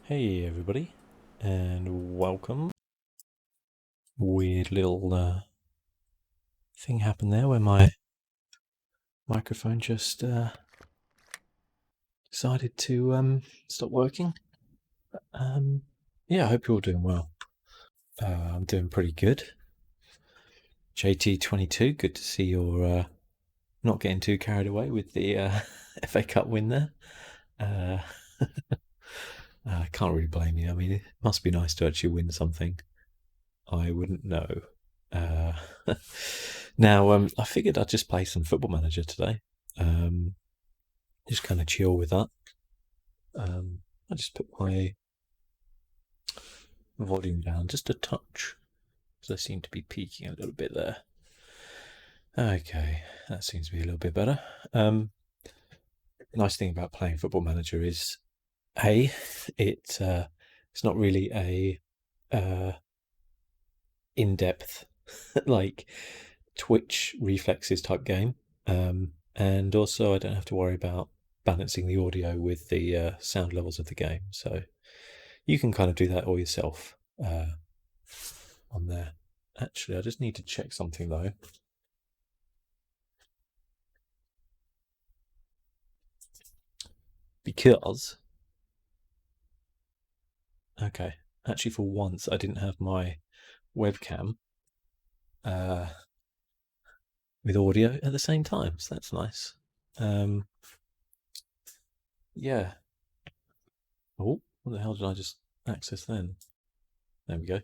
Hey everybody, and welcome. Weird little thing happened there where my microphone just decided to stop working. Yeah, I hope you're all doing well. I'm doing pretty good. JT22, good to see you're not getting too carried away with the FA Cup win there. I can't really blame you. I mean, it must be nice to actually win something. I wouldn't know. Uh, now, I figured I'd just play some Football Manager today. Just kind of chill with that. I just put my volume down just a touch, because I seem to be peaking a little bit there. Okay, that seems to be a little bit better. The nice thing about playing Football Manager is, it's not really a in-depth like Twitch reflexes type game, and also I don't have to worry about balancing the audio with the sound levels of the game, so you can kind of do that all yourself on there. Actually, I just need to check something though. Because, okay, actually for once I didn't have my webcam with audio at the same time, so that's nice. Yeah. Oh, what the hell did I just access then? There we go.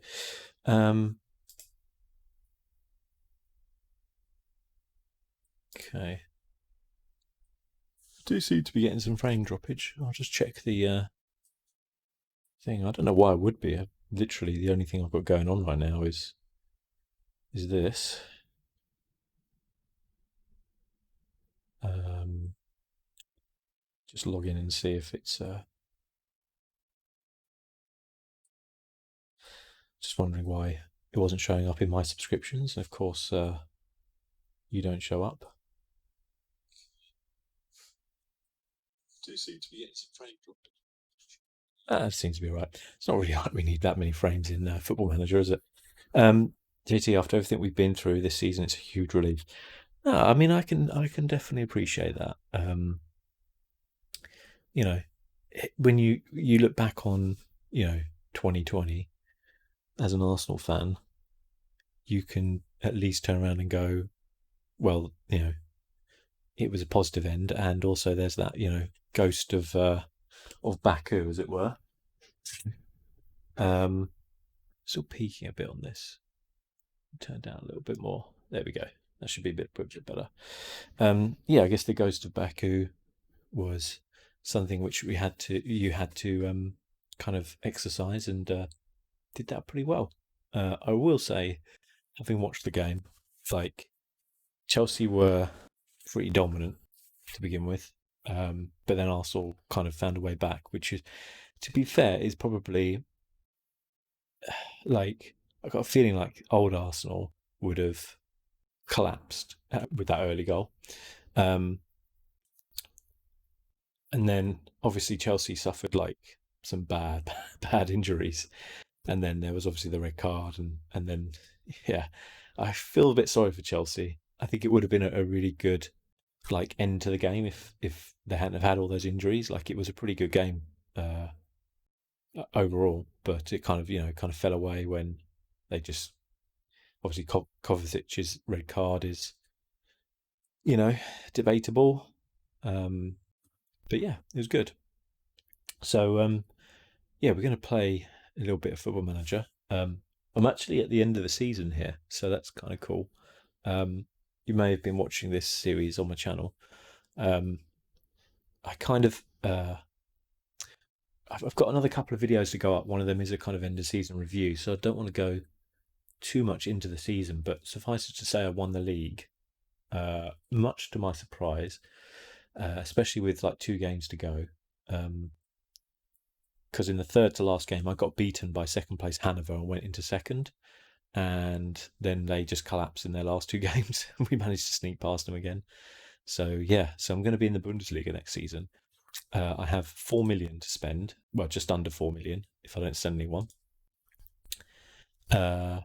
Okay. Do seem to be getting some frame droppage. I'll just check the thing. I don't know why I would be. Literally, the only thing I've got going on right now is this. Just log in and see if it's. Just wondering why it wasn't showing up in my subscriptions. And of course, you don't show up. Do seem to be getting some frame droppage. It seems to be all right. It's not really like we need that many frames in Football Manager, is it? JT, after everything we've been through this season, it's a huge relief. No, I mean, I can definitely appreciate that. You know, when you look back on 2020 as an Arsenal fan, you can at least turn around and go, well, it was a positive end, and also there's that ghost of Baku, as it were. Still peaking a bit on this. Turn down a little bit more. There we go. That should be a bit better. Yeah, I guess the ghost of Baku was something which you had to kind of exercise, and did that pretty well. I will say, having watched the game, like Chelsea were pretty dominant to begin with, but then Arsenal kind of found a way back, which is, to be fair, is probably like I got a feeling like old Arsenal would have collapsed with that early goal. And then obviously Chelsea suffered like some bad bad injuries, and then there was obviously the red card, and then yeah, I feel a bit sorry for Chelsea. I think it would have been a really good like end to the game if they hadn't have had all those injuries. Like it was a pretty good game overall, but it kind of fell away when they just obviously Kovacic's red card is debatable. But yeah, it was good. So yeah, we're going to play a little bit of Football Manager. I'm actually at the end of the season here, so that's kind of cool. You may have been watching this series on my channel. I kind of I've got another couple of videos to go up. One of them is a kind of end of season review, so I don't want to go too much into the season. But suffice it to say, I won the league, much to my surprise, especially with like 2 games to go. Because in the third to last game, I got beaten by second place Hanover and went into second. And then they just collapsed in their last 2 games. We managed to sneak past them again. So yeah, so I'm going to be in the Bundesliga next season. I have 4 million to spend. Well, just under 4 million if I don't send anyone. Uh,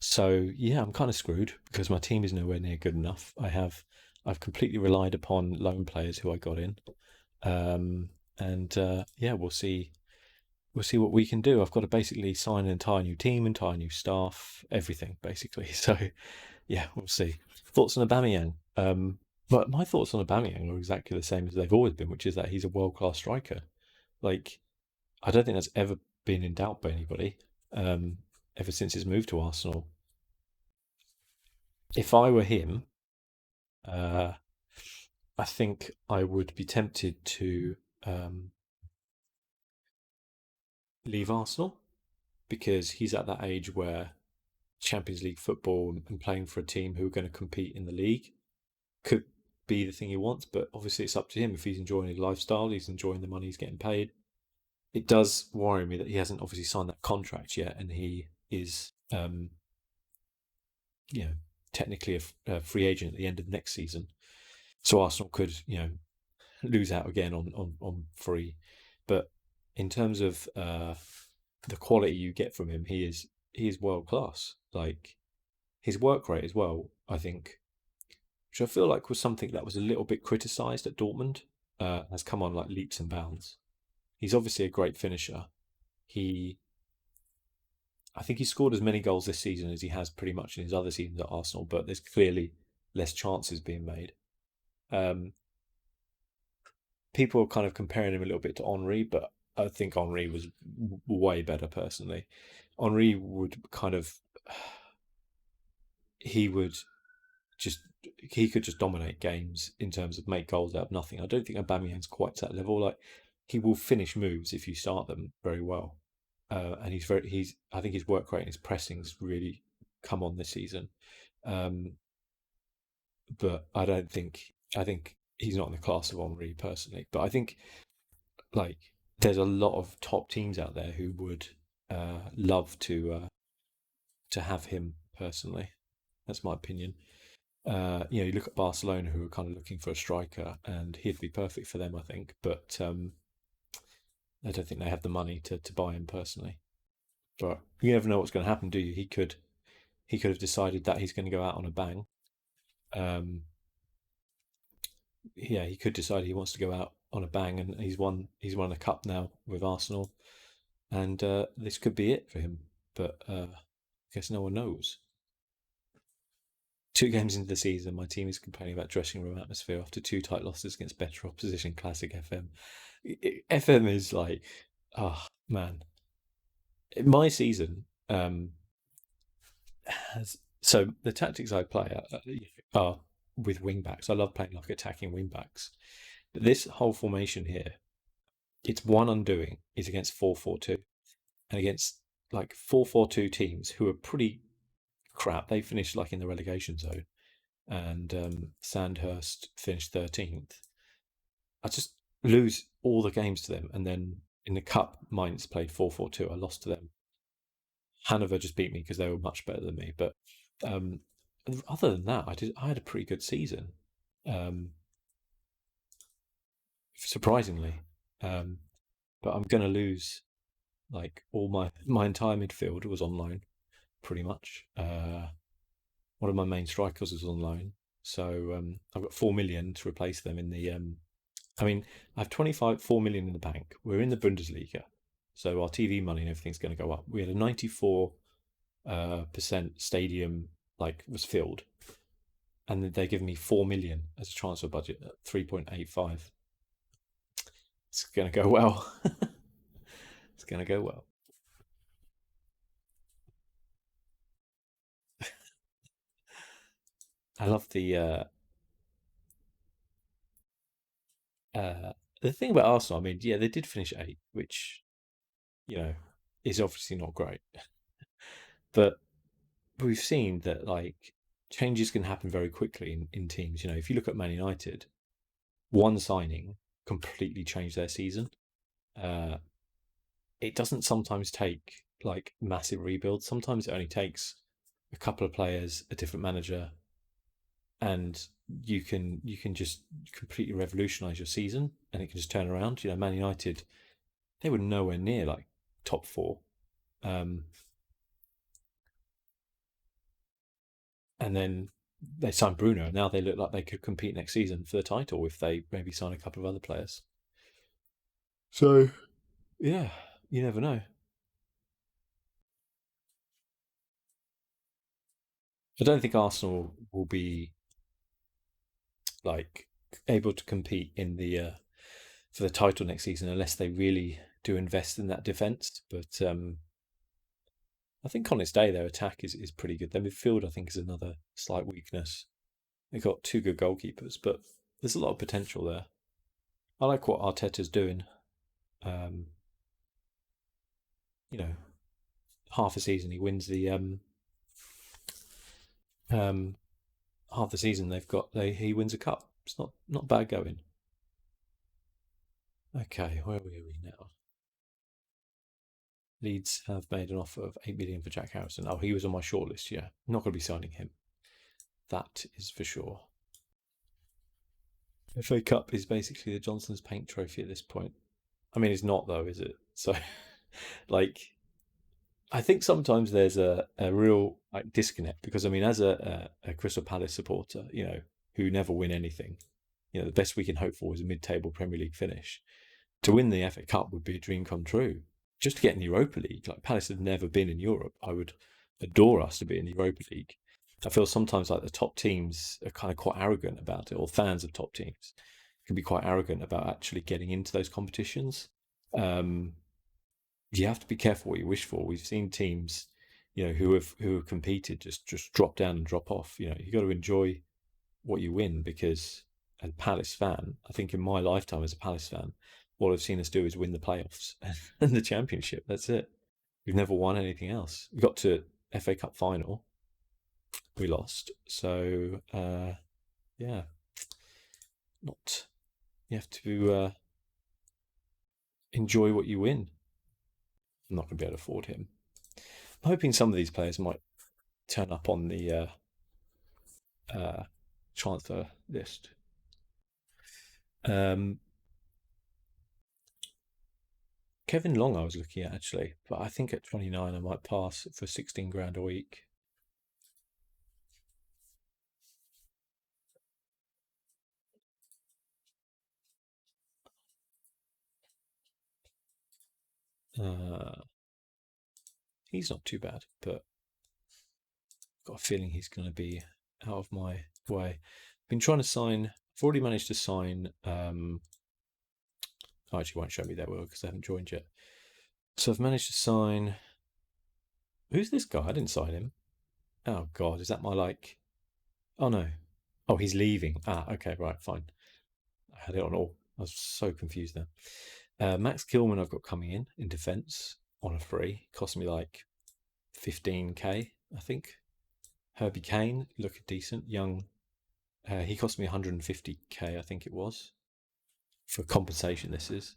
so yeah, I'm kind of screwed because my team is nowhere near good enough. I've completely relied upon loan players who I got in, and yeah, we'll see what we can do. I've got to basically sign an entire new team, entire new staff, everything basically. So yeah, we'll see. Thoughts on Aubameyang? But my thoughts on Aubameyang are exactly the same as they've always been, which is that he's a world-class striker. Like, I don't think that's ever been in doubt by anybody, um, ever since his move to Arsenal. If I were him, uh, I think I would be tempted to um, leave Arsenal because he's at that age where Champions League football and playing for a team who are going to compete in the league could be the thing he wants. But obviously, it's up to him if he's enjoying his lifestyle, he's enjoying the money he's getting paid. It does worry me that he hasn't obviously signed that contract yet, and he is, you know, technically a free agent at the end of next season. So Arsenal could, lose out again on free. But in terms of the quality you get from him, he is world class. Like his work rate as well, I think, which I feel like was something that was a little bit criticised at Dortmund, has come on like leaps and bounds. He's obviously a great finisher. He, I think he scored as many goals this season as he has pretty much in his other seasons at Arsenal, but there's clearly less chances being made. Um, People are kind of comparing him a little bit to Henri, but I think Henri was way better personally. Henri would kind of, he would just, he could just dominate games in terms of make goals out of nothing. I don't think Aubameyang's quite to that level. Like he will finish moves if you start them very well, and I think his work rate and his pressing's really come on this season. Um, but I think he's not in the class of Henri personally. But I think like there's a lot of top teams out there who would love to have him personally. That's my opinion. You look at Barcelona, who are kind of looking for a striker, and he'd be perfect for them, I think. But I don't think they have the money to buy him personally. But you never know what's going to happen, do you? He could have decided that he's going to go out on a bang. Um, yeah, he could decide he wants to go out on a bang, and he's won a cup now with Arsenal, and this could be it for him. But I guess no one knows. 2 games into the season, my team is complaining about dressing room atmosphere after 2 tight losses against better opposition. Classic FM. FM is like, oh man, my season has. So the tactics I play are with wing backs. I love playing like attacking wing backs. But this whole formation here, its one undoing is against 4-4-2, and against like 4-4-2 teams who are pretty crap. They finished like in the relegation zone, and Sandhurst finished 13th. I just lose all the games to them, and then in the cup, Mainz played 4-4-2. I lost to them. Hanover just beat me because they were much better than me. But um, other than that, I had a pretty good season, um, surprisingly. Um, but I'm going to lose like all my entire midfield was on loan, pretty much. One of my main strikers was on loan, so I've got 4 million to replace them in the. I mean, I have 4 million in the bank. We're in the Bundesliga, so our TV money and everything's going to go up. We had a 94% stadium was filled, and they give me 4 million as a transfer budget at 3.85. It's going to go well. It's going to go well. I love the thing about Arsenal. I mean, yeah, they did finish 8th, which you know is obviously not great, but we've seen that changes can happen very quickly in teams. If you look at Man United, one signing completely changed their season. Uh, it doesn't sometimes take massive rebuilds. Sometimes it only takes a couple of players, a different manager, and you can just completely revolutionise your season, and it can just turn around. You know, Man United, they were nowhere near like top four, and then they signed Bruno, and now they look like they could compete next season for the title if they maybe sign a couple of other players. So yeah, you never know. I don't think Arsenal will be like able to compete in the for the title next season unless they really do invest in that defence. But I think on its day their attack is pretty good. Their midfield I think is another slight weakness. They've got two good goalkeepers, but there's a lot of potential there. I like what Arteta's doing. Um, you know, half a season he wins the um, half the season he wins a cup. It's not bad going. Okay, where are we now? Leeds have made an offer of 8 million for Jack Harrison. Oh, he was on my shortlist. Yeah, I'm not going to be signing him. That is for sure. FA Cup is basically the Johnson's Paint Trophy at this point. I mean, it's not though, is it? So, like, I think sometimes there's a real like disconnect because I mean, as a Crystal Palace supporter, you know, who never win anything, you know, the best we can hope for is a mid-table Premier League finish. To win the FA Cup would be a dream come true. Just to get in the Europa League, like Palace have never been in Europe. I would adore us to be in the Europa League. I feel sometimes like the top teams are kind of quite arrogant about it, or fans of top teams can be quite arrogant about actually getting into those competitions. Um, you have to be careful what you wish for. We've seen teams, you know, who have competed just drop down and drop off. You know, you got to enjoy what you win because, as a Palace fan, I think in my lifetime as a Palace fan, what I've seen us do is win the playoffs and the championship. That's it. We've never won anything else. We got to FA Cup final, we lost. So yeah, not you have to enjoy what you win. I'm not going to be able to afford him. I'm hoping some of these players might turn up on the transfer list. Um, Kevin Long, I was looking at actually, but I think at 29 I might pass for 16 grand a week. Uh, he's not too bad, but I've got a feeling he's going to be out of my way. I've been trying to sign. I've already managed to sign. I actually won't show me their work because I haven't joined yet. So I've managed to sign. Who's this guy? I didn't sign him. Oh God, is that my like? Oh no. Oh, he's leaving. Ah, okay, right, fine. I had it on all. I was so confused there. Max Kilman I've got coming in defence on a free. Cost me like 15k, I think. Herbie Kane, looking decent, young. He cost me 150k, I think it was, for compensation. This is,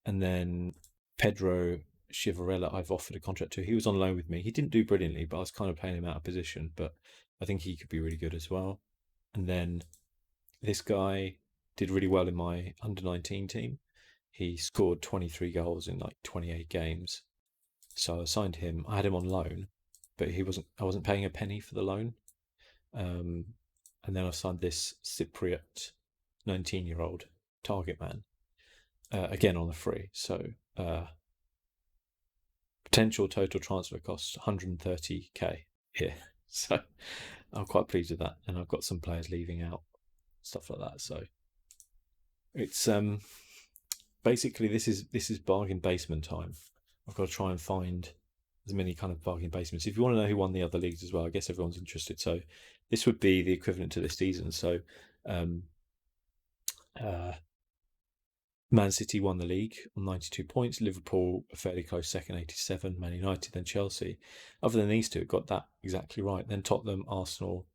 and then Pedro Chivarella, I've offered a contract to. He was on loan with me. He didn't do brilliantly, but I was kind of playing him out of position. But I think he could be really good as well. And then this guy did really well in my under 19 team. He scored 23 goals in like 28 games. So I signed him. I had him on loan, but I wasn't paying a penny for the loan. And then I signed this Cypriot 19-year-old target man, again on a free. So potential total transfer cost 130k here. So I'm quite pleased with that. And I've got some players leaving out, stuff like that. So it's basically this is bargain basement time. I've got to try and find as many kind of bargain basements. If you want to know who won the other leagues as well, I guess everyone's interested. So this would be the equivalent to this season. So Man City won the league on 92 points. Liverpool a fairly close second, 87. Man United, then Chelsea. Other than these two, it got that exactly right. Then Tottenham, Arsenal,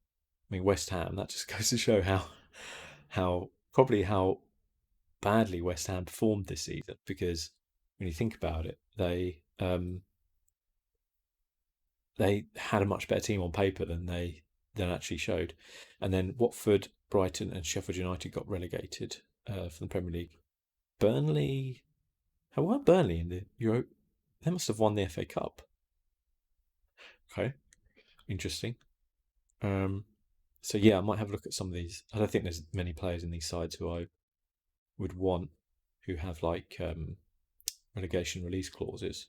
I mean West Ham. That just goes to show how badly West Ham performed this season. Because when you think about it, they had a much better team on paper than they than actually showed. And then Watford, Brighton, and Sheffield United got relegated from the Premier League. Burnley, how were Burnley in the Euro? They must have won the FA Cup. Okay, interesting. So yeah, I might have a look at some of these. I don't think there's many players in these sides who I would want who have like relegation release clauses.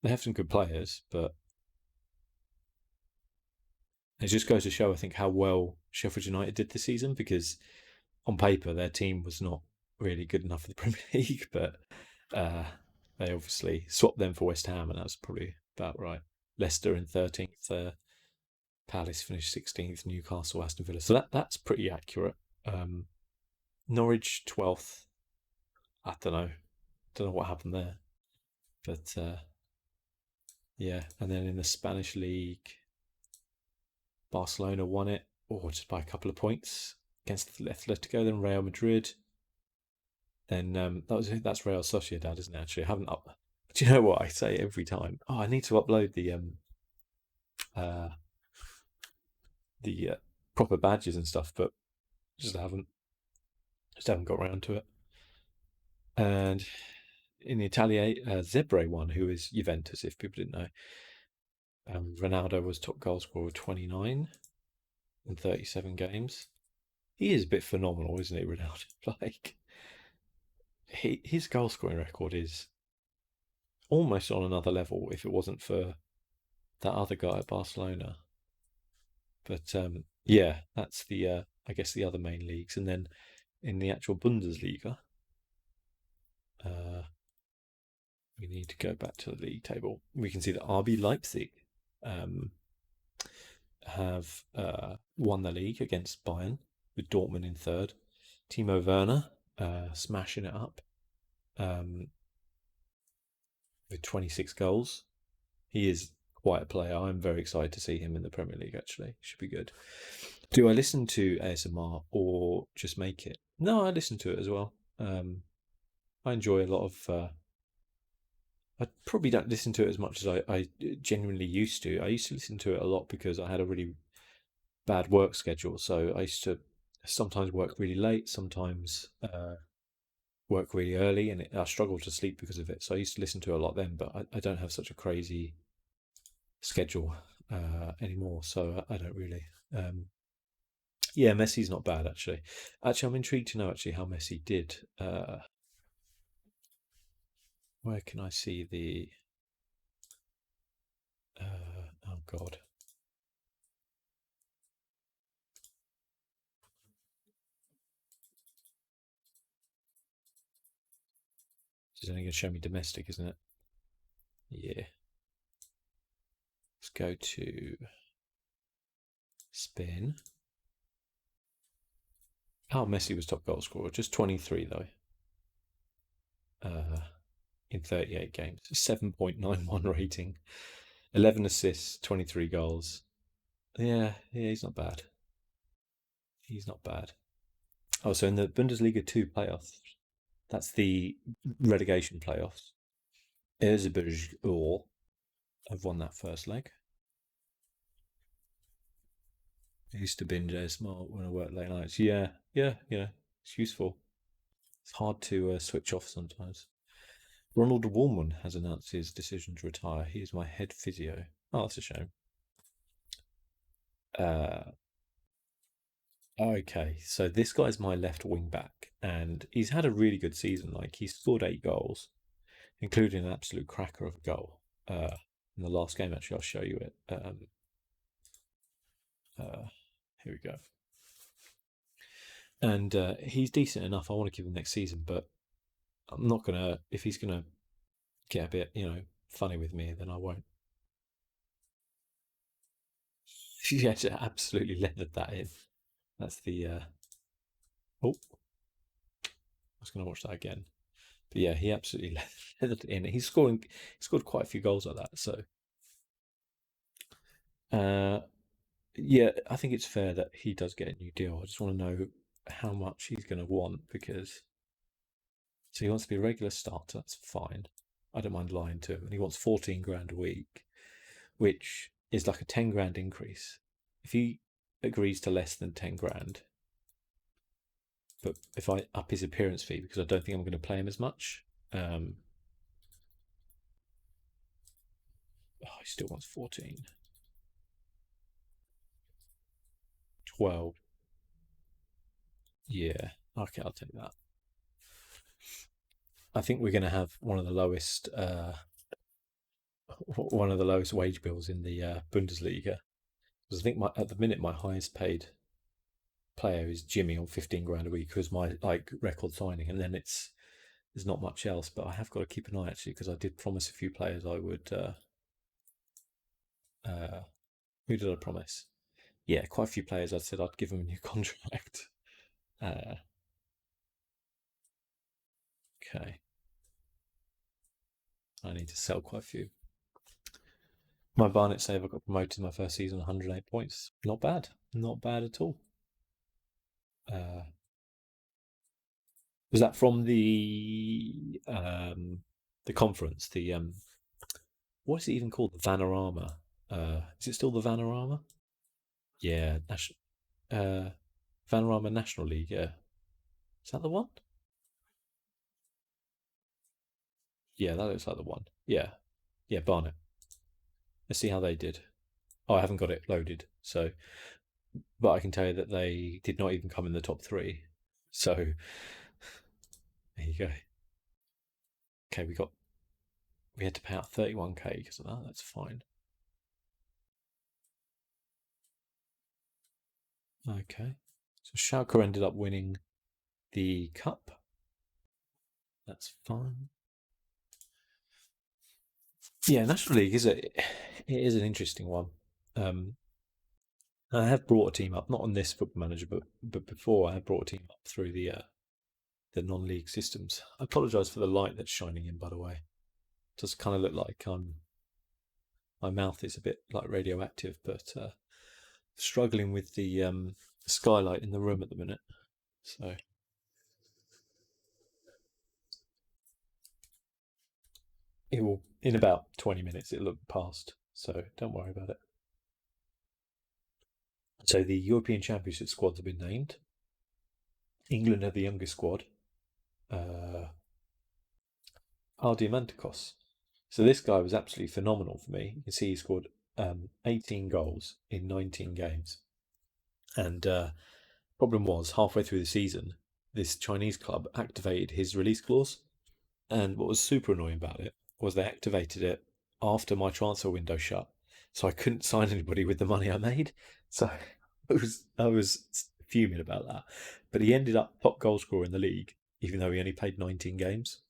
They have some good players, but it just goes to show, I think, how well Sheffield United did this season, because on paper their team was not really good enough for the Premier League, but they obviously swapped them for West Ham, and that was probably about right. Leicester in 13th, Palace finished 16th, Newcastle, Aston Villa. So that's pretty accurate. Norwich 12th. I don't know what happened there, but yeah. And then in the Spanish league, Barcelona won it, or just by a couple of points against Atletico. Then Real Madrid. Then that's Real Sociedad, isn't it? Actually, I haven't up. Do you know what I say every time? Oh, I need to upload the proper badges and stuff, but just haven't got around to it. And in the Italia, Zebre won, who is Juventus, if people didn't know. Ronaldo was top goal scorer with 29 in 37 games. He is a bit phenomenal, isn't he, Ronaldo? Like, his goal scoring record is almost on another level if it wasn't for that other guy at Barcelona. But yeah, that's the I guess the other main leagues. And then in the actual Bundesliga, we need to go back to the league table. We can see that RB Leipzig have won the league against Bayern, with Dortmund in third. Timo Werner smashing it up with 26 goals. He is quite a player. I'm very excited to see him in the Premier League, actually. Should be good. Do I listen to ASMR or just make it? No, I listen to it as well. I enjoy a lot of... I probably don't listen to it as much as I genuinely used to. I used to listen to it a lot because I had a really bad work schedule. So I used to sometimes work really late, sometimes work really early, and I struggled to sleep because of it. So I used to listen to it a lot then, but I don't have such a crazy schedule anymore, so I don't really. Yeah, Messi's not bad, actually. Actually, I'm intrigued to know actually how Messi did. Where can I see the... oh, God. This is only going to show me domestic, isn't it? Yeah. Let's go to Spain. Oh, Messi was top goal scorer. Just 23, though. In 38 games. 7.91 rating. 11 assists, 23 goals. Yeah, he's not bad. He's not bad. Oh, so in the Bundesliga 2 playoffs, that's the relegation playoffs. Erzgebirge have won that first leg. I used to binge ASMR when I worked late nights. Yeah, it's useful. It's hard to switch off sometimes. Ronald Woolman has announced his decision to retire. He is my head physio. Oh, that's a shame. Okay, so this guy's my left wing back, and he's had a really good season. Like, he's scored 8 goals, including an absolute cracker of a goal in the last game. Actually, I'll show you it. Here we go. And he's decent enough. I want to keep him next season, but I'm not gonna. If he's gonna get a bit, funny with me, then I won't. Yeah, absolutely leathered that in. That's the. Oh, I was gonna watch that again. But yeah, he absolutely leathered it in. He scored quite a few goals like that. So, yeah, I think it's fair that he does get a new deal. I just want to know how much he's going to want, because so he wants to be a regular starter. That's fine. I don't mind lying to him, and he wants 14 grand a week, which is like a 10 grand increase. If he agrees to less than 10 grand, but if I up his appearance fee because I don't think I'm going to play him as much, he still wants 14. 12. Yeah, okay, I'll take that. I think we're going to have one of the lowest wage bills in the Bundesliga. Because I think at the minute my highest paid player is Jimmy on 15 grand a week, who's my record signing, and then there's not much else. But I have got to keep an eye actually because I did promise a few players I would. Who did I promise? Yeah, quite a few players. I said I'd give them a new contract. Okay. I need to sell quite a few. My Barnet save, I got promoted in my first season, 108 points. Not bad. Not bad at all. Was that from the conference? The what is it even called? The Vanarama. Is it still the Vanarama? Yeah, Vanarama National League. Yeah, is that the one? Yeah, that looks like the one. Yeah, yeah, Barnet. Let's see how they did. Oh, I haven't got it loaded, so but I can tell you that they did not even come in the top 3. So there you go. Okay, we had to pay out 31k because of that. That's fine. Okay, so Schalke ended up winning the cup. That's fine. Yeah, National League it is an interesting one. I have brought a team up, not on this Football Manager, but before I have brought a team up through the non-league systems. I apologise for the light that's shining in, by the way. It does kind of look like my mouth is a bit like radioactive, but struggling with the skylight in the room at the minute. So it will, in about 20 minutes, it'll look past. So don't worry about it. So the European Championship squads have been named. England have the youngest squad. Ardiamantikos. So this guy was absolutely phenomenal for me. You can see he scored 18 goals in 19 games. And problem was, halfway through the season, this Chinese club activated his release clause. And what was super annoying about it was they activated it after my transfer window shut. So I couldn't sign anybody with the money I made. So I was fuming about that. But he ended up top goal scorer in the league, even though he only played 19 games,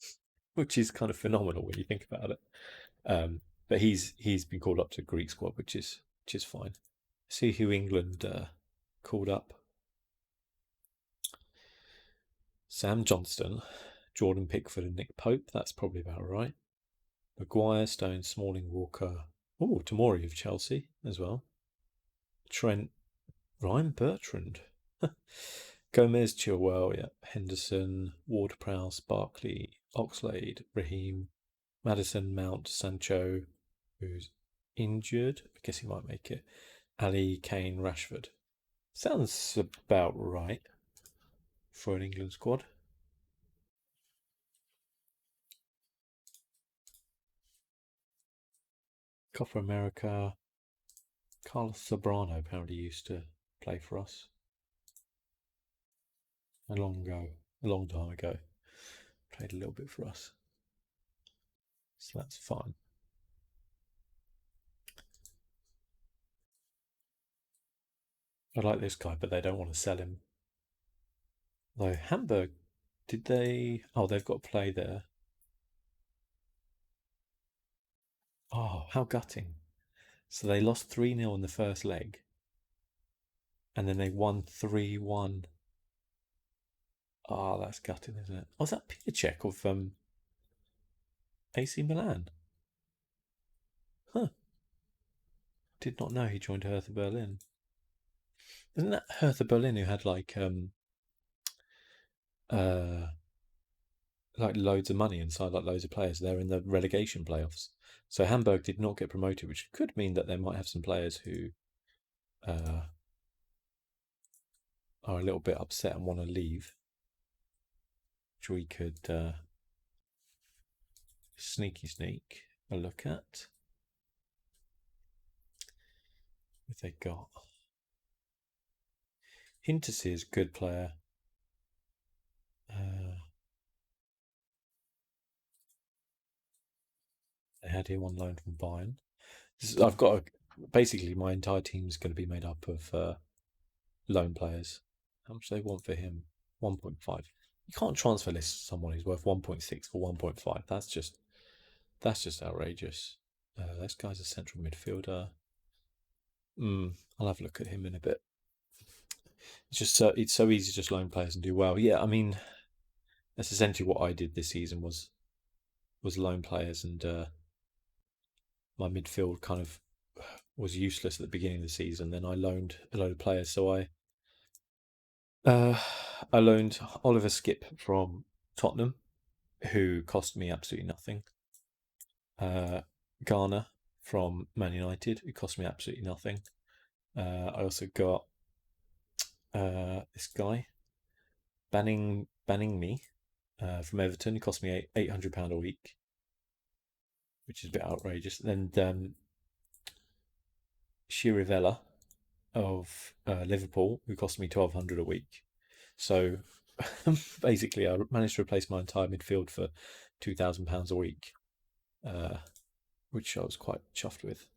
which is kind of phenomenal when you think about it. But he's been called up to Greek squad, which is fine. See who England called up. Sam Johnston, Jordan Pickford and Nick Pope. That's probably about right. Maguire, Stone, Smalling, Walker. Oh, Tomori of Chelsea as well. Trent, Ryan Bertrand. Gomez, Chilwell, yeah. Henderson, Ward-Prowse, Barkley, Oxlade, Raheem, Maddison, Mount, Sancho, who's injured. I guess he might make it. Ali, Kane, Rashford. Sounds about right for an England squad. Copa America. Carlos Sobrano apparently used to play for us. A long time ago. Played a little bit for us. So that's fine. I like this guy, but they don't want to sell him. Though Hamburg, did they? Oh, they've got to play there. Oh, how gutting. So they lost 3-0 in the first leg. And then they won 3-1. Oh, that's gutting, isn't it? Oh, is that Piaczek of AC Milan? Huh. Did not know he joined Hertha Berlin. Isn't that Hertha Berlin who had like like loads of money and signed like loads of players. They're in the relegation playoffs. So Hamburg did not get promoted, which could mean that they might have some players who are a little bit upset and want to leave, which we could sneak a look at. If they got Hinterse is a good player. They had him on loan from Bayern. I've got basically my entire team is going to be made up of loan players. How much do they want for him? 1.5. You can't transfer list someone who's worth 1.6 for 1.5. That's just outrageous. This guy's a central midfielder. I'll have a look at him in a bit. It's so easy to just loan players and do well. Yeah, I mean, that's essentially what I did this season was loan players, and my midfield kind of was useless at the beginning of the season. Then I loaned a load of players. So I loaned Oliver Skipp from Tottenham, who cost me absolutely nothing. Garner from Man United, who cost me absolutely nothing. I also got this guy, Banning Me, from Everton, who cost me £800 a week, which is a bit outrageous. And then Chirivella of Liverpool, who cost me £1,200 a week. So basically, I managed to replace my entire midfield for £2,000 a week, which I was quite chuffed with.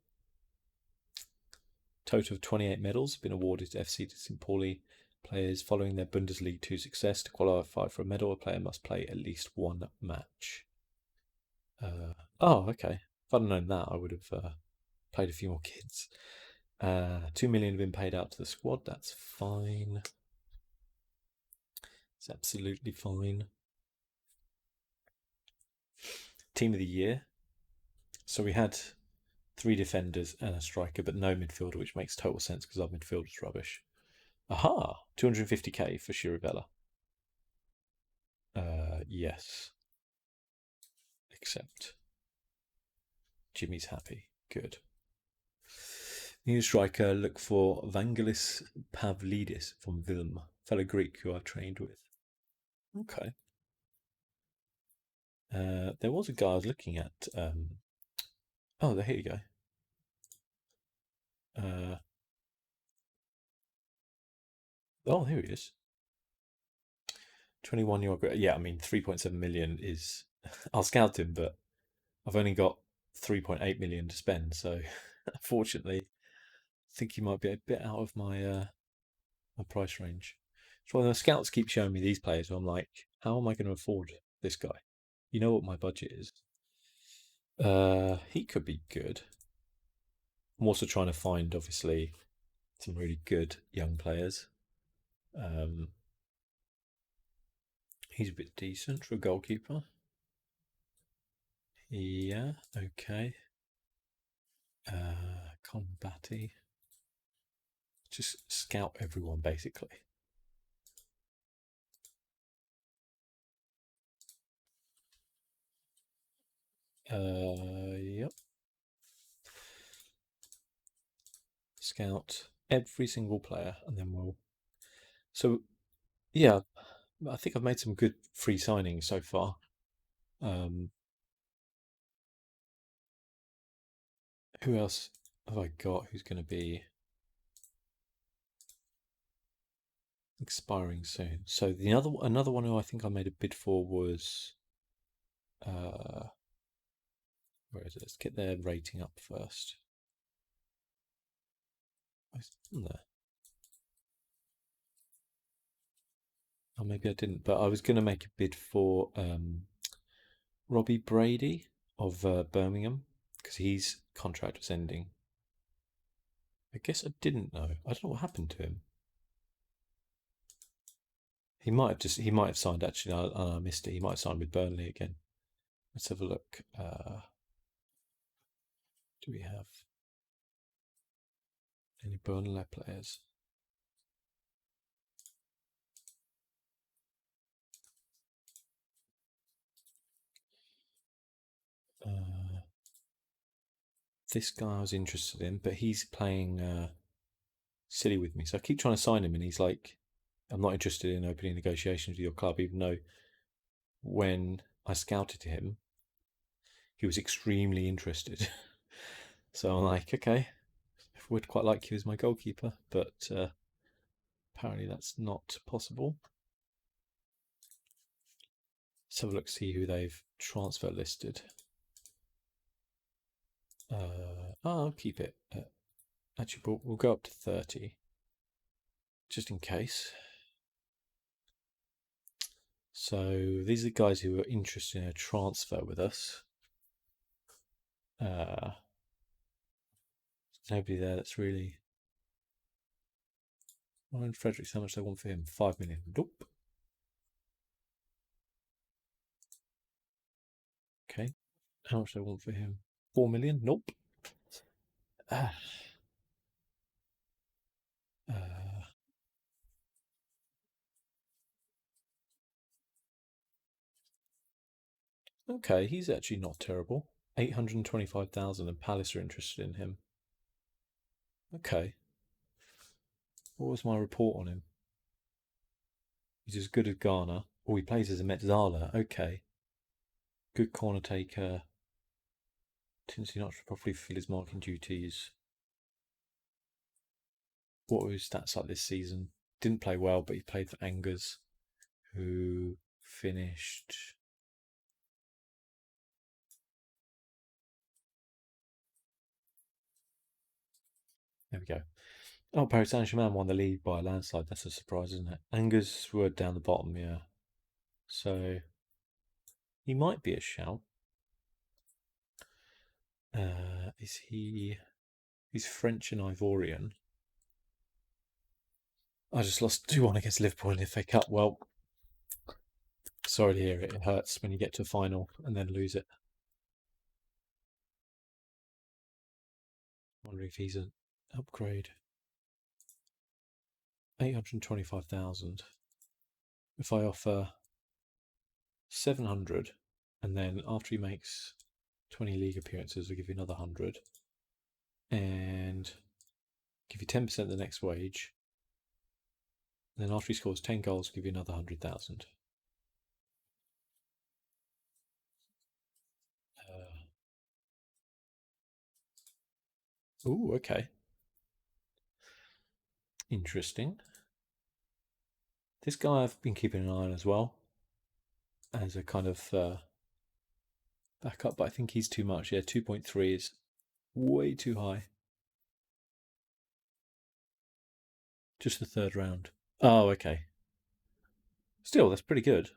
Total of 28 medals have been awarded to FC St. Pauli players following their Bundesliga 2 success. To qualify for a medal, a player must play at least one match. Okay. If I'd known that, I would have played a few more kids. 2 million have been paid out to the squad. That's fine. It's absolutely fine. Team of the year. So we had 3 defenders and a striker, but no midfielder, which makes total sense because our midfield was rubbish. Aha! 250k for Chirivella. Yes. Except Jimmy's happy. Good. New striker, look for Vangelis Pavlidis from Vilm, fellow Greek who I've trained with. Okay. There was a guy I was looking at. Here you go. Here he is. 21-year-old. Yeah, I mean, 3.7 million is. I'll scout him, but I've only got 3.8 million to spend. So, unfortunately, I think he might be a bit out of my my price range. So when the scouts keep showing me these players, I'm like, how am I going to afford this guy? You know what my budget is. He could be good. I'm also trying to find, obviously, some really good young players. He's a bit decent for a goalkeeper. Yeah, okay. Combati. Just scout everyone, basically. Yep. Scout every single player, and then we'll. So, yeah, I think I've made some good free signings so far. Who else have I got who's going to be expiring soon? So another one who I think I made a bid for was where is it? Let's get their rating up first. There. Oh, maybe I didn't, but I was going to make a bid for Robbie Brady of Birmingham because his contract was ending. I guess I didn't know. I don't know what happened to him. He might have signed actually. I missed it. He might have signed with Burnley again. Let's have a look. Do we have any Burnley players? this guy I was interested in, but he's playing silly with me. So I keep trying to sign him, and he's like, I'm not interested in opening negotiations with your club, even though when I scouted him, he was extremely interested. So I'm like, okay, I would quite like you as my goalkeeper, but apparently that's not possible. Let's have a look, see who they've transfer listed. I'll keep it. Actually, we'll go up to 30, just in case. So these are the guys who are interested in a transfer with us. There's nobody there that's really. Ryan Fredericks, how much they want for him? 5 million. Nope. Okay. How much they want for him? 4 million? Nope. Okay, he's actually not terrible. 825,000 and Palace are interested in him. Okay. What was my report on him? He's as good as Garner. Oh, he plays as a Metzala. Okay. Good corner taker. Tendency not to properly fulfill his marking duties. What were his stats like this season? Didn't play well, but he played for Angers, who finished. There we go. Oh, Paris Saint-Germain won the league by a landslide. That's a surprise, isn't it? Angers were down the bottom, yeah. So he might be a shout. Is he? He's French and Ivorian. I just lost 2-1 against Liverpool in the FA Cup. Well, sorry to hear it. It hurts when you get to a final and then lose it. Wondering if he's an upgrade. 825,000. If I offer 700, and then after he makes 20 league appearances, we'll give you another 100, and give you 10% the next wage. And then after he scores 10 goals, we'll give you another 100,000. Okay. Interesting. This guy I've been keeping an eye on as well, as a kind of backup, but I think he's too much. Yeah, 2.3 is way too high. Just the third round. Oh, okay. Still, that's pretty good.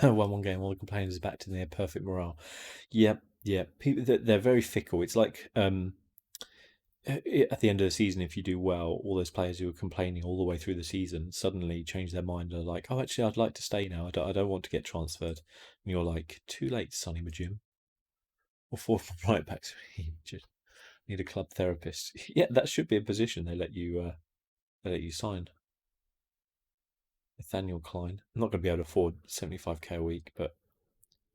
One game, all the complainers are back to their perfect morale. Yep, yeah. People, they're very fickle. It's like at the end of the season, if you do well, all those players who were complaining all the way through the season suddenly change their mind and are like, "Oh, actually, I'd like to stay now. I don't want to get transferred." And you're like, "Too late, Sonny Majim." Or four right backs. Just need a club therapist. Yeah, that should be a position they let you sign. Nathaniel Klein. I'm not going to be able to afford 75k a week, but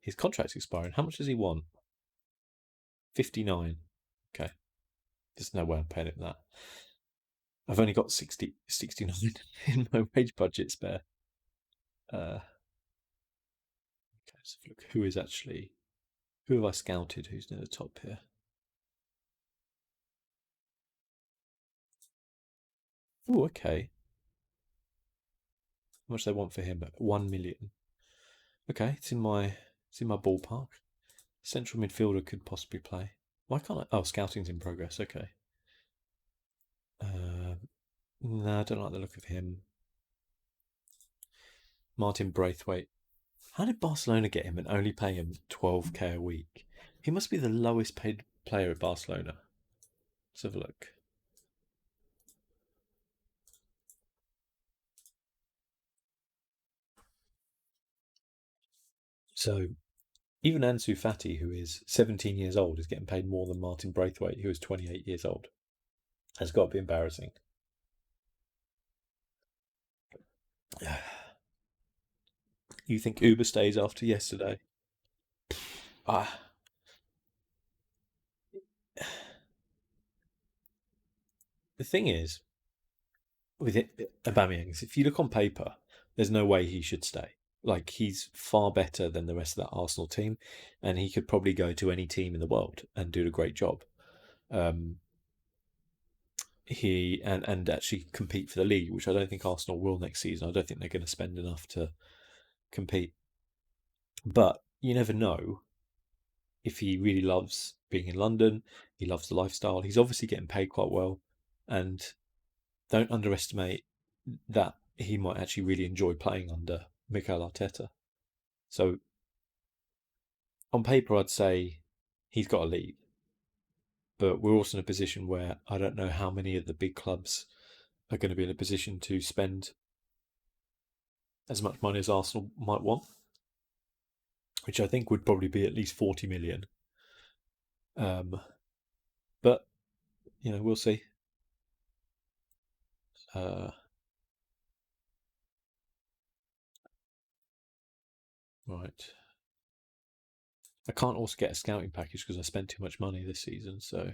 his contract's expiring. How much does he want? 59. Okay. There's no way I'm paying him that. I've only got 69 in my wage budget spare. Okay, let's look. Who have I scouted who's near the top here? Oh, okay. How much they want for him? 1 million. Okay, it's in my ballpark. Central midfielder could possibly play. Why can't I? Oh, scouting's in progress. Okay. No, I don't like the look of him. Martin Braithwaite. How did Barcelona get him and only pay him 12k a week? He must be the lowest paid player at Barcelona. Let's have a look. So even Ansu Fati, who is 17 years old, is getting paid more than Martin Braithwaite, who is 28 years old. Has got to be embarrassing. You think Uber stays after yesterday? Ah, the thing is, with Aubameyang, is if you look on paper, there's no way he should stay. Like, he's far better than the rest of that Arsenal team, and he could probably go to any team in the world and do a great job. Um, he and actually compete for the league, which I don't think Arsenal will next season. I don't think they're going to spend enough to compete. But you never know if he really loves being in London. He loves the lifestyle. He's obviously getting paid quite well, and don't underestimate that he might actually really enjoy playing under Mikel Arteta. So on paper, I'd say he's got to leave, but we're also in a position where I don't know how many of the big clubs are going to be in a position to spend as much money as Arsenal might want, which I think would probably be at least 40 million. But we'll see. Uh, right. I can't also get a scouting package because I spent too much money this season, so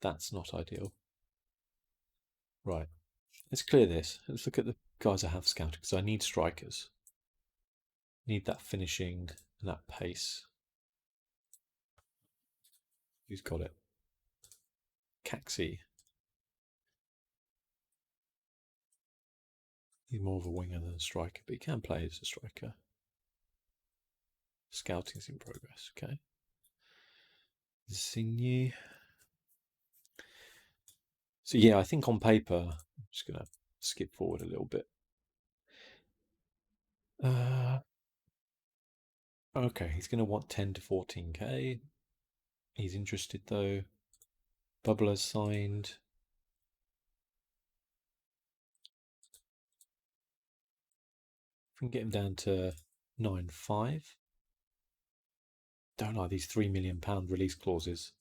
that's not ideal. Right. Let's clear this. Let's look at the guys I have scouted because I need strikers. Need that finishing and that pace. Who's got it? Caxi. He's more of a winger than a striker, but he can play as a striker. Scouting's in progress. Okay. Zingy. So yeah, I think on paper, I'm just gonna skip forward a little bit. Okay, he's gonna want 10 to 14k. He's interested though. Bubbler's signed. If we can get him down to 9.5. Don't like these £3 million release clauses.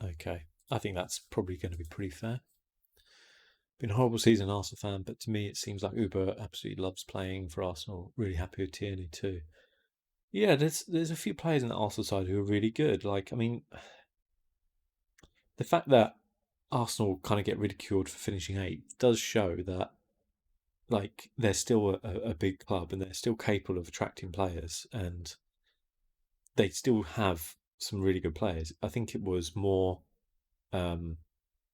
Okay, I think that's probably going to be pretty fair. Been a horrible season, Arsenal fan, but to me it seems like Uber absolutely loves playing for Arsenal. Really happy with Tierney too. Yeah, there's a few players in the Arsenal side who are really good. Like, I mean, the fact that Arsenal kind of get ridiculed for finishing 8th does show that, like, they're still a big club and they're still capable of attracting players, and they still have some really good players. I think it was more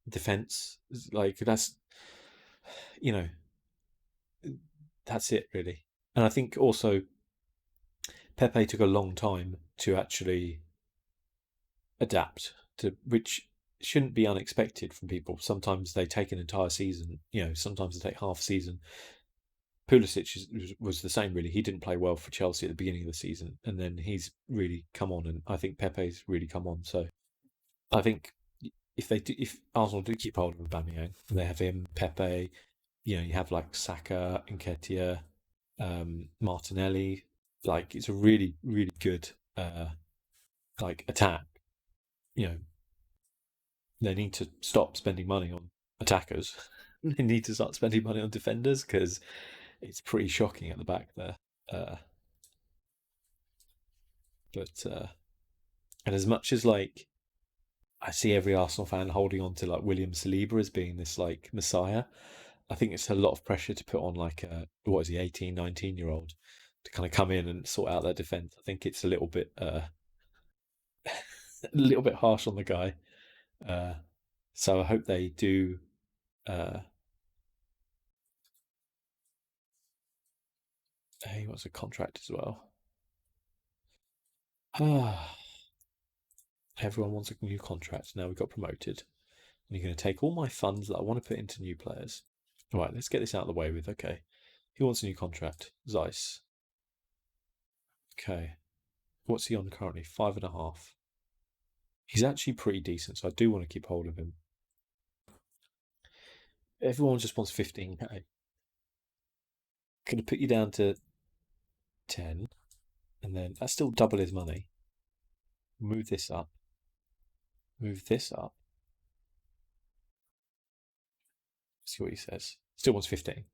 defense. Like, you know that's it really. And I think also Pepe took a long time to actually adapt to, which shouldn't be unexpected from people. Sometimes they take an entire season, sometimes they take half a season. Pulisic was the same, really. He didn't play well for Chelsea at the beginning of the season, and then he's really come on, and I think Pepe's really come on. So I think if Arsenal do keep hold of Aubameyang, they have him, Pepe. You have like Saka, Nketiah, Martinelli. Like, it's a really, really good like attack. You know, they need to stop spending money on attackers. They need to start spending money on defenders because it's pretty shocking at the back there. Uh, but and as much as, like, I see every Arsenal fan holding on to like William Saliba as being this like messiah, I think it's a lot of pressure to put on like what is he, 18, 19-year-old to kind of come in and sort out their defence. I think it's a little bit a little bit harsh on the guy. Uh, so I hope they do. He wants a contract as well. Everyone wants a new contract. Now we got promoted. And you're going to take all my funds that I want to put into new players. All right, let's get this out of the way with. Okay. Who wants a new contract? Zeiss. Okay. What's he on currently? 5.5. He's actually pretty decent, so I do want to keep hold of him. Everyone just wants 15k. Going to put you down to 10, and then that's still double his money. Move this up. move this up. See what he says. Still wants 15.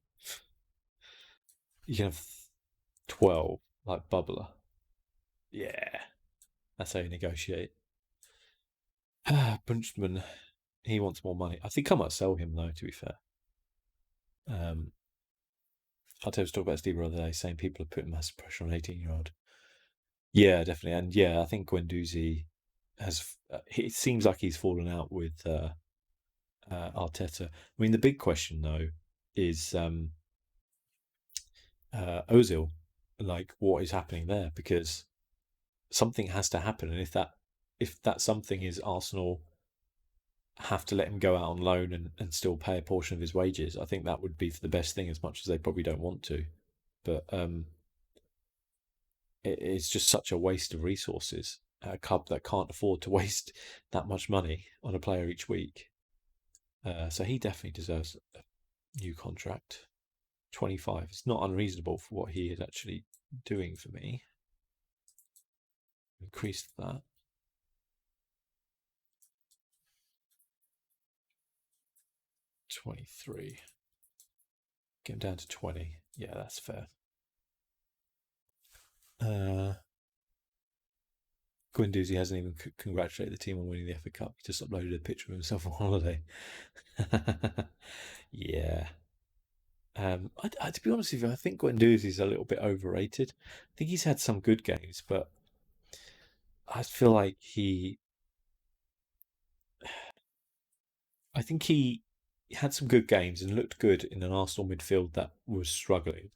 You can have 12, like bubbler. Yeah, that's how you negotiate. Bunchman, he wants more money. I think I might sell him though, to be fair. Arteta was talking about Steve the other day, saying people are putting massive pressure on 18-year-old. Yeah, definitely. And yeah, I think Guendouzi has. It seems like he's fallen out with Arteta. I mean, the big question though is Ozil. Like, what is happening there? Because something has to happen, and if that something is Arsenal have to let him go out on loan and still pay a portion of his wages, I think that would be for the best thing, as much as they probably don't want to. But it's just such a waste of resources at a club that can't afford to waste that much money on a player each week. So he definitely deserves a new contract. 25. It's not unreasonable for what he is actually doing for me. Increase that. 23. Get him down to 20. Yeah, that's fair. Guendouzi hasn't even congratulated the team on winning the FA Cup. He just uploaded a picture of himself on holiday. Yeah. To be honest with you, I think Guendouzi's a little bit overrated. I think he's had some good games, but I feel like I think he had some good games and looked good in an Arsenal midfield that was struggling.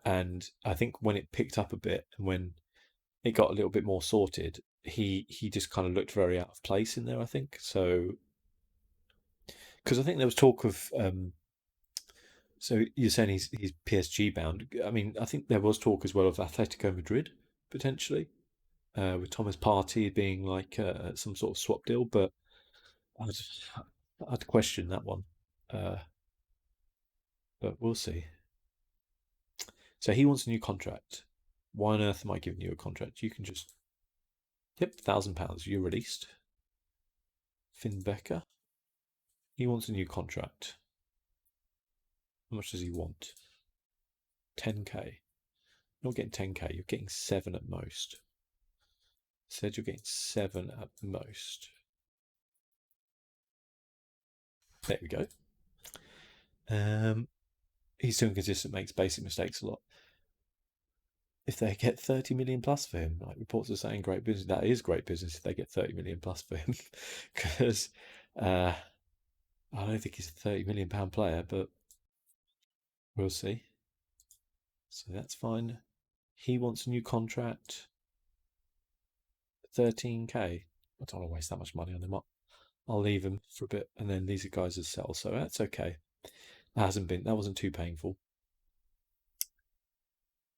And I think when it picked up a bit and when it got a little bit more sorted, he just kind of looked very out of place in there, I think. So, because I think there was talk of, so you're saying he's PSG bound. I mean, I think there was talk as well of Atletico Madrid potentially, with Thomas Partey being like some sort of swap deal, but I'd question that one. But we'll see. So he wants a new contract. Why on earth am I giving you a contract? You can just, yep, £1,000. You're released. Finn Becker. He wants a new contract. How much does he want? 10k. You're not getting 10k. You're getting 7 at most. Said you're getting 7 at most. There we go. He's too inconsistent, makes basic mistakes a lot. If they get 30 million plus for him, like reports are saying, great business. That is great business if they get 30 million plus for him, because I don't think he's a 30 million pound player, but we'll see. So that's fine. He wants a new contract. 13k. I don't want to waste that much money on him. I'll leave him for a bit, and then these are guys that sell, so that's okay. That wasn't too painful.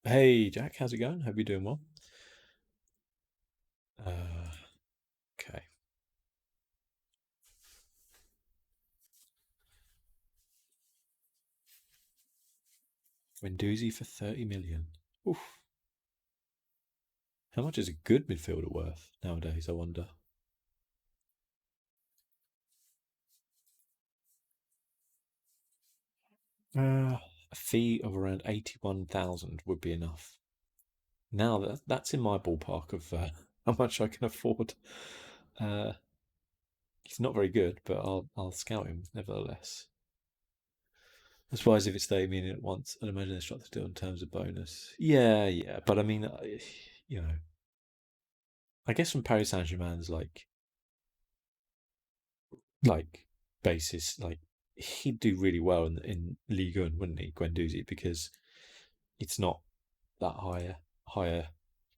Hey Jack, how's it going? Hope you're doing well. Okay. Guendouzi for 30 million. Oof. How much is a good midfielder worth nowadays, I wonder? A fee of around 81,000 would be enough. Now that's in my ballpark of how much I can afford. He's not very good, but I'll scout him nevertheless. I suppose if it's 30 million at once, I'd imagine they're struck to do in terms of bonus. Yeah, but I mean, you know, I guess from Paris Saint Germain's like basis, like he'd do really well in Ligue 1, wouldn't he, Guendouzi? Because it's not that higher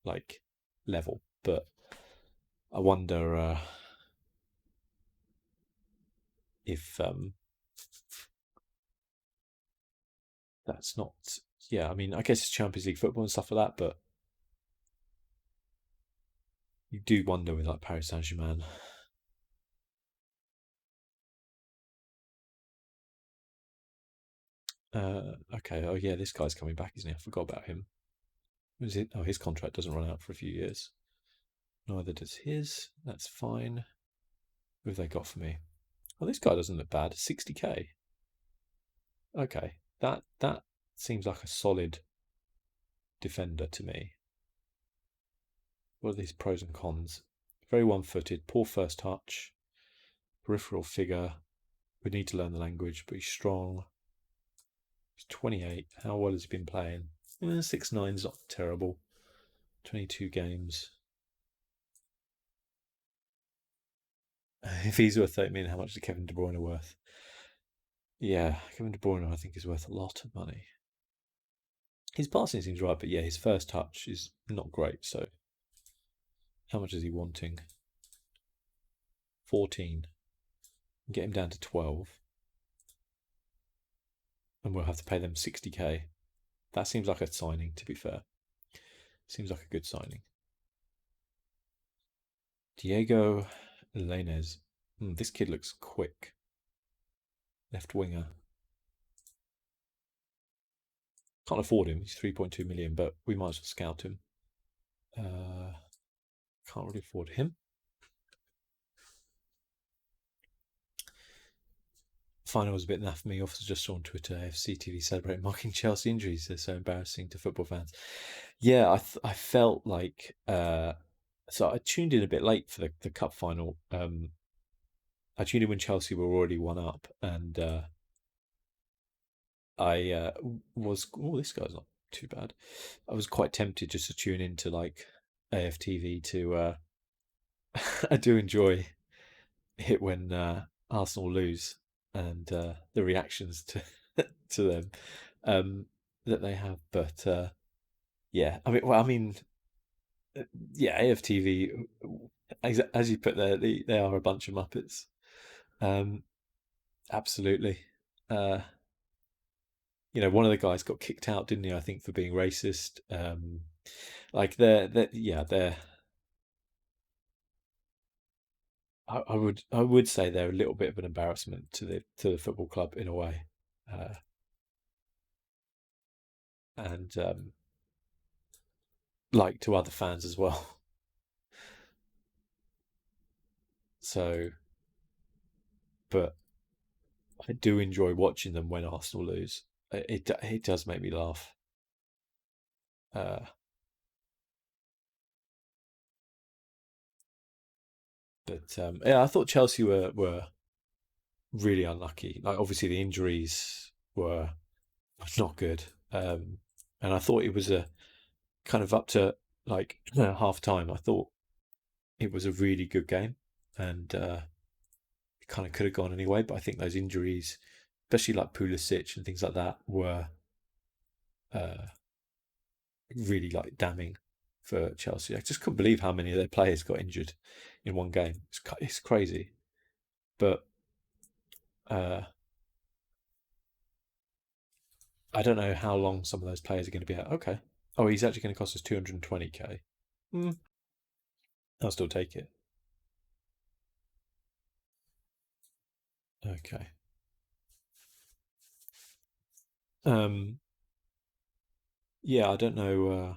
like level. But I wonder if that's not. Yeah, I mean, I guess it's Champions League football and stuff like that, but you do wonder with like Paris Saint Germain. Okay. Oh yeah, this guy's coming back, isn't he? I forgot about him. Was it? Oh, his contract doesn't run out for a few years. Neither does his. That's fine. Who have they got for me? Oh, this guy doesn't look bad. 60k. Okay, that seems like a solid defender to me. What are these pros and cons? Very one-footed, poor first touch, peripheral figure. We need to learn the language, but he's strong. He's 28. How well has he been playing? 6'9's not terrible. 22 games. If he's worth 30 million, how much is Kevin De Bruyne worth? Yeah, Kevin De Bruyne I think is worth a lot of money. His passing seems right, but yeah, his first touch is not great. So how much is he wanting? 14. Get him down to 12. And we'll have to pay them 60k. That seems like a signing, to be fair. Seems like a good signing. Diego Lainez. This kid looks quick. Left winger. Can't afford him. He's 3.2 million, but we might as well scout him. Can't really afford him. Final was a bit naff for me. Officers just saw on Twitter AFC TV celebrating mocking Chelsea injuries. They're so embarrassing to football fans. Yeah, I felt like so I tuned in a bit late for the cup final. I tuned in when Chelsea were already 1-up, and I was this guy's not too bad. I was quite tempted just to tune into like AFTV to. I do enjoy it when Arsenal lose and the reactions to to them that they have. But yeah, I mean, yeah, AFTV, as you put there, they are a bunch of muppets. Absolutely. One of the guys got kicked out, didn't he? I think for being racist. Like they're. I would say they're a little bit of an embarrassment to the football club in a way, and like to other fans as well. So, but I do enjoy watching them when Arsenal lose. It does make me laugh. But yeah, I thought Chelsea were really unlucky. Like obviously the injuries were not good, and I thought it was a kind of up to like half time. I thought it was a really good game, and it kind of could have gone anyway. But I think those injuries, especially like Pulisic and things like that, were really like damning for Chelsea. I just couldn't believe how many of their players got injured in one game. It's crazy, but I don't know how long some of those players are going to be out. Okay. Oh, he's actually going to cost us 220k. I'll still take it. Okay. Yeah, I don't know.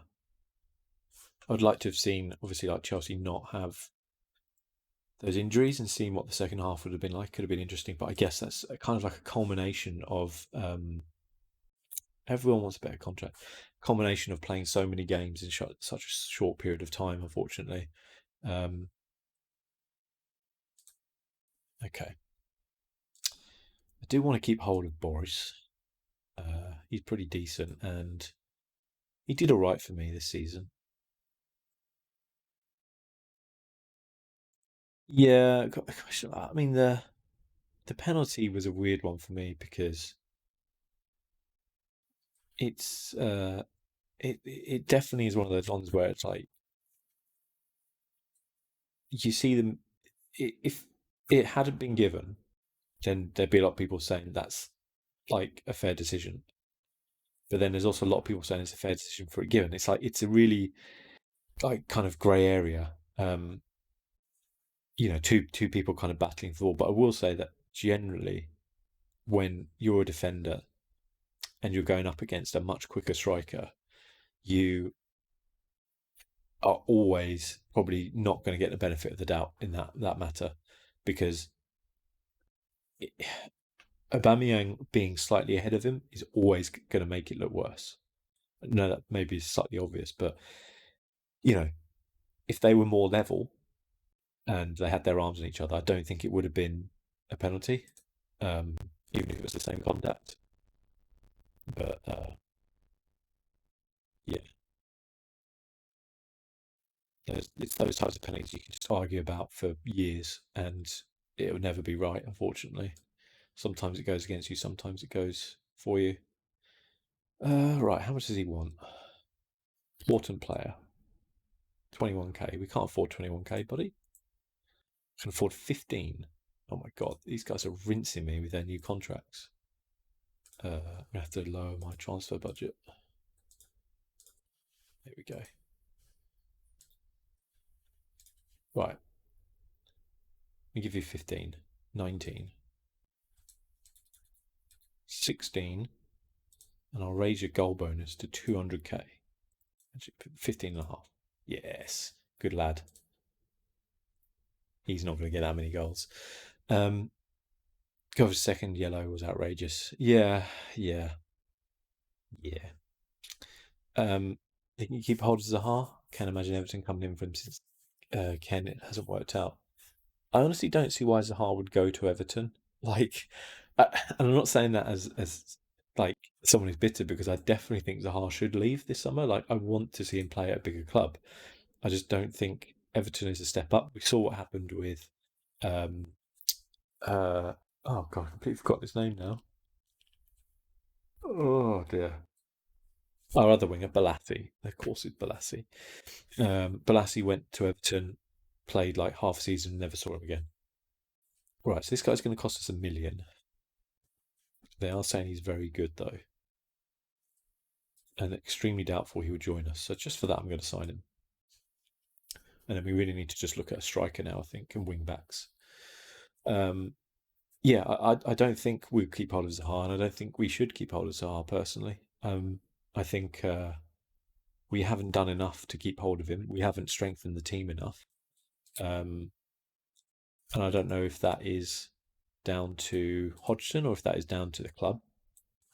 I'd like to have seen, obviously, like Chelsea not have those injuries and seeing what the second half would have been like. Could have been interesting, but I guess that's kind of like a culmination of everyone wants a better contract. Combination of playing so many games in such a short period of time, unfortunately. Okay. I do want to keep hold of Boris. He's pretty decent, and he did all right for me this season. Yeah, I mean the penalty was a weird one for me because it's it definitely is one of those ones where it's like you see them. If it hadn't been given, then there'd be a lot of people saying that's like a fair decision. But then there's also a lot of people saying it's a fair decision for it given. It's like it's a really like kind of grey area. Two people kind of battling for the ball. But I will say that generally, when you're a defender and you're going up against a much quicker striker, you are always probably not going to get the benefit of the doubt in that matter. because Aubameyang being slightly ahead of him is always going to make it look worse. No, that maybe is slightly obvious, but you know, if they were more level and they had their arms on each other, I don't think it would have been a penalty, even if it was the same contact. But yeah, it's those types of penalties you can just argue about for years, and it will never be right, unfortunately. Sometimes it goes against you, sometimes it goes for you. Right, how much does he want? Wharton player, 21k. We can't afford 21k, buddy. Can afford 15. Oh my god, these guys are rinsing me with their new contracts. I'm gonna have to lower my transfer budget. There we go. Right. Let me give you 15, 19, 16, and I'll raise your goal bonus to 200k. Actually, 15 and a half. Yes. Good lad. He's not going to get that many goals. Go for second yellow was outrageous. Yeah. They can keep hold of Zaha. Can't imagine Everton coming in for him since Ken. It hasn't worked out. I honestly don't see why Zaha would go to Everton. Like, and I'm not saying that as like someone who's bitter, because I definitely think Zaha should leave this summer. Like, I want to see him play at a bigger club. I just don't think Everton is a step up. We saw what happened with, um, oh god, I completely forgot his name now. Oh dear. Our other winger, Balassi. Of course, it's Balassi. Balassi went to Everton, played like half a season, never saw him again. Right, so this guy's going to cost us 1 million. They are saying he's very good though, and extremely doubtful he would join us. So just for that, I'm going to sign him. And then we really need to just look at a striker now, I think, and wing backs. Yeah, I don't think we'll keep hold of Zaha, and I don't think we should keep hold of Zaha personally. I think we haven't done enough to keep hold of him. We haven't strengthened the team enough. And I don't know if that is down to Hodgson or if that is down to the club.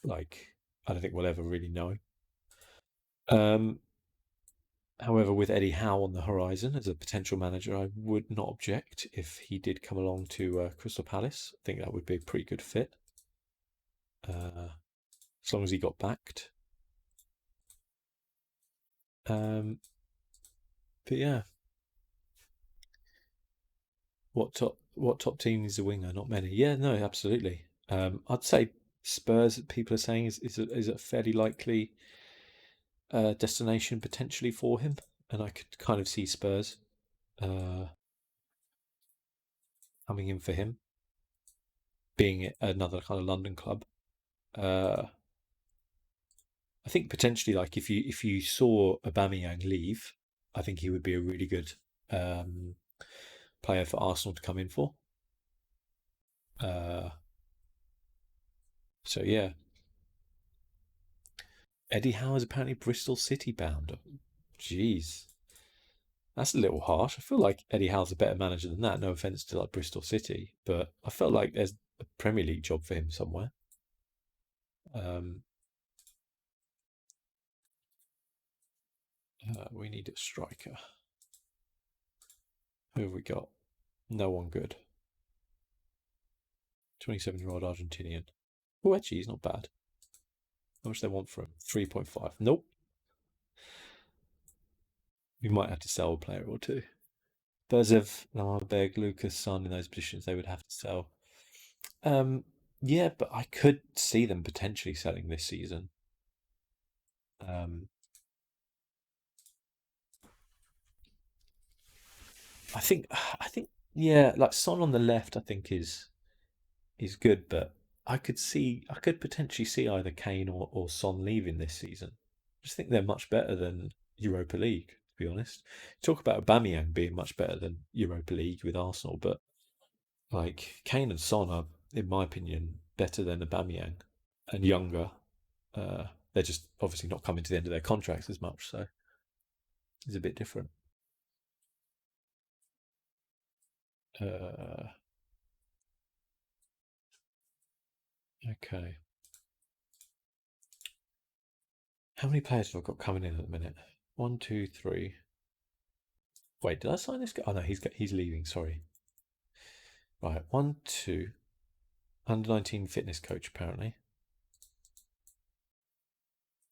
Like, I don't think we'll ever really know. However, with Eddie Howe on the horizon as a potential manager, I would not object if he did come along to Crystal Palace. I think that would be a pretty good fit, as long as he got backed. But yeah, what top team is a winger? Not many. Yeah, no, absolutely. I'd say Spurs. People are saying is a fairly likely destination potentially for him, and I could kind of see Spurs coming in for him, being another kind of London club. I think potentially, like if you saw Aubameyang leave, I think he would be a really good player for Arsenal to come in for. So yeah, Eddie Howe is apparently Bristol City bound. Jeez, that's a little harsh. I feel like Eddie Howe's a better manager than that. No offense to like Bristol City, but I felt like there's a Premier League job for him somewhere. We need a striker. Who have we got? No one good. 27-year-old Argentinian. Oh, actually, he's not bad. How much they want for him? 3.5. Nope. We might have to sell a player or two. Bezev, Lamberg, Lucas, Son in those positions, they would have to sell. Yeah, but I could see them potentially selling this season. I think, yeah, like Son on the left, I think is good, but I could potentially see either Kane or Son leaving this season. I just think they're much better than Europa League, to be honest. Talk about Aubameyang being much better than Europa League with Arsenal, but like Kane and Son are, in my opinion, better than Aubameyang and younger. They're just obviously not coming to the end of their contracts as much, so it's a bit different. Okay. How many players have I got coming in at the minute? 1, 2, 3. Wait, did I sign this guy? Oh no, he's leaving. Sorry. Right, 1, 2. Under 19 fitness coach apparently.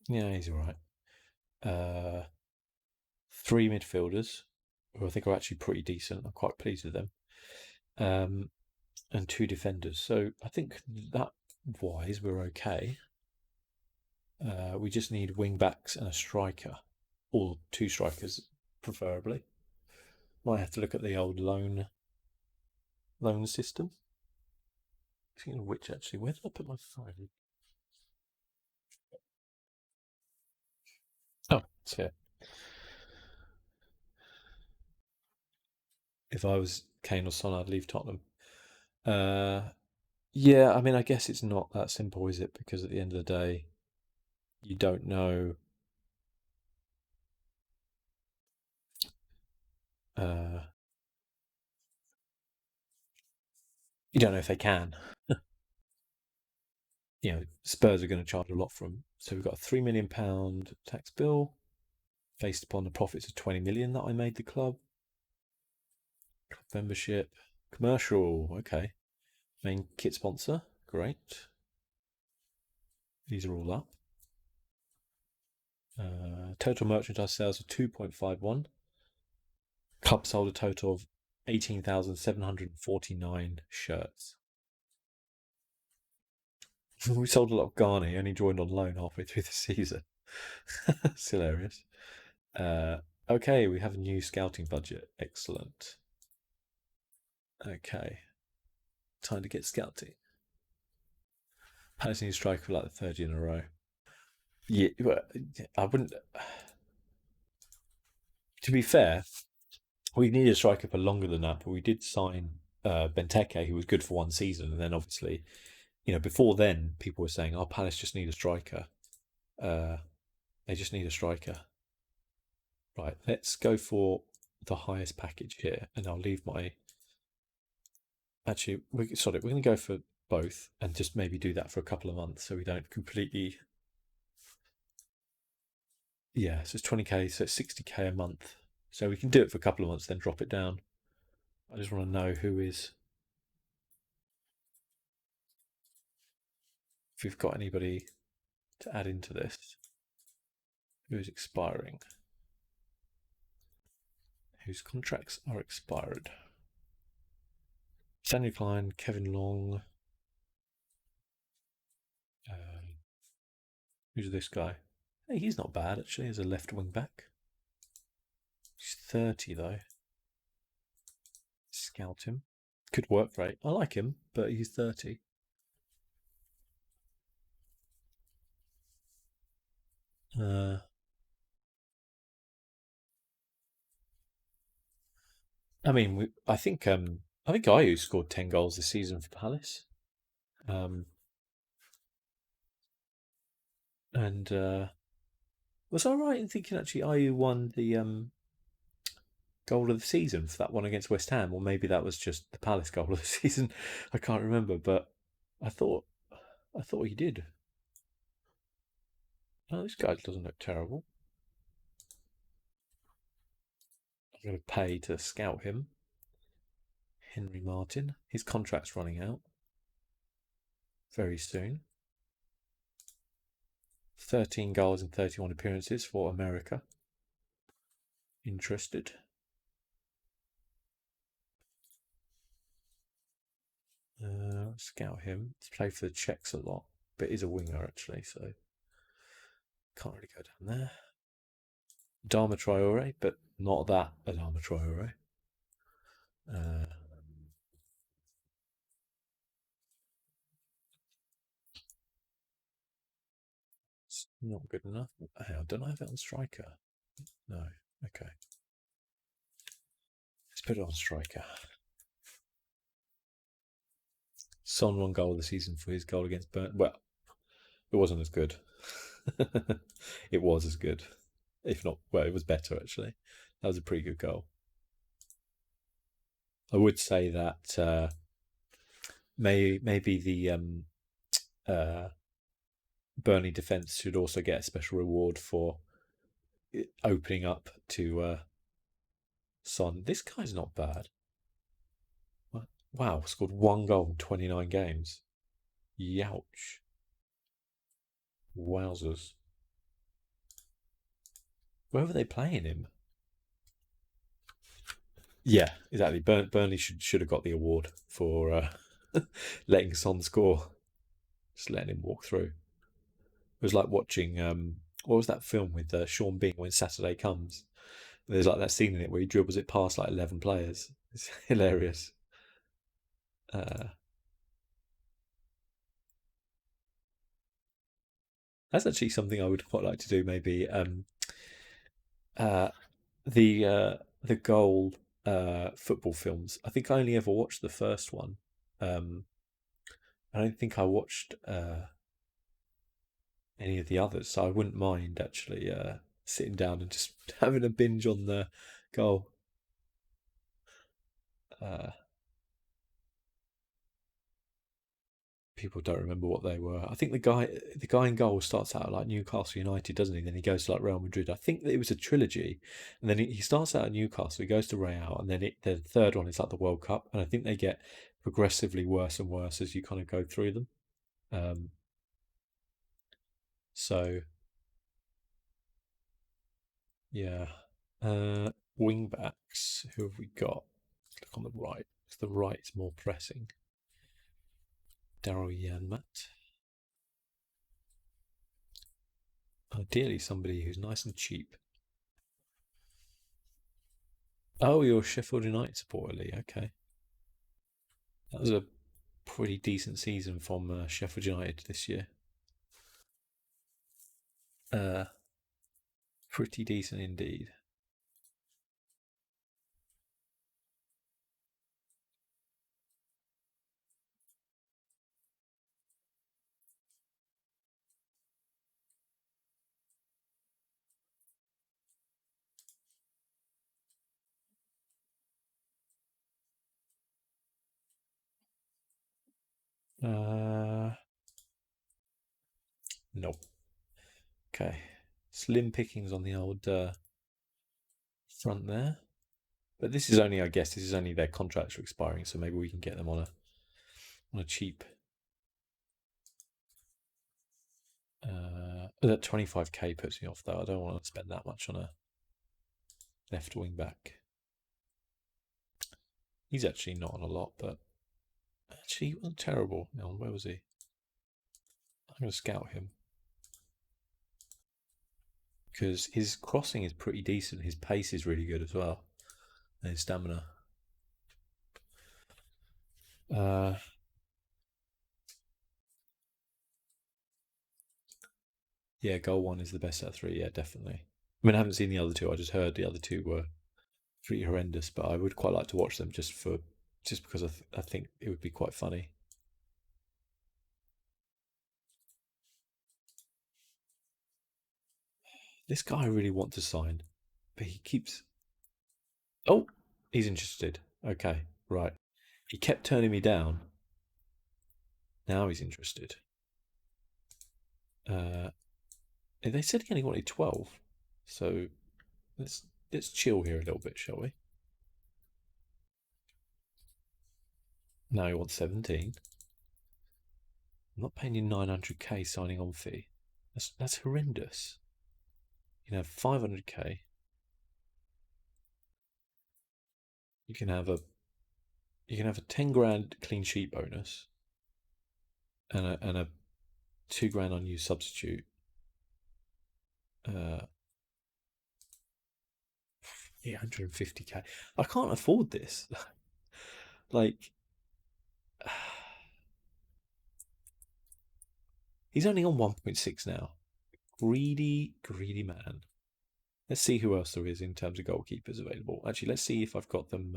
Yeah, he's all right. 3 midfielders, who I think are actually pretty decent. I'm quite pleased with them. And 2 defenders. So I think that wise we're okay. We just need wing backs and a striker, or 2 strikers preferably. Might have to look at the old loan system. Speaking of which, actually, where did I put my phone? Oh, it's here. If I was Kane or Son, I'd leave Tottenham. Yeah, I mean, I guess it's not that simple, is it? Because at the end of the day, you don't know. You don't know if they can. Spurs are going to charge a lot for them. So we've got a £3 million tax bill based upon the profits of 20 million that I made the club. Club membership, commercial, okay. Main kit sponsor, great. These are all up. Total merchandise sales of 2.51. Club sold a total of 18,749 shirts. We sold a lot of Garni, only joined on loan halfway through the season. It's hilarious. Okay, we have a new scouting budget. Excellent. Okay. Time to get scouting. Palace need a striker for like the 3rd year in a row. Yeah, I wouldn't. To be fair, we needed a striker for longer than that, but we did sign Benteke, who was good for 1 season, and then obviously, before then, people were saying, "Oh, Palace just need a striker. They just need a striker." Right, let's go for the highest package here, and I'll leave my. Actually, we're going to go for both, and just maybe do that for a couple of months, so we don't completely. Yeah, so it's 20k, so it's 60k a month. So we can do it for a couple of months, then drop it down. I just want to know who is. If we've got anybody to add into this, who is expiring, whose contracts are expired. Daniel Klein, Kevin Long. Who's this guy? Hey, he's not bad actually as a left wing back. He's 30 though. Scout him. Good work rate. I like him, but he's 30. I mean, I think Ayew scored 10 goals this season for Palace. And was I right in thinking actually Ayew won the goal of the season for that one against West Ham, or maybe that was just the Palace goal of the season? I can't remember, but I thought he did. No, this guy doesn't look terrible. I'm going to pay to scout him. Henry Martin. His contract's running out very soon. 13 goals in 31 appearances for America. Interested. Scout him. He's played for the Czechs a lot, but he's a winger actually, so can't really go down there. Adama Traore, but not that Adama Traore. It's not good enough. Hey, I don't have it on striker. No. Okay. Let's put it on striker. Son 1 goal of the season for his goal against Burn. Well, it wasn't as good. It was as good. If not, well, it was better actually. That was a pretty good goal. I would say that maybe the uh, Burnley defence should also get a special reward for opening up to Son. This guy's not bad. Wow, scored 1 goal in 29 games. Youch. Wowzers. Where were they playing him? Yeah, exactly. Burnley should have got the award for letting Son score. Just letting him walk through. It was like watching what was that film with Sean Bean when Saturday Comes? There's like that scene in it where he dribbles it past like 11 players. It's hilarious. That's actually something I would quite like to do. Maybe uh, the goal football films. I think I only ever watched the first one. I don't think I watched any of the others, so I wouldn't mind actually sitting down and just having a binge on the goal. Uh, People don't remember what they were. I think the guy in goal starts out like Newcastle United, doesn't he? Then he goes to like Real Madrid. I think that it was a trilogy, and then he starts out at Newcastle, he goes to Real, and then the third one is like the World Cup, and I think they get progressively worse and worse as you kind of go through them. Um, so yeah, wing backs. Who have we got? Look on the right. The right is more pressing. Daryl Yanmat. Ideally, somebody who's nice and cheap. Oh, you're a Sheffield United supporter, Lee. Okay. That was a pretty decent season from Sheffield United this year. Uh, Pretty decent indeed. Uh, nope. Okay. Slim pickings on the old front there. But this is only, I guess, this is only their contracts are expiring, so maybe we can get them on a cheap. That 25k puts me off though. I don't want to spend that much on a left wing back. He's actually not on a lot, but actually he wasn't terrible. No, where was he? I'm going to scout him because his crossing is pretty decent. His pace is really good as well, and his stamina. Yeah, goal one is the best out of three. Yeah, definitely. I mean, I haven't seen the other two. I just heard the other two were pretty horrendous, but I would quite like to watch them just because I think it would be quite funny. This guy I really want to sign, but he keeps. Oh, he's interested. Okay, right. He kept turning me down. Now he's interested. They said he only wanted 12, so let's chill here a little bit, shall we? Now he wants 17. I'm not paying you 900k signing on fee. That's horrendous. You can have 500k. You can have a 10 grand clean sheet bonus and a 2 grand on you substitute. 850k. I can't afford this. Like, he's only on 1.6 now. Greedy man. Let's see who else there is in terms of goalkeepers available. Actually, let's see if I've got them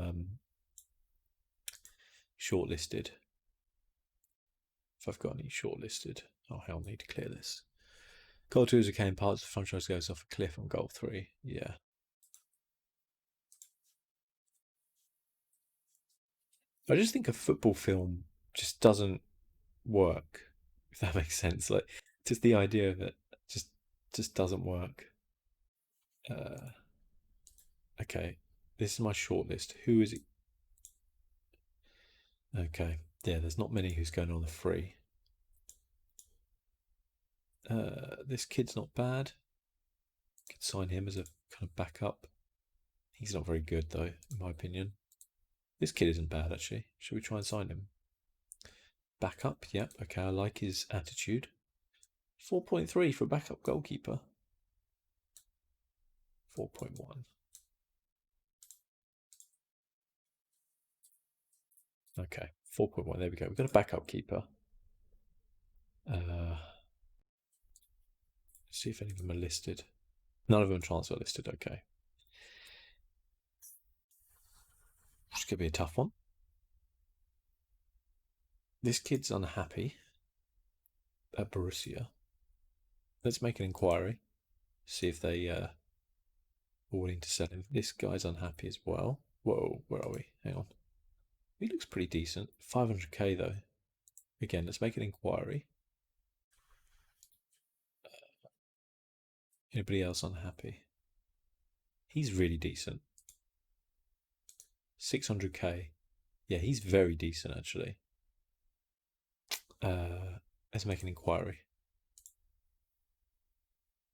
shortlisted. If I've got any shortlisted. Oh, hell, I need to clear this. Goal 2 is a cane parts. The franchise goes off a cliff on goal 3. Yeah. I just think a football film just doesn't work if that makes sense. Like, just the idea of it just doesn't work. Okay, this is my shortlist. Who is it? Okay, yeah, there's not many who's going on the free. This kid's not bad. Could sign him as a kind of backup. He's not very good though, in my opinion. This kid isn't bad actually. Should we try and sign him? Backup, yep. Okay, I like his attitude. 4.3 for a backup goalkeeper. 4.1. Okay, 4.1. There we go. We've got a backup keeper. Let's see if any of them are listed. None of them are transfer listed. Okay. This could be a tough one. This kid's unhappy at Borussia. Let's make an inquiry. See if they are willing to sell him. This guy's unhappy as well. Whoa, where are we? Hang on. He looks pretty decent. 500k though. Again, let's make an inquiry. Anybody else unhappy? He's really decent. 600k. Yeah, he's very decent actually. Let's make an inquiry.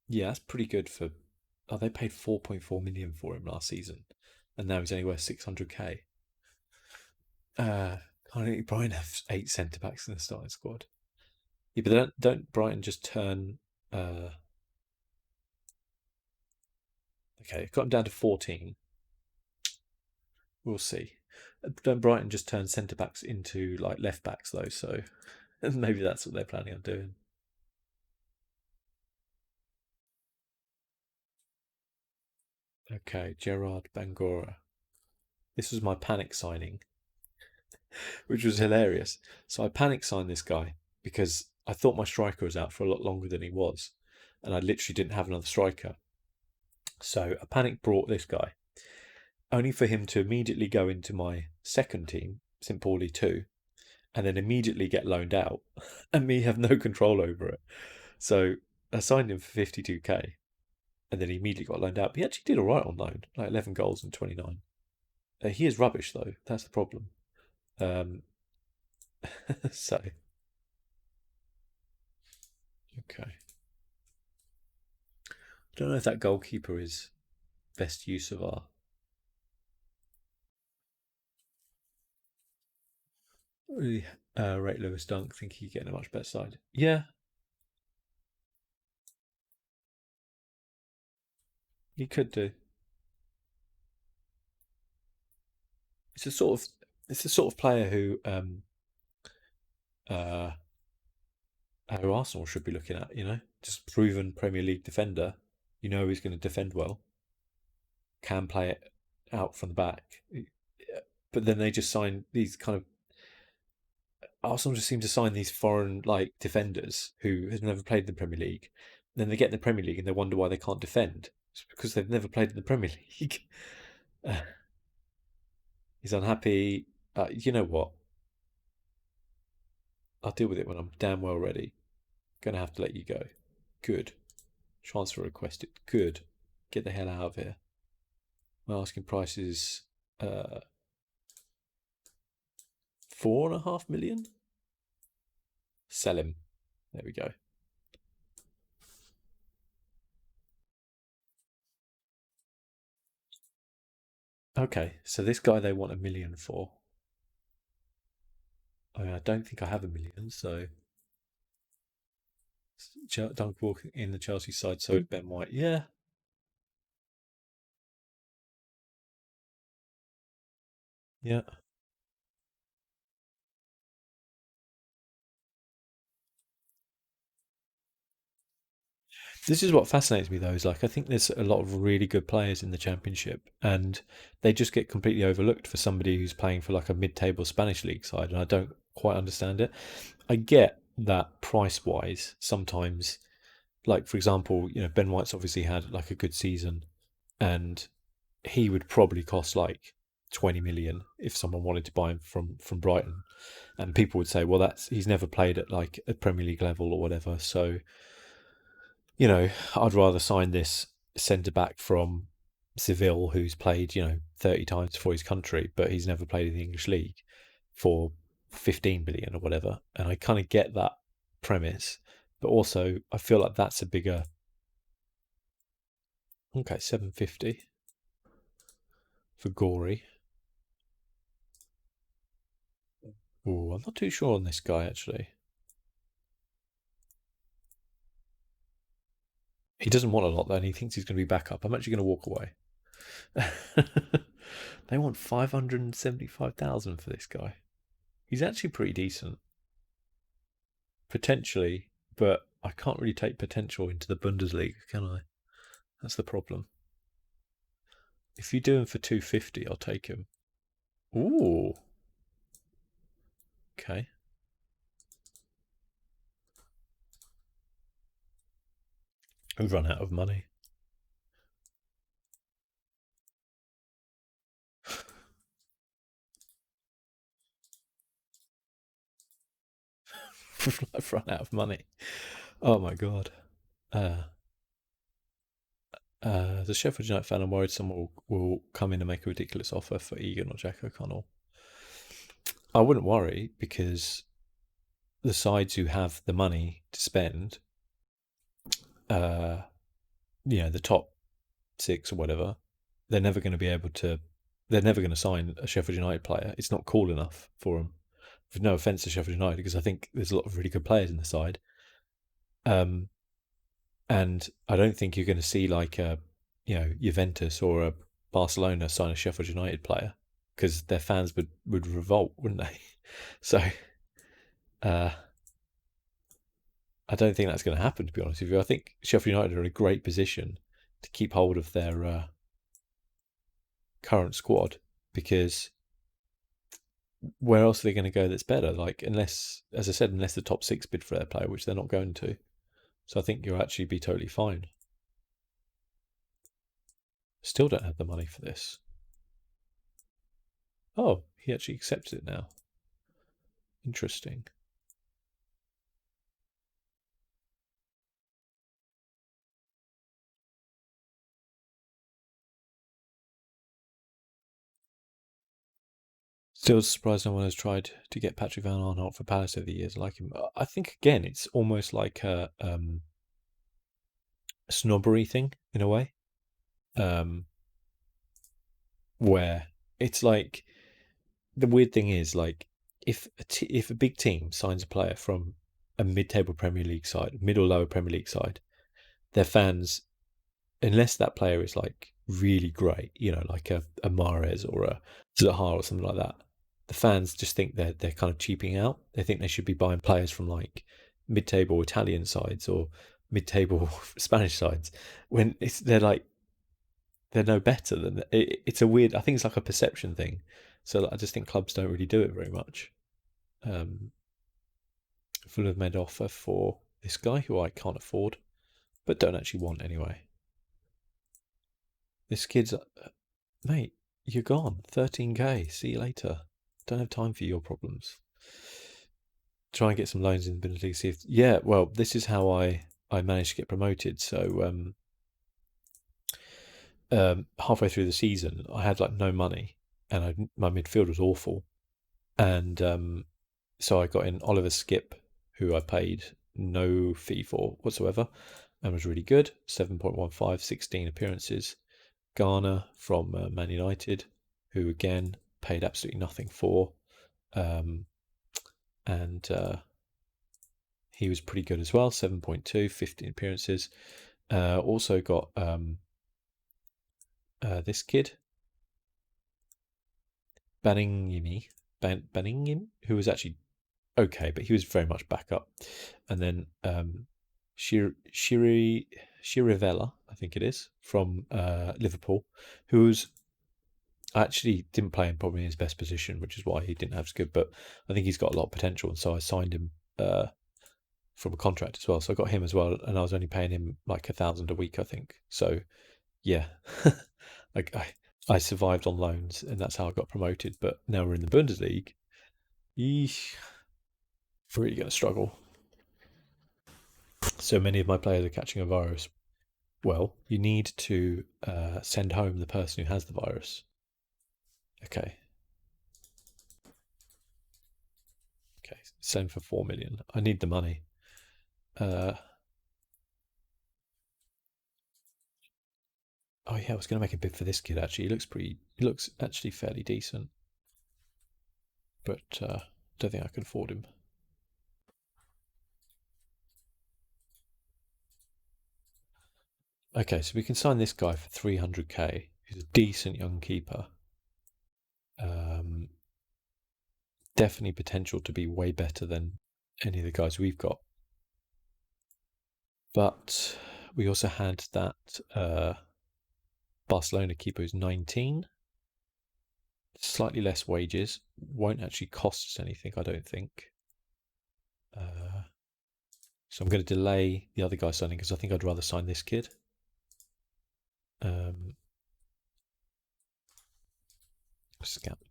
Yeah, that's pretty good for. Oh, they paid 4.4 million for him last season, and now he's only worth 600k. Can't Brighton have 8 centre backs in the starting squad? Yeah, but don't Brighton just turn? Okay, got him down to 14. We'll see. Don't Brighton just turn centre backs into like left backs though? So maybe that's what they're planning on doing. Okay, Gerard Bangora. This was my panic signing, which was hilarious. So I panic signed this guy because I thought my striker was out for a lot longer than he was, and I literally didn't have another striker. So I panic brought this guy, only for him to immediately go into my second team, St. Pauli 2, and then immediately get loaned out, and me have no control over it. So I signed him for 52k, and then he immediately got loaned out. But he actually did all right on loan, like 11 goals and 29. He is rubbish though. That's the problem. So okay. I don't know if that goalkeeper is best use of our. Really rate Lewis Dunk. Think he's getting a much better side. Yeah, he could do. It's a sort of player uh, who Arsenal should be looking at. You know, just proven Premier League defender. You know he's going to defend well. Can play it out from the back. But then they just sign these kind of. Arsenal just seem to sign these foreign like defenders who have never played in the Premier League. Then they get in the Premier League and they wonder why they can't defend. It's because they've never played in the Premier League. He's unhappy. You know what? I'll deal with it when I'm damn well ready. Gonna have to let you go. Good. Transfer requested. Good. Get the hell out of here. My asking price is 4.5 million. Sell him. There we go. Okay, so this guy they want 1 million for. I mean, I don't think I have 1 million, so Dunk walking in the Chelsea side, so Ben White. Yeah. Yeah. This is what fascinates me though, is like I think there's a lot of really good players in the championship and they just get completely overlooked for somebody who's playing for like a mid-table Spanish league side, and I don't quite understand it. I get that price wise sometimes, like for example, you know, Ben White's obviously had like a good season and he would probably cost like 20 million if someone wanted to buy him from Brighton. And people would say, well, he's never played at like a Premier League level or whatever. So, I'd rather sign this centre back from Seville who's played, 30 times for his country, but he's never played in the English league for 15 million or whatever. And I kind of get that premise, but also I feel like that's a bigger. Okay, 750 for Gory. Oh, I'm not too sure on this guy actually. He doesn't want a lot though, and he thinks he's going to be back up. I'm actually going to walk away. They want 575,000 for this guy. He's actually pretty decent, potentially, but I can't really take potential into the Bundesliga, can I? That's the problem. If you do him for 250, I'll take him. Ooh. Okay. We've run out of money. I've run out of money. Oh my god. As a Sheffield United fan, I'm worried someone will come in and make a ridiculous offer for Egan or Jack O'Connell. I wouldn't worry because the sides who have the money to spend, the top 6 or whatever, they're never going to be able to. They're never going to sign a Sheffield United player. It's not cool enough for them. With no offence to Sheffield United, because I think there's a lot of really good players in the side. And I don't think you're going to see like a, Juventus or a Barcelona sign a Sheffield United player because their fans would revolt, wouldn't they? So I don't think that's going to happen, to be honest with you. I think Sheffield United are in a great position to keep hold of their current squad because where else are they going to go that's better? Like, unless, as I said, unless the top 6 bid for their player, which they're not going to. So I think you'll actually be totally fine. Still don't have the money for this. Oh, he actually accepts it now. Interesting. Still surprised no one has tried to get Patrick Van Aanholt for Palace over the years. Like him, I think again, it's almost like a snobbery thing in a way, where it's like the weird thing is like if a big team signs a player from a mid-table Premier League side, mid or lower Premier League side, their fans, unless that player is like really great, like a Mahrez or a Zaha or something like that, the fans just think they're kind of cheaping out. They think they should be buying players from like mid-table Italian sides or mid-table Spanish sides when they're no better than it's a weird. I think it's like a perception thing. So I just think clubs don't really do it very much. Fulham made offer for this guy who I can't afford, but don't actually want anyway. This kid's, mate, you're gone. 13k. See you later. Don't have time for your problems. Try and get some loans in the Bundesliga. See if, yeah, well, this is how I managed to get promoted. So halfway through the season, I had like no money, and my midfield was awful, and so I got in Oliver Skip, who I paid no fee for whatsoever, and was really good. 7.15, 16 appearances. Garner from Man United, who again paid absolutely nothing for, and he was pretty good as well. 7.2, 15 appearances. Also got this kid, Banningham, who was actually okay, but he was very much backup. And then Chirivella, I think it is, from Liverpool, who's actually didn't play in probably his best position, which is why he didn't have as good. But I think he's got a lot of potential, and so I signed him from a contract as well. So I got him as well, and I was only paying him like 1,000 a week, I think. So yeah, I I survived on loans, and that's how I got promoted. But now we're in the Bundesliga. Yeesh, really going to struggle. So many of my players are catching a virus. Well, you need to send home the person who has the virus. Okay. Okay, send for 4 million. I need the money. Oh yeah, I was going to make a bid for this kid actually. He looks actually fairly decent, but don't think I can afford him. Okay, so we can sign this guy for 300k. He's a decent young keeper. Definitely potential to be way better than any of the guys we've got. But we also had that Barcelona keeper who's 19. Slightly less wages. Won't actually cost us anything, I don't think. So I'm going to delay the other guy signing because I think I'd rather sign this kid.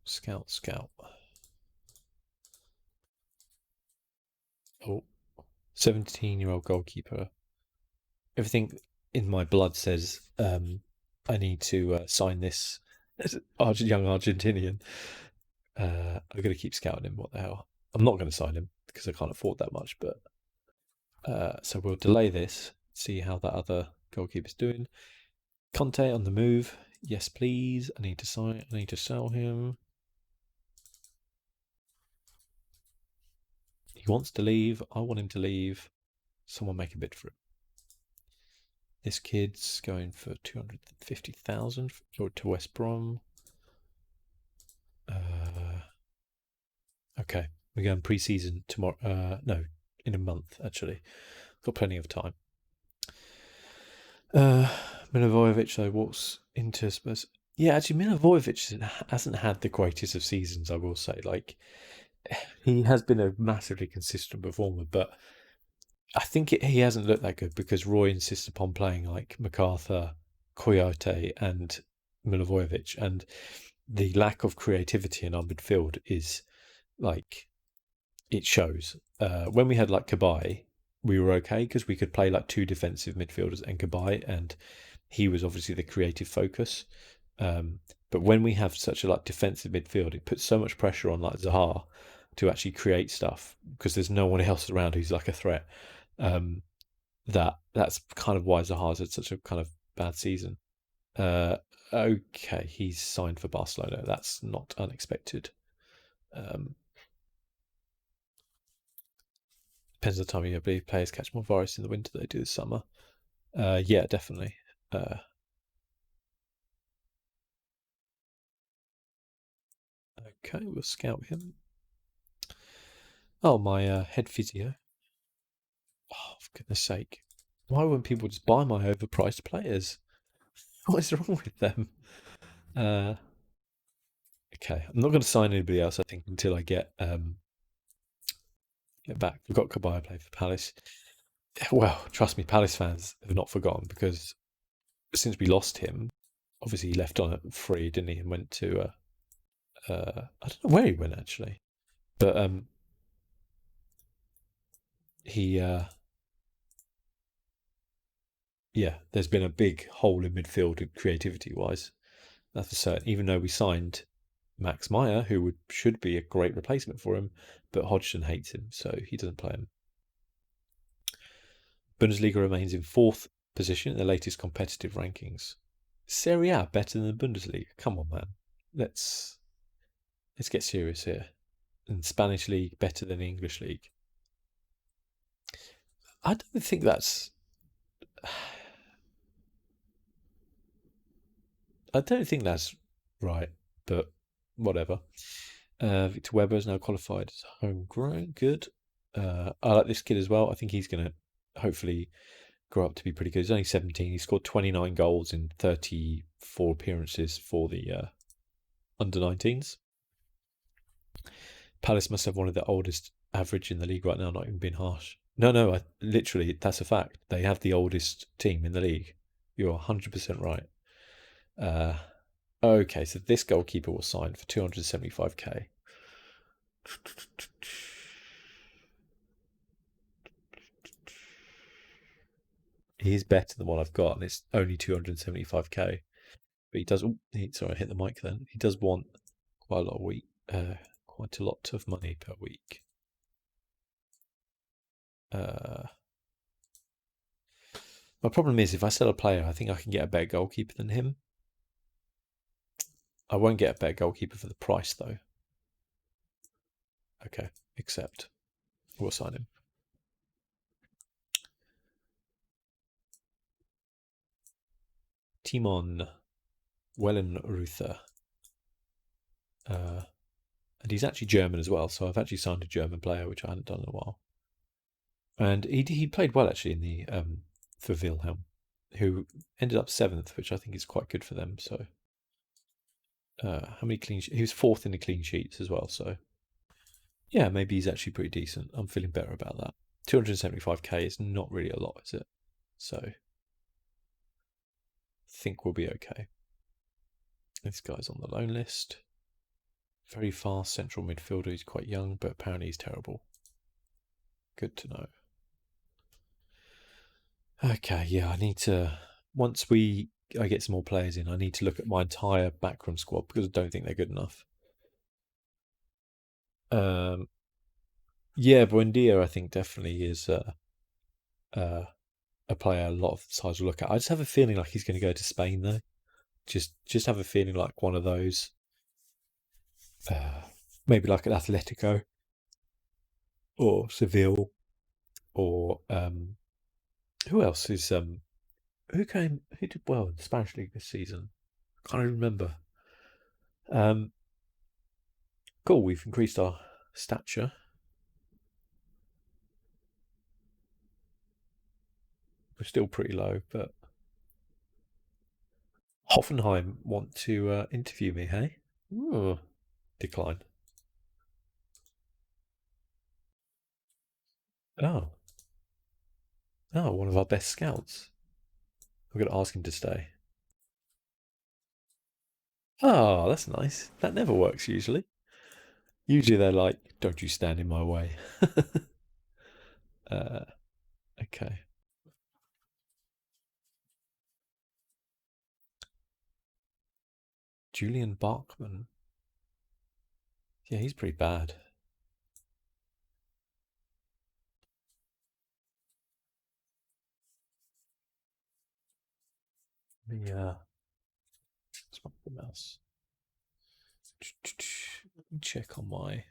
Scout. Oh, 17-year-old goalkeeper. Everything in my blood says I need to sign this young Argentinian. I'm going to keep scouting him. What the hell? I'm not going to sign him because I can't afford that much. But so we'll delay this, see how that other goalkeeper's doing. Conte on the move. Yes, please. I need to sell him. He wants to leave. I want him to leave. Someone make a bid for him. This kid's going for 250,000 to West Brom. Okay, we're going pre-season tomorrow. No, in a month actually. Got plenty of time. Milivojevic though walks into Spurs. Yeah, actually, Milivojevic hasn't had the greatest of seasons, I will say. Like, he has been a massively consistent performer, but I think he hasn't looked that good because Roy insists upon playing like MacArthur, Coyote, and Milivojevic, and the lack of creativity in our midfield is like it shows. When we had like Cabaye, we were okay because we could play like two defensive midfielders and Cabaye, and he was obviously the creative focus. But when we have such a like defensive midfield, it puts so much pressure on like Zaha to actually create stuff because there's no one else around who's like a threat. That's kind of why Zaha's had such a kind of bad season. Okay, he's signed for Barcelona. That's not unexpected. Depends on the time of year. I believe players catch more virus in the winter than they do the summer. Yeah, definitely. Okay, we'll scout him. Oh, my head physio. Oh, for goodness sake. Why wouldn't people just buy my overpriced players? What is wrong with them? Okay, I'm not going to sign anybody else, I think, until I get back. We've got Cabaye play for Palace. Well, trust me, Palace fans have not forgotten because since we lost him, obviously he left on it free, didn't he? And went to I don't know where he went actually, but he yeah, there's been a big hole in midfield creativity wise. That's for certain. Even though we signed Max Meyer, who should be a great replacement for him, but Hodgson hates him, so he doesn't play him. Bundesliga remains in 4th position in the latest competitive rankings. Serie A better than the Bundesliga? Come on, man. Let's get serious here. And Spanish league better than the English league? I don't think that's. I don't think that's right, but whatever. Victor Weber is now qualified as homegrown. Good. I like this kid as well. I think he's going to hopefully grow up to be pretty good. He's only 17. He scored 29 goals in 34 appearances for the under 19s. Palace must have one of the oldest average in the league right now, not even being harsh. No, literally, that's a fact. They have the oldest team in the league. You're 100% right. Okay, so this goalkeeper was signed for 275k. He's better than what I've got, and it's only 275k. But he does. Sorry, I hit the mic then. He does want quite a lot of money per week. My problem is if I sell a player, I think I can get a better goalkeeper than him. I won't get a better goalkeeper for the price though. Okay, accept. We'll sign him. Timon Wellenreuther. And he's actually German as well, so I've actually signed a German player, which I hadn't done in a while. And he played well actually in the for Wilhelm, who ended up 7th, which I think is quite good for them. So, how many clean sheets? He was 4th in the clean sheets as well. So, yeah, maybe he's actually pretty decent. I'm feeling better about that. 275k is not really a lot, is it? So, I think we'll be okay. This guy's on the loan list. Very fast central midfielder. He's quite young, but apparently he's terrible. Good to know. Okay, yeah, I need to. Once I get some more players in, I need to look at my entire backroom squad because I don't think they're good enough. Yeah, Buendia, I think definitely is a player a lot of sides will look at. I just have a feeling like he's going to go to Spain though. Just have a feeling like one of those, maybe like an Atletico or Seville or who else is who did well in the Spanish league this season? I can't even remember. Cool, we've increased our stature. We're still pretty low, but Hoffenheim want to interview me, hey? Ooh, decline. Oh. Oh, one of our best scouts. I'm going to ask him to stay. Oh, that's nice. That never works usually. Usually they're like, don't you stand in my way. Okay. Julian Bachman. Yeah, he's pretty bad. Yeah. Let's the mouse. Let me check on my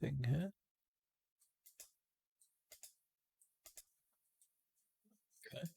thing here. Okay.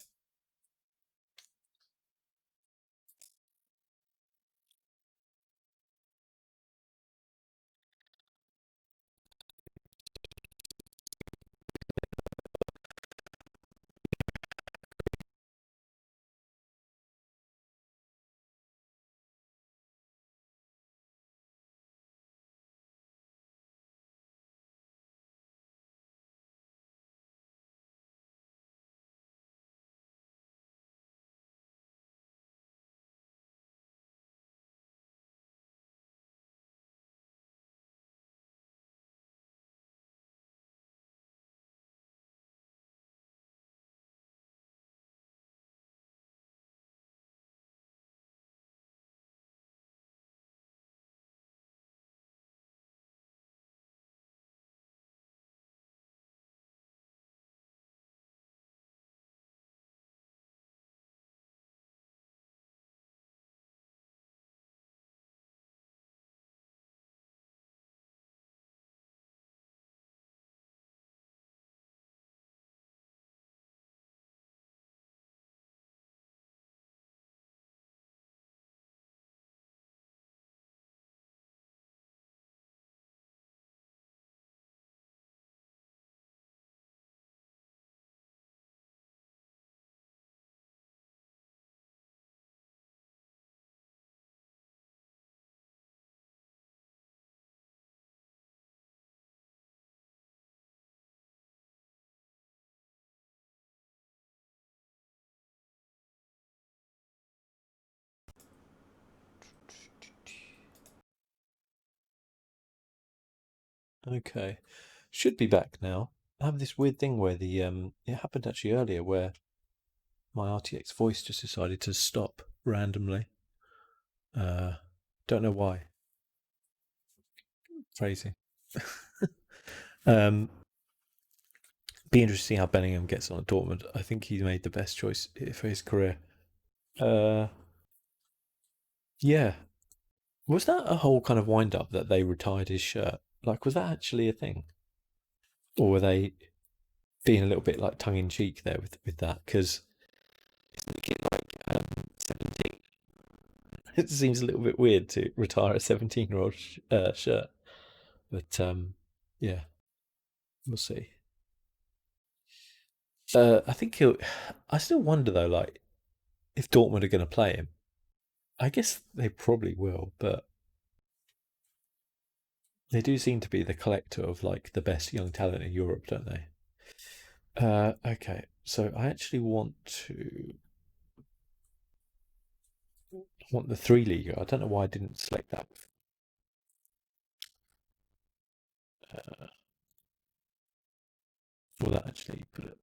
Okay. Should be back now. I have this weird thing where it happened actually earlier where my RTX voice just decided to stop randomly. Uh, don't know why. Crazy. Um, be interesting to see how Bellingham gets on at Dortmund. I think he made the best choice for his career. Uh, yeah. Was that a whole kind of wind up that they retired his shirt? Like, was that actually a thing? Or were they being a little bit like tongue in cheek there with that? Because it's looking like 17. It seems a little bit weird to retire a 17-year-old shirt. But yeah, we'll see. I think he'll. I still wonder though, like if Dortmund are going to play him. I guess they probably will, but they do seem to be the collector of like the best young talent in Europe, don't they? Okay, so I actually want the 3 league. I don't know why I didn't select that. Uh, well, that actually put it.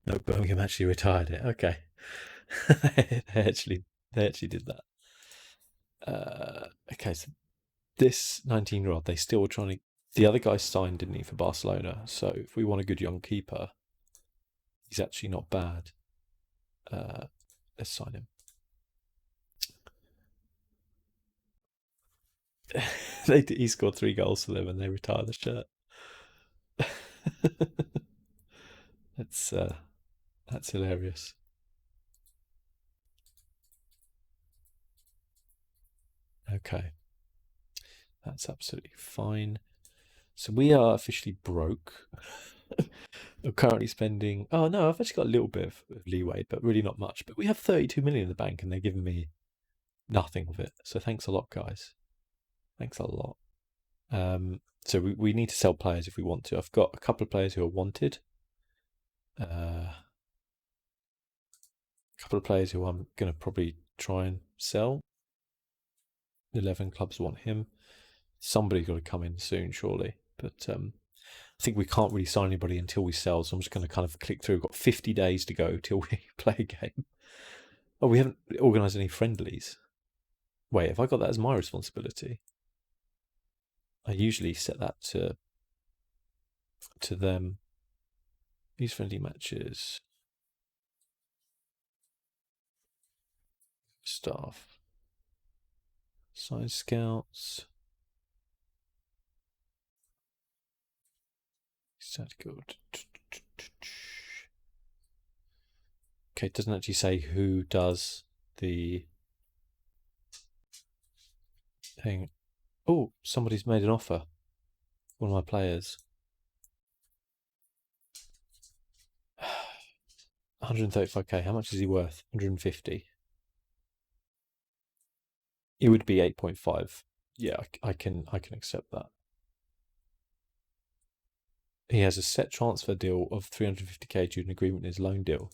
No, Birmingham actually retired it. Okay, they actually did that. Okay, so this 19-year-old, they still trying to. The other guy signed, didn't he, for Barcelona? So if we want a good young keeper, he's actually not bad. Let's sign him. He scored 3 goals for them, and they retired the shirt. that's uh, that's hilarious. Okay, that's absolutely fine. So we are officially broke. We're currently spending. Oh no, I've actually got a little bit of leeway, but really not much. But we have 32 million in the bank, and they're giving me nothing of it. So thanks a lot, guys. Thanks a lot. So we need to sell players if we want to. I've got a couple of players who are wanted. A couple of players who I'm going to probably try and sell. 11 clubs want him. Somebody's got to come in soon, surely. But I think we can't really sign anybody until we sell. So I'm just going to kind of click through. We've got 50 days to go till we play a game. Oh, we haven't organised any friendlies. Wait, have I got that as my responsibility? I usually set that to them. These friendly matches. Staff. Sign scouts. Statical. Okay, it doesn't actually say who does the thing. Oh, somebody's made an offer. One of my players. 135k. How much is he worth? 150. It would be 8.5. Yeah, I can accept that. He has a set transfer deal of 350k due to an agreement in his loan deal.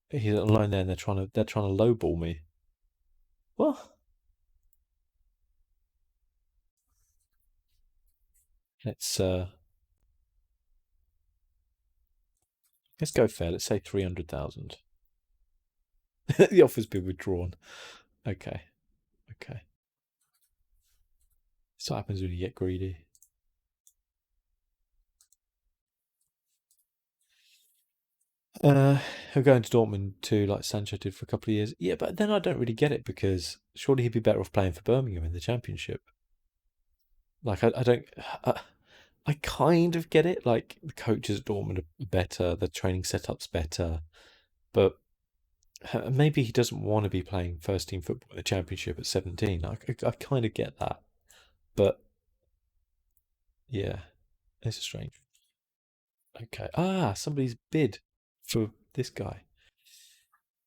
He's on loan there, and they're trying to lowball me. What? Let's go fair. Let's say 300,000. The offer's been withdrawn. Okay. Okay. So what happens when you get greedy. He'll go into Dortmund too, like Sancho did for a couple of years. Yeah, but then I don't really get it because surely he'd be better off playing for Birmingham in the Championship. Like I don't. I kind of get it. Like the coaches at Dortmund are better, the training setup's better, but maybe he doesn't want to be playing first team football in the Championship at 17. I kind of get that, but yeah, it's strange. Okay. Somebody's bid for this guy.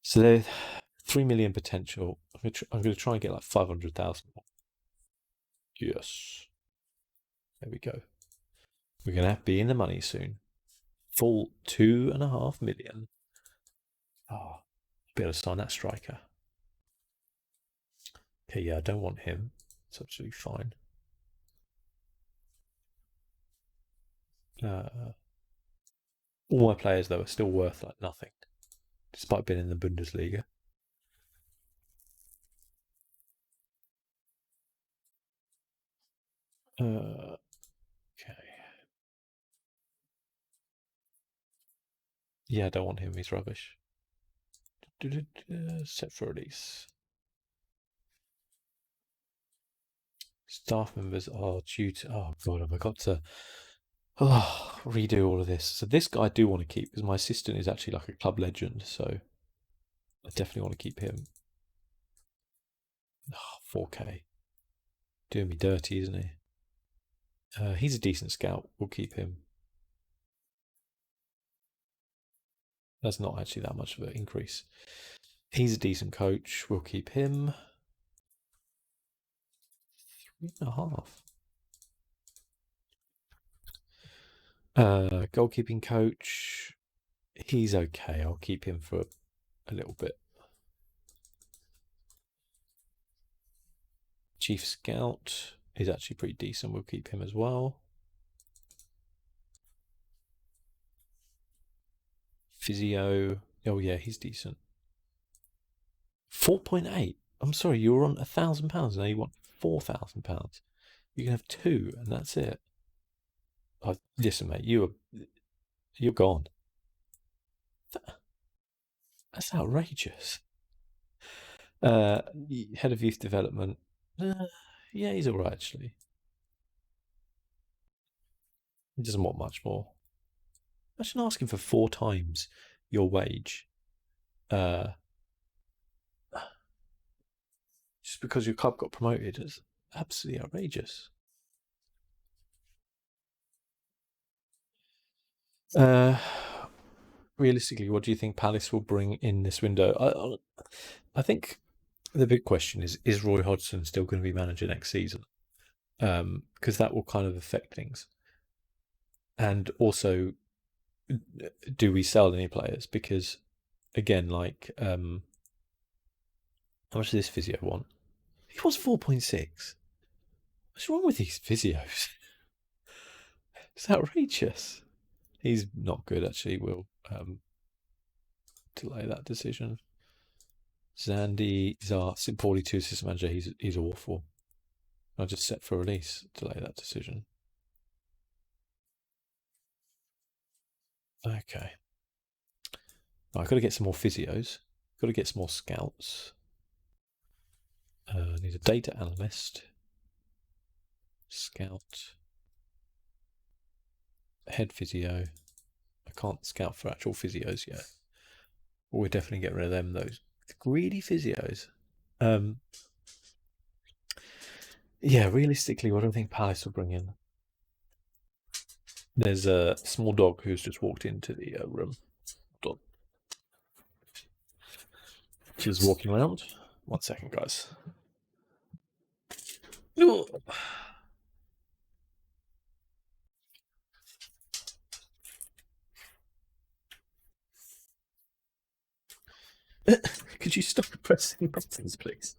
So they're 3 million potential. I'm going to try and get like 500,000. Yes. There we go. We're going to be in the money soon. Full 2.5 million. Oh, be able to sign that striker. Okay, yeah, I don't want him. It's absolutely fine. All my players, though, are still worth like nothing, despite being in the Bundesliga. Okay. Yeah, I don't want him. He's rubbish. Set for release. Staff members are due to. Oh god, have I got to redo all of this? So this guy I do want to keep because my assistant is actually like a club legend. So I definitely want to keep him. 4K. Doing me dirty, isn't he? He's a decent scout. We'll keep him. That's not actually that much of an increase. He's a decent coach. We'll keep him. 3.5. Goalkeeping coach. He's okay. I'll keep him for a little bit. Chief Scout is actually pretty decent. We'll keep him as well. Physio. Oh yeah, he's decent. 4.8. I'm sorry, you were on £1,000. Now you want £4,000. You can have two, and that's it. Listen, mate, you're gone. That's outrageous. Head of youth development. Yeah, he's all right actually. He doesn't want much more. Imagine asking for 4 times your wage, just because your club got promoted. It's absolutely outrageous. Realistically, what do you think Palace will bring in this window? I think the big question is Roy Hodgson still going to be manager next season? Because that will kind of affect things. And also, do we sell any players? Because, again, like, how much does this physio want? He wants 4.6. What's wrong with these physios? It's outrageous. He's not good, actually. We'll delay that decision. Zandy is our St. Pauli 2 assistant manager. He's awful. I just set for release. Delay that decision. Okay. I've got to get some more physios. Got to get some more scouts. Need a data analyst. Scout. Head physio. I can't scout for actual physios yet. But we'll definitely get rid of them, those greedy physios. Yeah, realistically, what do I think Palace will bring in? There's a small dog who's just walked into the room. Dog. She's walking around. 1 second, guys. No. Could you stop pressing buttons, please?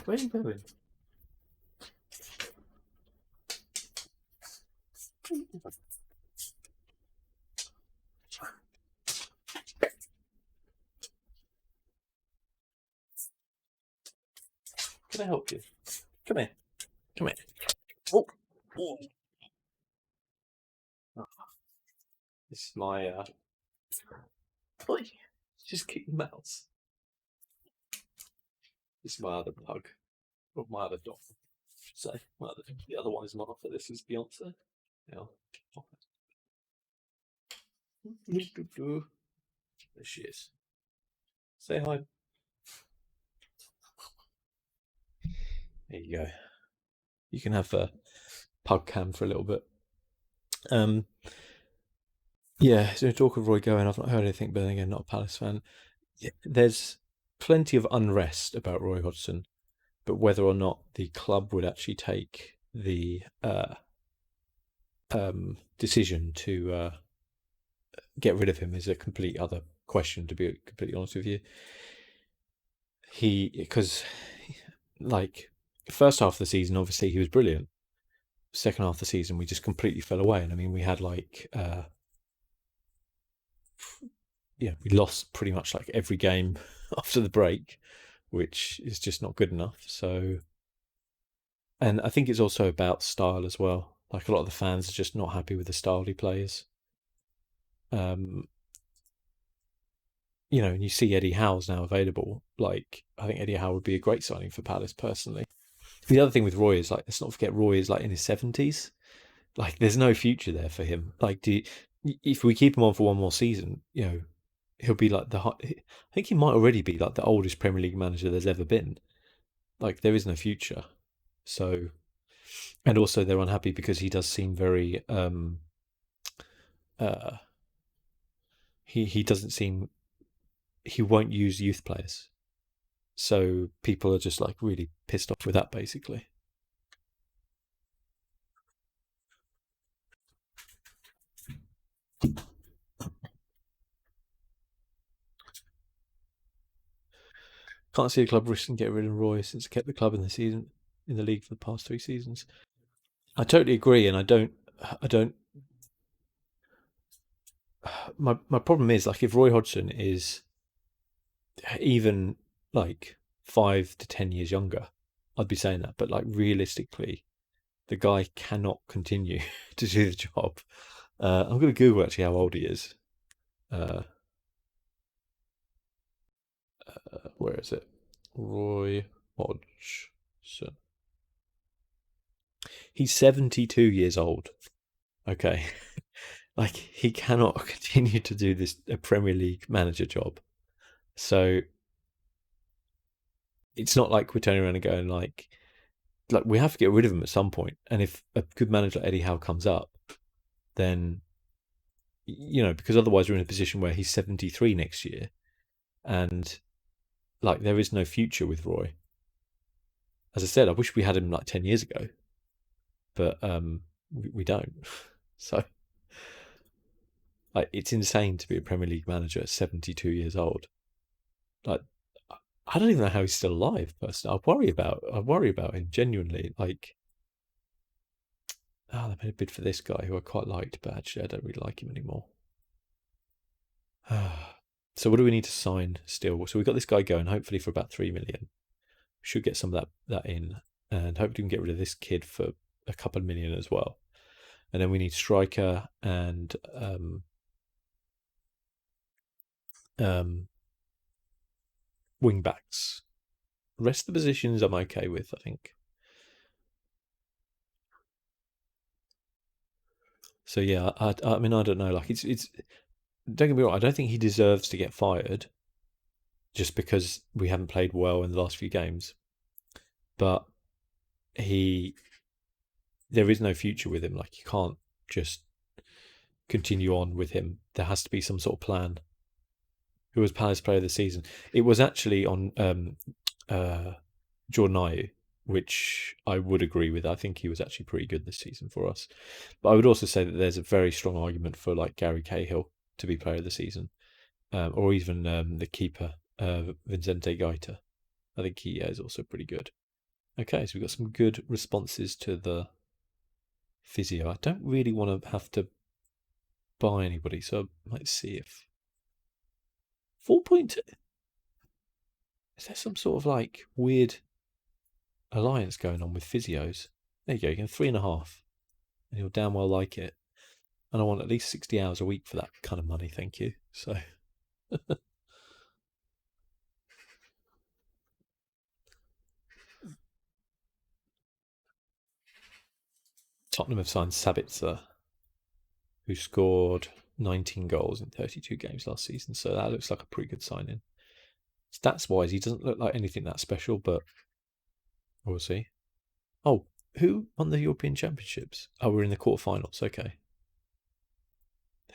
Where are you going? Can I help you? Come here. Come here. Oh. Oh. This is my boy. Just keep your mouse. This is my other pug. Or my other dog, I should say. The other one is Martha. This is Beyonce. Yeah. There she is. Say hi. There you go. You can have a pug cam for a little bit. Yeah, so talk of Roy going, I've not heard anything, but then again, not a Palace fan. Yeah, there's plenty of unrest about Roy Hodgson, but whether or not the club would actually take the decision to get rid of him is a complete other question, to be completely honest with you. Because, like, first half of the season, obviously, he was brilliant. second half of the season, we just completely fell away. And I mean, we had like, we lost pretty much like every game after the break, which is just not good enough. So, and I think it's also about style as well. Like a lot of the fans are just not happy with the style he plays. And you see Eddie Howe's now available. Like, I think Eddie Howe would be a great signing for Palace personally. The other thing with Roy is, like, let's not forget Roy is like in his 70s. Like, there's no future there for him. Like, if we keep him on for one more season, he'll be like I think he might already be like the oldest Premier League manager there's ever been. Like, there is no future. So, and also they're unhappy because he does seem very he doesn't seem, he won't use youth players. So people are just like really pissed off with that, basically. Can't see a club risking getting rid of Roy since he kept the club in the league for the past 3 seasons. I totally agree, and I don't. My problem is, like, if Roy Hodgson is even like 5 to 10 years younger, I'd be saying that. But like realistically, the guy cannot continue to do the job. I'm going to Google actually how old he is. Where is it? Roy Hodgson. He's 72 years old. Okay. Like, he cannot continue to do this a Premier League manager job. So it's not like we're turning around and going like we have to get rid of him at some point. And if a good manager like Eddie Howe comes up, then because otherwise we're in a position where he's 73 next year, and like there is no future with Roy. As I said, I wish we had him like 10 years ago, but we don't. So like, it's insane to be a Premier League manager at 72 years old. Like, I don't even know how he's still alive. Personally, I worry about him genuinely. Like, they made a bid for this guy who I quite liked, but actually I don't really like him anymore. So what do we need to sign still? So we've got this guy going, hopefully for about 3 million. We should get some of that in, and hopefully we can get rid of this kid for a couple of million as well. And then we need striker and wing backs. The rest of the positions I'm okay with, I think. So yeah, I mean, I don't know. Like, it's don't get me wrong, I don't think he deserves to get fired just because we haven't played well in the last few games. But there is no future with him. Like, you can't just continue on with him. There has to be some sort of plan. Who was Palace Player of the Season? It was actually on Jordan Ayew, which I would agree with. I think he was actually pretty good this season for us. But I would also say that there's a very strong argument for like Gary Cahill to be Player of the Season, or even the keeper, Vincente Gaita. I think he is also pretty good. Okay, so we've got some good responses to the physio. I don't really want to have to buy anybody, so let's see if 4.2. Is there some sort of like weird alliance going on with physios? There you go, you can 3.5, and you'll damn well like it. And I want at least 60 hours a week for that kind of money, thank you. So Tottenham have signed Sabitzer, who scored 19 goals in 32 games last season. So that looks like a pretty good signing. Stats-wise, he doesn't look like anything that special, but we'll see. Oh, who won the European Championships? Oh, we're in the quarterfinals. Okay.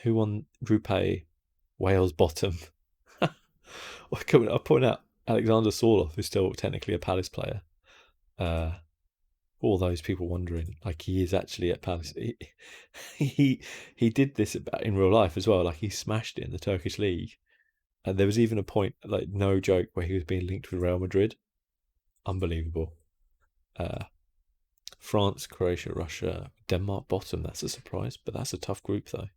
Who won Group A? Wales bottom. I point out Alexander Sorloth, who's still technically a Palace player. All those people wondering, like, he is actually at Palace. He did this in real life as well. Like, he smashed it in the Turkish league, and there was even a point, like, no joke, where he was being linked with Real Madrid. Unbelievable. France, Croatia, Russia, Denmark bottom. That's a surprise, but that's a tough group though.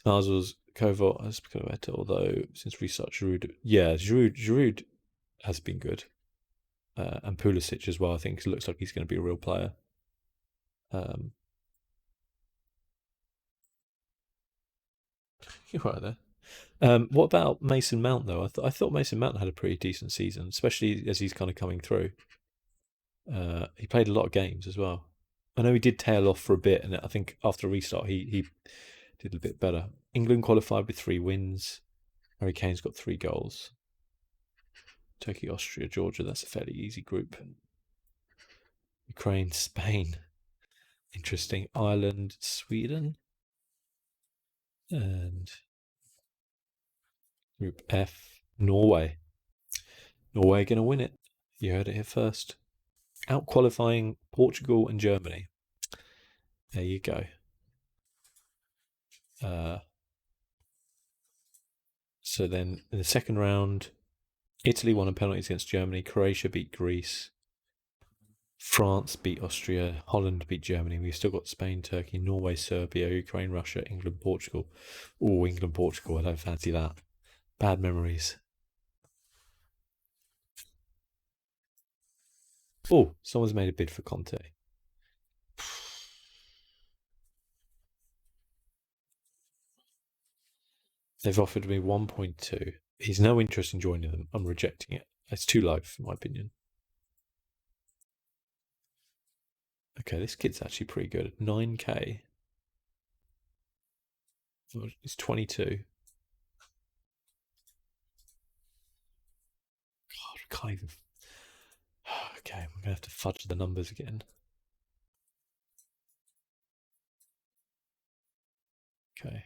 Ours was Kovac has become better, although since restart Giroud, yeah, Giroud has been good, and Pulisic as well. I think it looks like he's going to be a real player. You're right there. What about Mason Mount though? I thought Mason Mount had a pretty decent season, especially as he's kind of coming through. He played a lot of games as well. I know he did tail off for a bit, and I think after restart he did a bit better. England qualified with 3 wins. Harry Kane's got 3 goals. Turkey, Austria, Georgia. That's a fairly easy group. Ukraine, Spain. Interesting. Ireland, Sweden. And Group F, Norway. Norway going to win it. You heard it here first. Out qualifying Portugal and Germany. There you go. So then in the second round, Italy won on penalties against Germany. Croatia beat Greece. France beat Austria. Holland beat Germany. We've still got Spain, Turkey, Norway, Serbia, Ukraine, Russia, England, Portugal. Oh, England, Portugal. I don't fancy that. Bad memories. Oh, someone's made a bid for Conte. They've offered me 1.2. He's no interest in joining them. I'm rejecting it. It's too low, in my opinion. Okay, this kid's actually pretty good. 9k. He's 22. God, I can't even. Okay, I'm going to have to fudge the numbers again. Okay.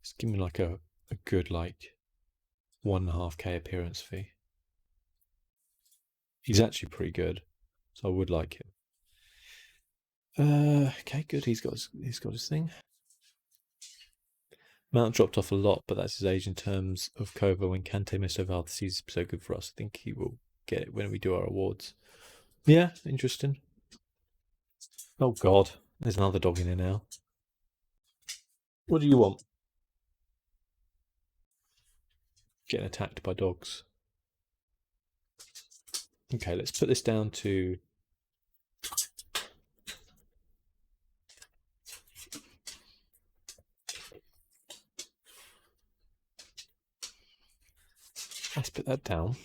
Just give me like a good, like, 1.5k appearance fee. He's actually pretty good, so I would like him. Okay, good. He's got his thing. Mount dropped off a lot, but that's his age in terms of Kova. When Kante missed over half the season, so good for us. I think he will get it when we do our awards. Yeah, interesting. Oh God, there's another dog in here now. What do you want? Getting attacked by dogs. Okay, let's put this down to. Let's put that down.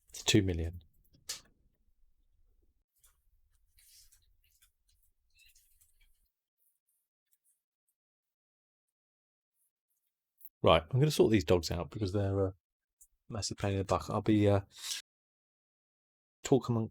It's 2 million. Right, I'm going to sort these dogs out because they're a massive pain in the butt. I'll be talk among.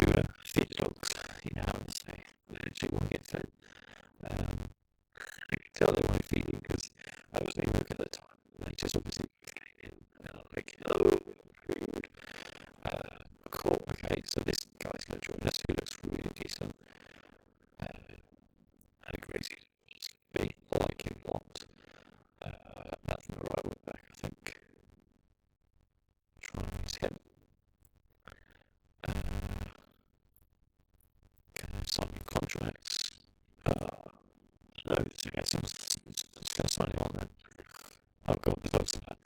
to feed the dogs. You know how they say they actually want to get fed. I could tell they wanted feeding because I wasn't even looking at the time. They just obviously came in and I'm like, hello, food. Cool, okay, so this guy's going to join us who looks really decent. Had a great season. Me, I like him a lot. That's the right way back, I think. Try and use him. Sign new contracts. No, this guy seems going to sign him on then. Oh god, the dogs are back.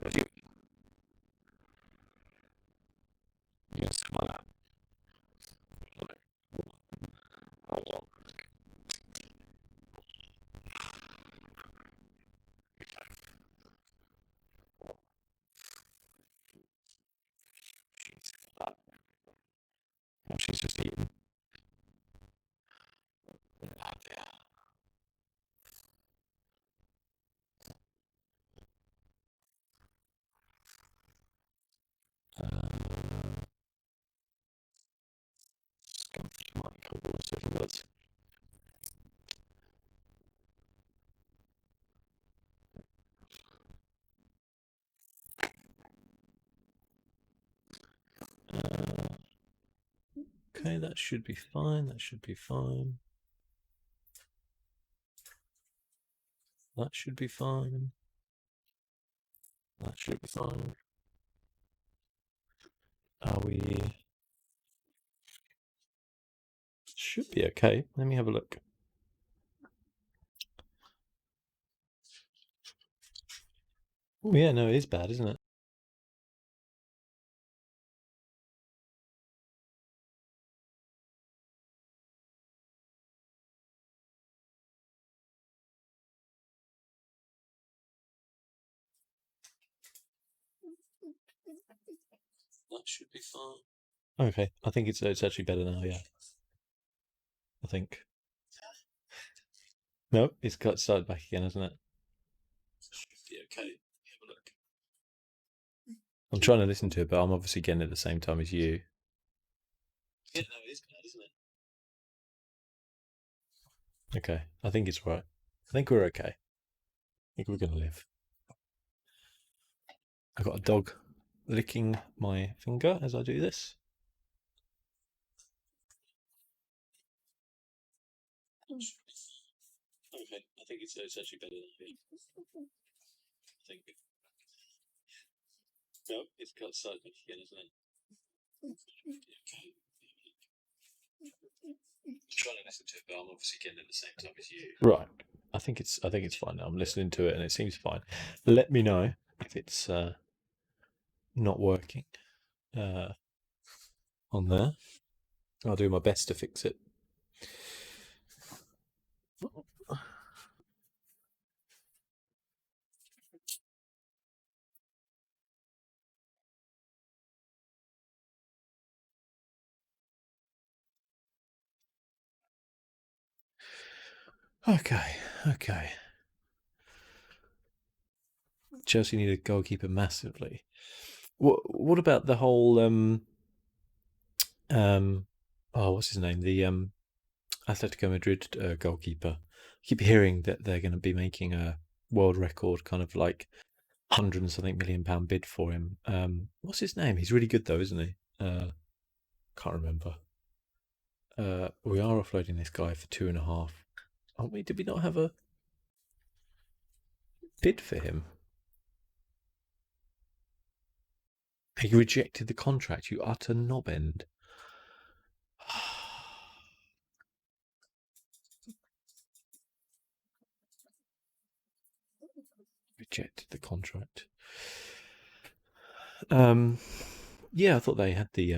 Have you? Yes, my lap. Hold on. She's just eating. Oh dear. Words. Okay, that should be fine. That should be fine. That should be fine. That should be fine. Are we? Should be okay. Let me have a look. Oh yeah, no, it is bad, isn't it? That should be fine. Okay, I think it's actually better now. Yeah, I think. No, it's got started back again, hasn't it? Should be okay. Have a look. I'm trying to listen to it, but I'm obviously getting it at the same time as you. Yeah, no, it is bad, isn't it? Okay, I think it's right. I think we're okay. I think we're gonna live. I got a dog licking my finger as I do this. Okay, I think it's actually better than me. I think. No, it's got started back again, isn't it? Okay. I'm trying to listen to it, but I'm obviously getting it at the same time as you. Right. I think it's fine now. I'm listening to it and it seems fine. Let me know if it's not working on there. I'll do my best to fix it. Okay. Chelsea need a goalkeeper massively. What about the whole what's his name? The Atletico Madrid goalkeeper. I keep hearing that they're going to be making a world record kind of like £100 and something million bid for him. What's his name? He's really good though, isn't he? Can't remember. We are offloading this guy for 2.5. Aren't we? Did we not have a bid for him? He rejected the contract, you utter knobend. Rejected the contract. Yeah, I thought they had the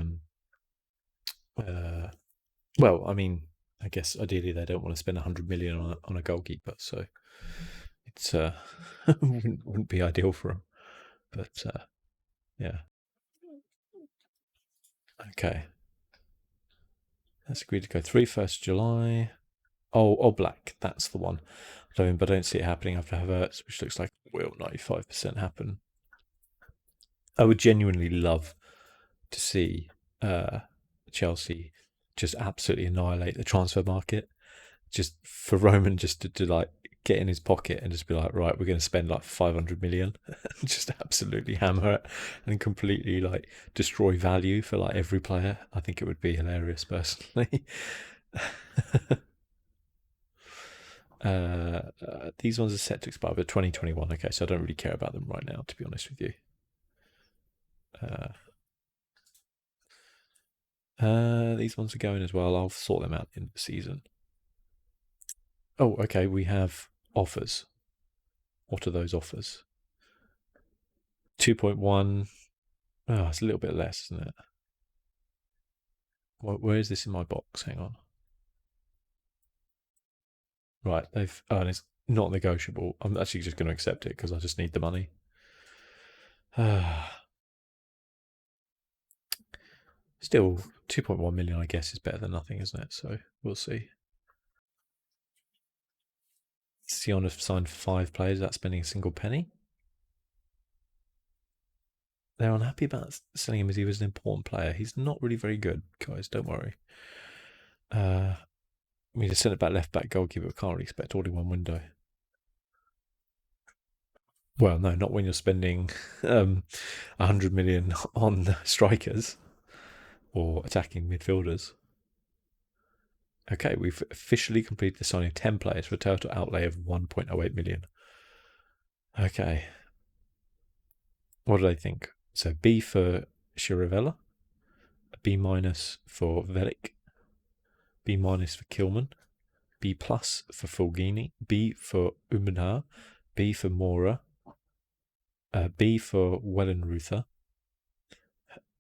well, I mean, I guess ideally they don't want to spend 100 million on a goalkeeper, so it's wouldn't be ideal for them. But yeah. Okay. That's agreed to go 1st July. Oh, Black, that's the one. But I don't see it happening after Havertz, which looks like it will 95% happen. I would genuinely love to see Chelsea just absolutely annihilate the transfer market. Just for Roman just to like get in his pocket and just be like, right, we're going to spend like 500 million, just absolutely hammer it and completely like destroy value for like every player. I think it would be hilarious personally. These ones are set to expire by 2021. Okay, so I don't really care about them right now, to be honest with you. These ones are going as well. I'll sort them out in the season. Oh, okay. We have offers. What are those offers? 2.1. Oh, it's a little bit less, isn't it? Where is this in my box? Hang on. Right, and it's not negotiable. I'm actually just going to accept it because I just need the money. Still, 2.1 million, I guess, is better than nothing, isn't it? So we'll see. Sion have signed 5 players without spending a single penny. They're unhappy about selling him as he was an important player. He's not really very good, guys. Don't worry. I mean, a centre back, left back, goalkeeper can't really expect all in one window. Well, no, not when you're spending 100 million on strikers or attacking midfielders. Okay, we've officially completed the signing of 10 players for a total outlay of 1.08 million. Okay. What do they think? So B for Chiravella, a B minus for Velik, B minus for Kilman, B plus for Fulgini, B for Umenhar, B for Mora, B for Wellenruther,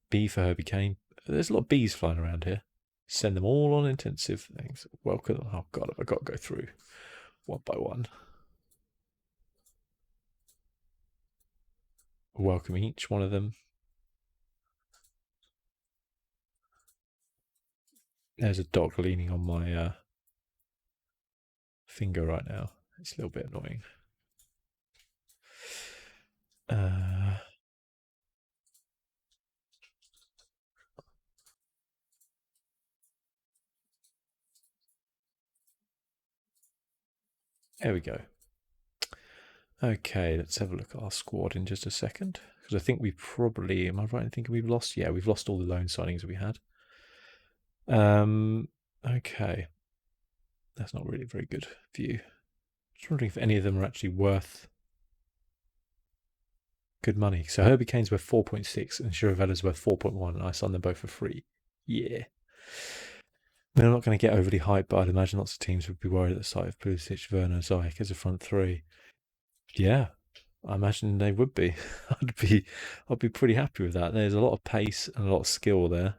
B for Herbie Kane. There's a lot of B's flying around here. Send them all on intensive things. Welcome. Oh, God, I've got to go through one by one. Welcome each one of them. There's a dog leaning on my finger right now. It's a little bit annoying. There we go. Okay, let's have a look at our squad in just a second. Because I think we probably, am I right in thinking we've lost? Yeah, we've lost all the loan signings we had. Okay. That's not really a very good view. Just wondering if any of them are actually worth good money. So Herbie Kane's worth 4.6 and Chiravella's worth 4.1, and I signed them both for free. Yeah. I mean, I'm not going to get overly hyped, but I'd imagine lots of teams would be worried at the sight of Pulisic, Werner, Ziyech as a front three. Yeah, I imagine they would be. I'd be pretty happy with that. There's a lot of pace and a lot of skill there.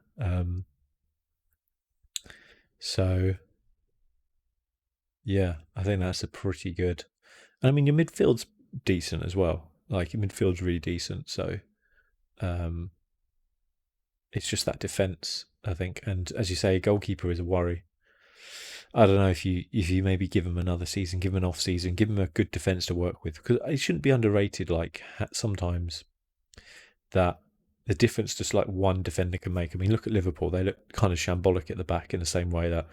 So yeah, I think that's a pretty good. I mean, your midfield's decent as well. Like your midfield's really decent. So it's just that defense, I think. And as you say, goalkeeper is a worry. I don't know if you maybe give him another season, give him an off season, give him a good defense to work with, because it shouldn't be underrated. Like sometimes that the difference just like one defender can make. I mean, look at Liverpool; they look kind of shambolic at the back in the same way that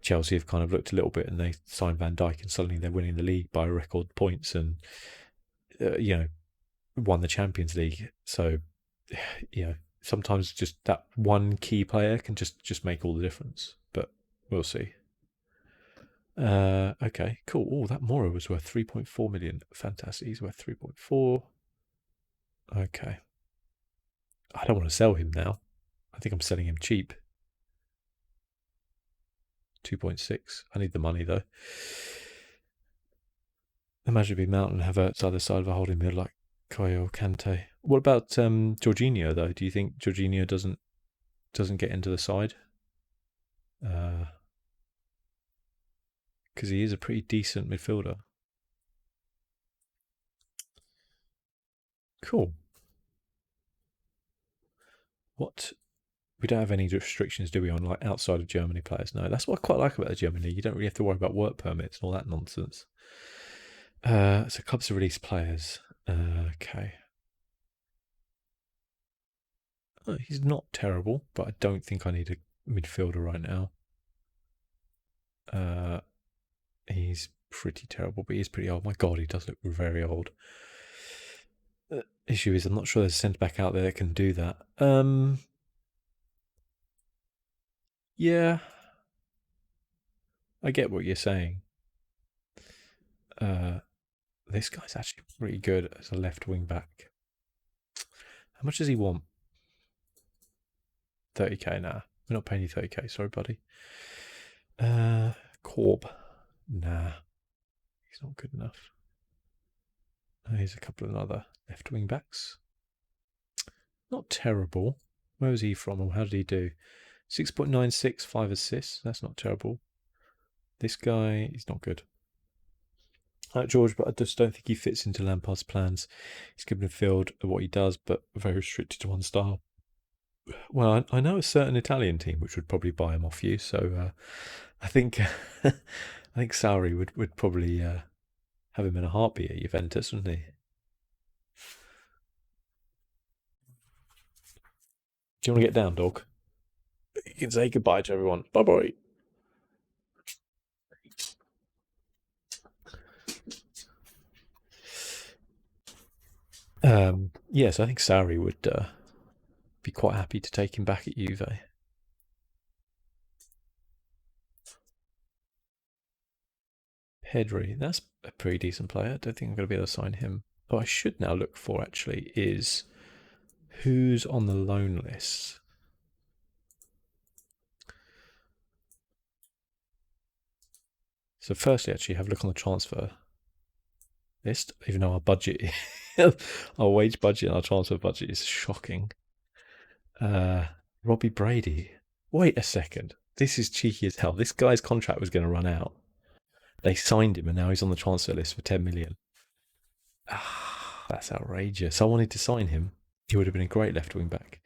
Chelsea have kind of looked a little bit, and they signed Van Dijk, and suddenly they're winning the league by record points, and won the Champions League. So sometimes just that one key player can just make all the difference. But we'll see. Okay, cool. Oh, that Mora was worth 3.4 million. Fantastic. He's worth 3.4. Okay. I don't want to sell him now. I think I'm selling him cheap. 2.6. I need the money though. Imagine it'd be Mountain Havertz either side of a holding mid like Koyo Kante. What about Jorginho though? Do you think Jorginho doesn't get into the side? Because he is a pretty decent midfielder. Cool. What? We don't have any restrictions, do we, on like outside of Germany players? No, that's what I quite like about the German league. You don't really have to worry about work permits and all that nonsense. So clubs to release players. Okay. He's not terrible, but I don't think I need a midfielder right now. He's pretty terrible, but he's pretty old. My God, he does look very old. Issue is, I'm not sure there's a centre back out there that can do that. Yeah, I get what you're saying. This guy's actually pretty good as a left wing back. How much does he want? 30k? Nah, we're not paying you 30k. Sorry, buddy. Corb. Nah, he's not good enough. Here's a couple of other left wing backs. Not terrible. Where was he from, or how did he do? 6.96, 5 assists. That's not terrible. This guy, he's not good. George, but I just don't think he fits into Lampard's plans. He's good midfield at what he does, but very restricted to one style. Well, I know a certain Italian team which would probably buy him off you, so I think I think Sarri would probably have him in a heartbeat at Juventus, wouldn't he? Do you want to get down, dog? You can say goodbye to everyone. Bye bye. Yes, I think Sarri would be quite happy to take him back at Juve. Pedri, that's a pretty decent player. I don't think I'm going to be able to sign him. What I should now look for actually is who's on the loan list. So firstly, actually, have a look on the transfer list, even though our budget, our wage budget and our transfer budget is shocking. Robbie Brady. Wait a second. This is cheeky as hell. This guy's contract was going to run out. They signed him and now he's on the transfer list for 10 million. That's outrageous. I wanted to sign him. He would have been a great left wing back.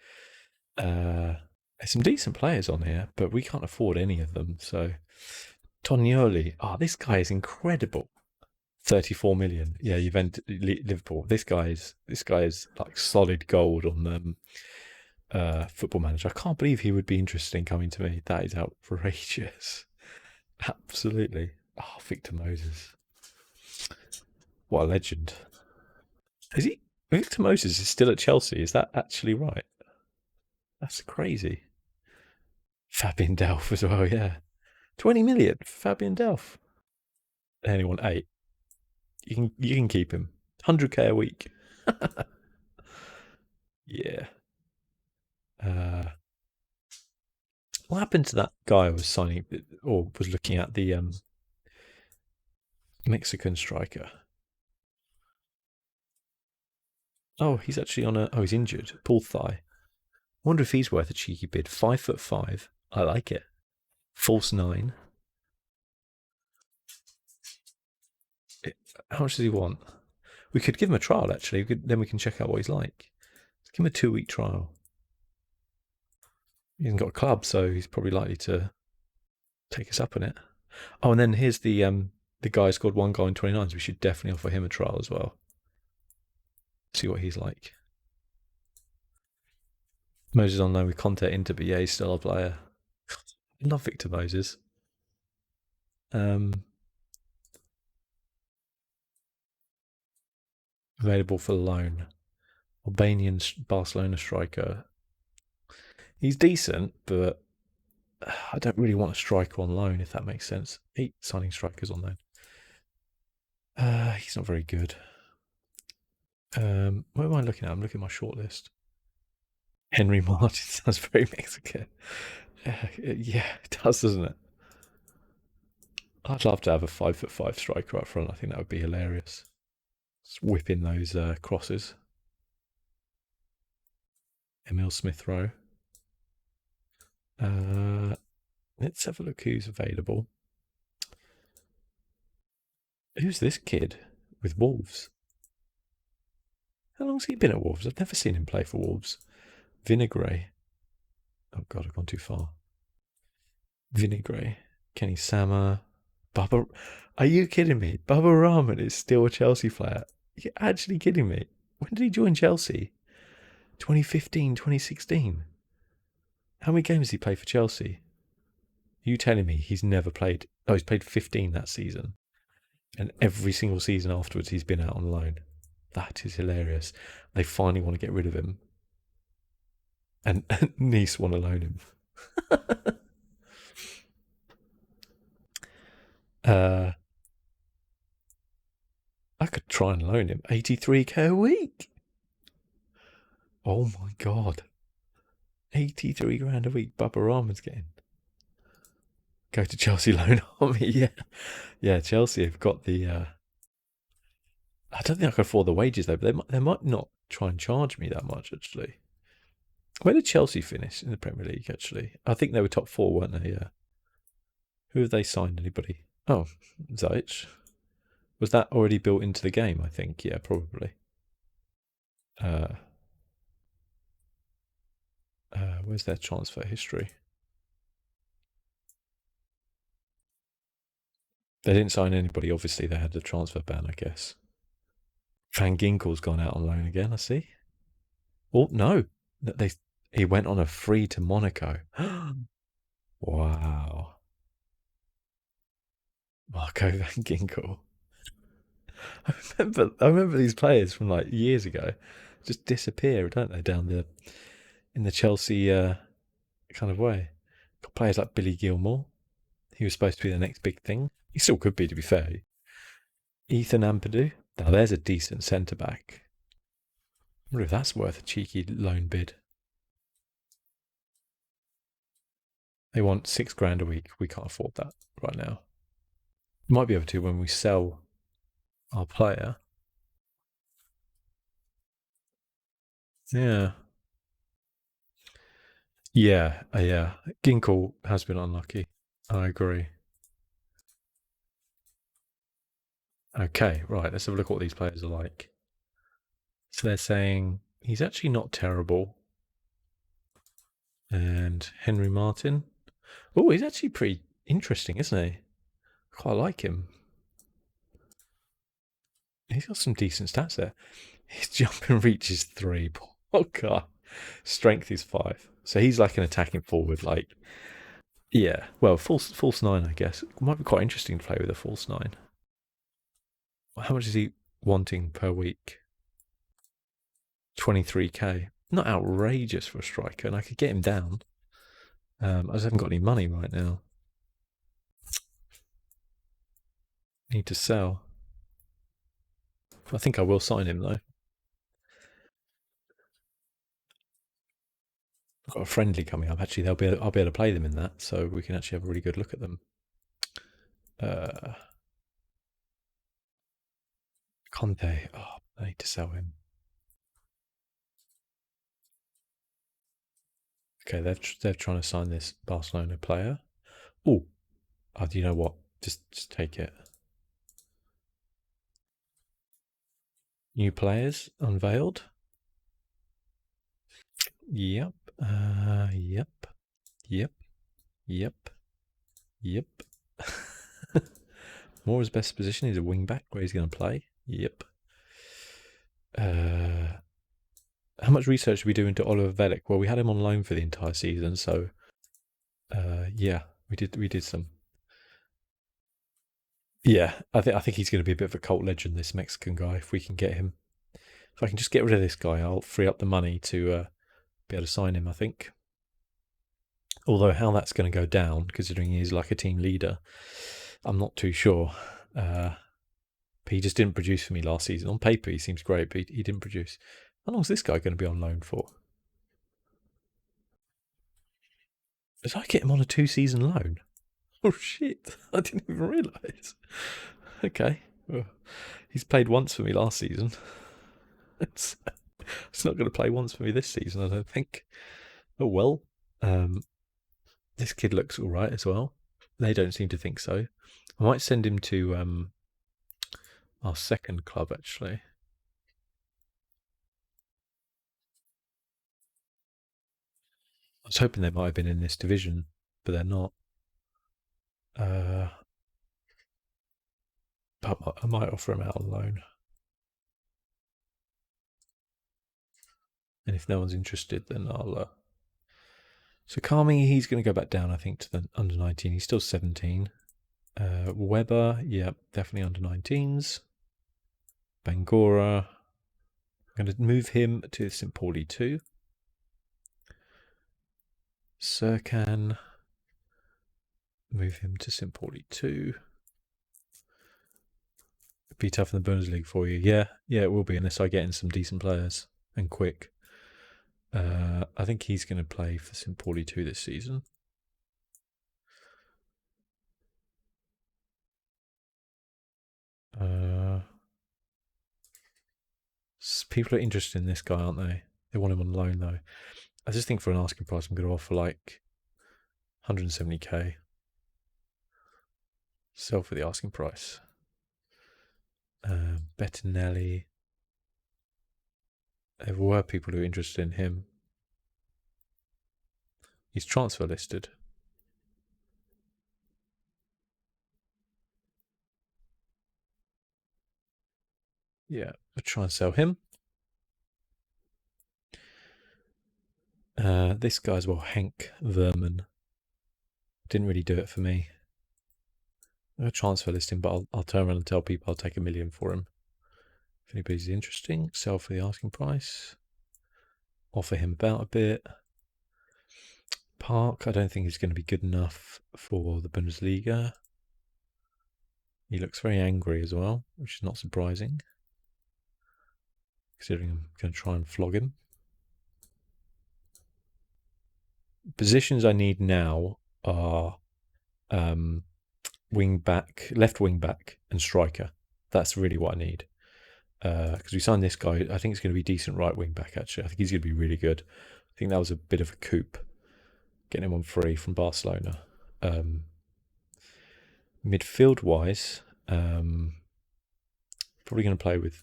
There's some decent players on here, but we can't afford any of them. So, Tonioli. This guy is incredible. 34 million. Yeah, Liverpool. This guy is like solid gold on Football Manager. I can't believe he would be interested in coming to me. That is outrageous. Absolutely. Victor Moses. What a legend. Is he? Victor Moses is still at Chelsea. Is that actually right? That's crazy. Fabian Delph as well, yeah. 20 million for Fabian Delph. Anyone 8. You can keep him. 100k a week. Yeah. What happened to that guy I was signing or was looking at, the Mexican striker? He's actually on he's injured. Pulled thigh. Wonder if he's worth a cheeky bid. 5'5". I like it. False 9. How much does he want? We could give him a trial, actually. Then we can check out what he's like. Let's give him a 2-week trial. He hasn't got a club, so he's probably likely to take us up on it. And then here's the guy who scored 1 goal in 29, so we should definitely offer him a trial as well. See what he's like. Moses on loan with Conte Inter, but yeah, he's still a player. I love Victor Moses. Available for loan. Albanian Barcelona striker. He's decent, but I don't really want a striker on loan, if that makes sense. 8 signing strikers on loan. He's not very good. What am I looking at? I'm looking at my shortlist. Henry Martin sounds very Mexican. Yeah, it does, doesn't it? I'd love to have a 5'5" striker up front. I think that would be hilarious. Just whipping those crosses. Emil Smith Rowe. Let's have a look who's available. Who's this kid with Wolves? How long's he been at Wolves? I've never seen him play for Wolves. Vinagre. Oh God, I've gone too far. Vinagre. Kenny Sammer. Bubba. Are you kidding me? Bubba Rahman is still a Chelsea player. You're actually kidding me? When did he join Chelsea? 2015, 2016. How many games did he play for Chelsea? Are you telling me he's never played? Oh, he's played 15 that season. And every single season afterwards, he's been out on loan. That is hilarious. They finally want to get rid of him. And Nice want to loan him. I could try and loan him 83k a week. Oh my god. 83 grand a week Bubba Rahman's getting. Go to Chelsea loan army. Yeah. Yeah, Chelsea have got the I don't think I can afford the wages though, but they might not try and charge me that much actually. Where did Chelsea finish in the Premier League actually? I think they were top 4, weren't they? Yeah. Who have they signed? Anybody? Oh, Ziyech. Was that already built into the game? I think. Yeah, probably. Where's their transfer history? They didn't sign anybody. Obviously, they had a transfer ban, I guess. Van Ginkel's gone out on loan again, I see. Oh, no. He went on a free to Monaco. Wow. Marco Van Ginkel. I remember these players from like years ago just disappear, don't they, down in the Chelsea kind of way. Got players like Billy Gilmore. He was supposed to be the next big thing. He still could be, to be fair. Ethan Ampadu. Now there's a decent centre back. I wonder if that's worth a cheeky loan bid. They want £6,000 a week. We can't afford that right now. Might be able to when we sell our player. Yeah. Yeah. Yeah. Ginkel has been unlucky. I agree. Okay, right. Let's have a look at what these players are like. So they're saying he's actually not terrible. And Henry Martin. Oh, he's actually pretty interesting, isn't he? I quite like him. He's got some decent stats there. His jumping reach is 3. Oh god. Strength is 5. So he's like an attacking forward, like yeah. Well, false 9, I guess. It might be quite interesting to play with a false 9. How much is he wanting per week? 23k. Not outrageous for a striker, and I could get him down. I just haven't got any money right now. Need to sell. I think I will sign him though. I've got a friendly coming up. Actually, I'll be able to play them in that, so we can actually have a really good look at them. Conte. Oh, I need to sell him. Okay, they're trying to sign this Barcelona player. Oh, do you know what? Just take it. New players unveiled. Yep. Yep. Yep. Yep. Yep. Moore's best position is a wing back where he's going to play. Yep. How much research did we do into Oliver Velik? Well, we had him on loan for the entire season, so yeah, we did some. Yeah, I think he's going to be a bit of a cult legend, this Mexican guy. If we can get him, if I can just get rid of this guy, I'll free up the money to be able to sign him, I think. Although how that's going to go down, considering he's like a team leader, I'm not too sure. But he just didn't produce for me last season. On paper, he seems great, but he didn't produce. How long is this guy going to be on loan for? Did I get him on a 2-season loan? Oh shit! I didn't even realise. Okay, well, he's played once for me last season. It's not going to play once for me this season, I don't think. Oh well. This kid looks all right as well. They don't seem to think so. I might send him to our second club actually. I was hoping they might have been in this division, but they're not. But I might offer him out on loan. And if no one's interested, then I'll. So Kami, he's going to go back down, I think, to the under 19. He's still 17. Weber, yeah, definitely under 19s. Bangora, I'm going to move him to St. Pauli 2. Serkan, move him to St. Pauli 2. It'd be tough in the Bundesliga for you. Yeah, it will be, unless I get in some decent players and quick. I think he's going to play for St. Pauli 2 this season. People are interested in this guy, aren't they? They want him on loan, though. I just think for an asking price, I'm going to offer like 170k. Sell for the asking price. Bettinelli. There were people who were interested in him. He's transfer listed. Yeah, I'll try and sell him. This guy as well, Hank Verman. Didn't really do it for me. I'll transfer list him, but I'll turn around and tell people I'll take $1 million for him. If anybody's interesting, sell for the asking price. Offer him about a bit. Park, I don't think he's going to be good enough for the Bundesliga. He looks very angry as well, which is not surprising, considering I'm going to try and flog him. Positions I need now are wing back, left wing back, and striker. That's really what I need. Because we signed this guy, I think it's going to be decent right wing back, actually. I think he's going to be really good. I think that was a bit of a coup, getting him on free from Barcelona. Midfield wise, probably going to play with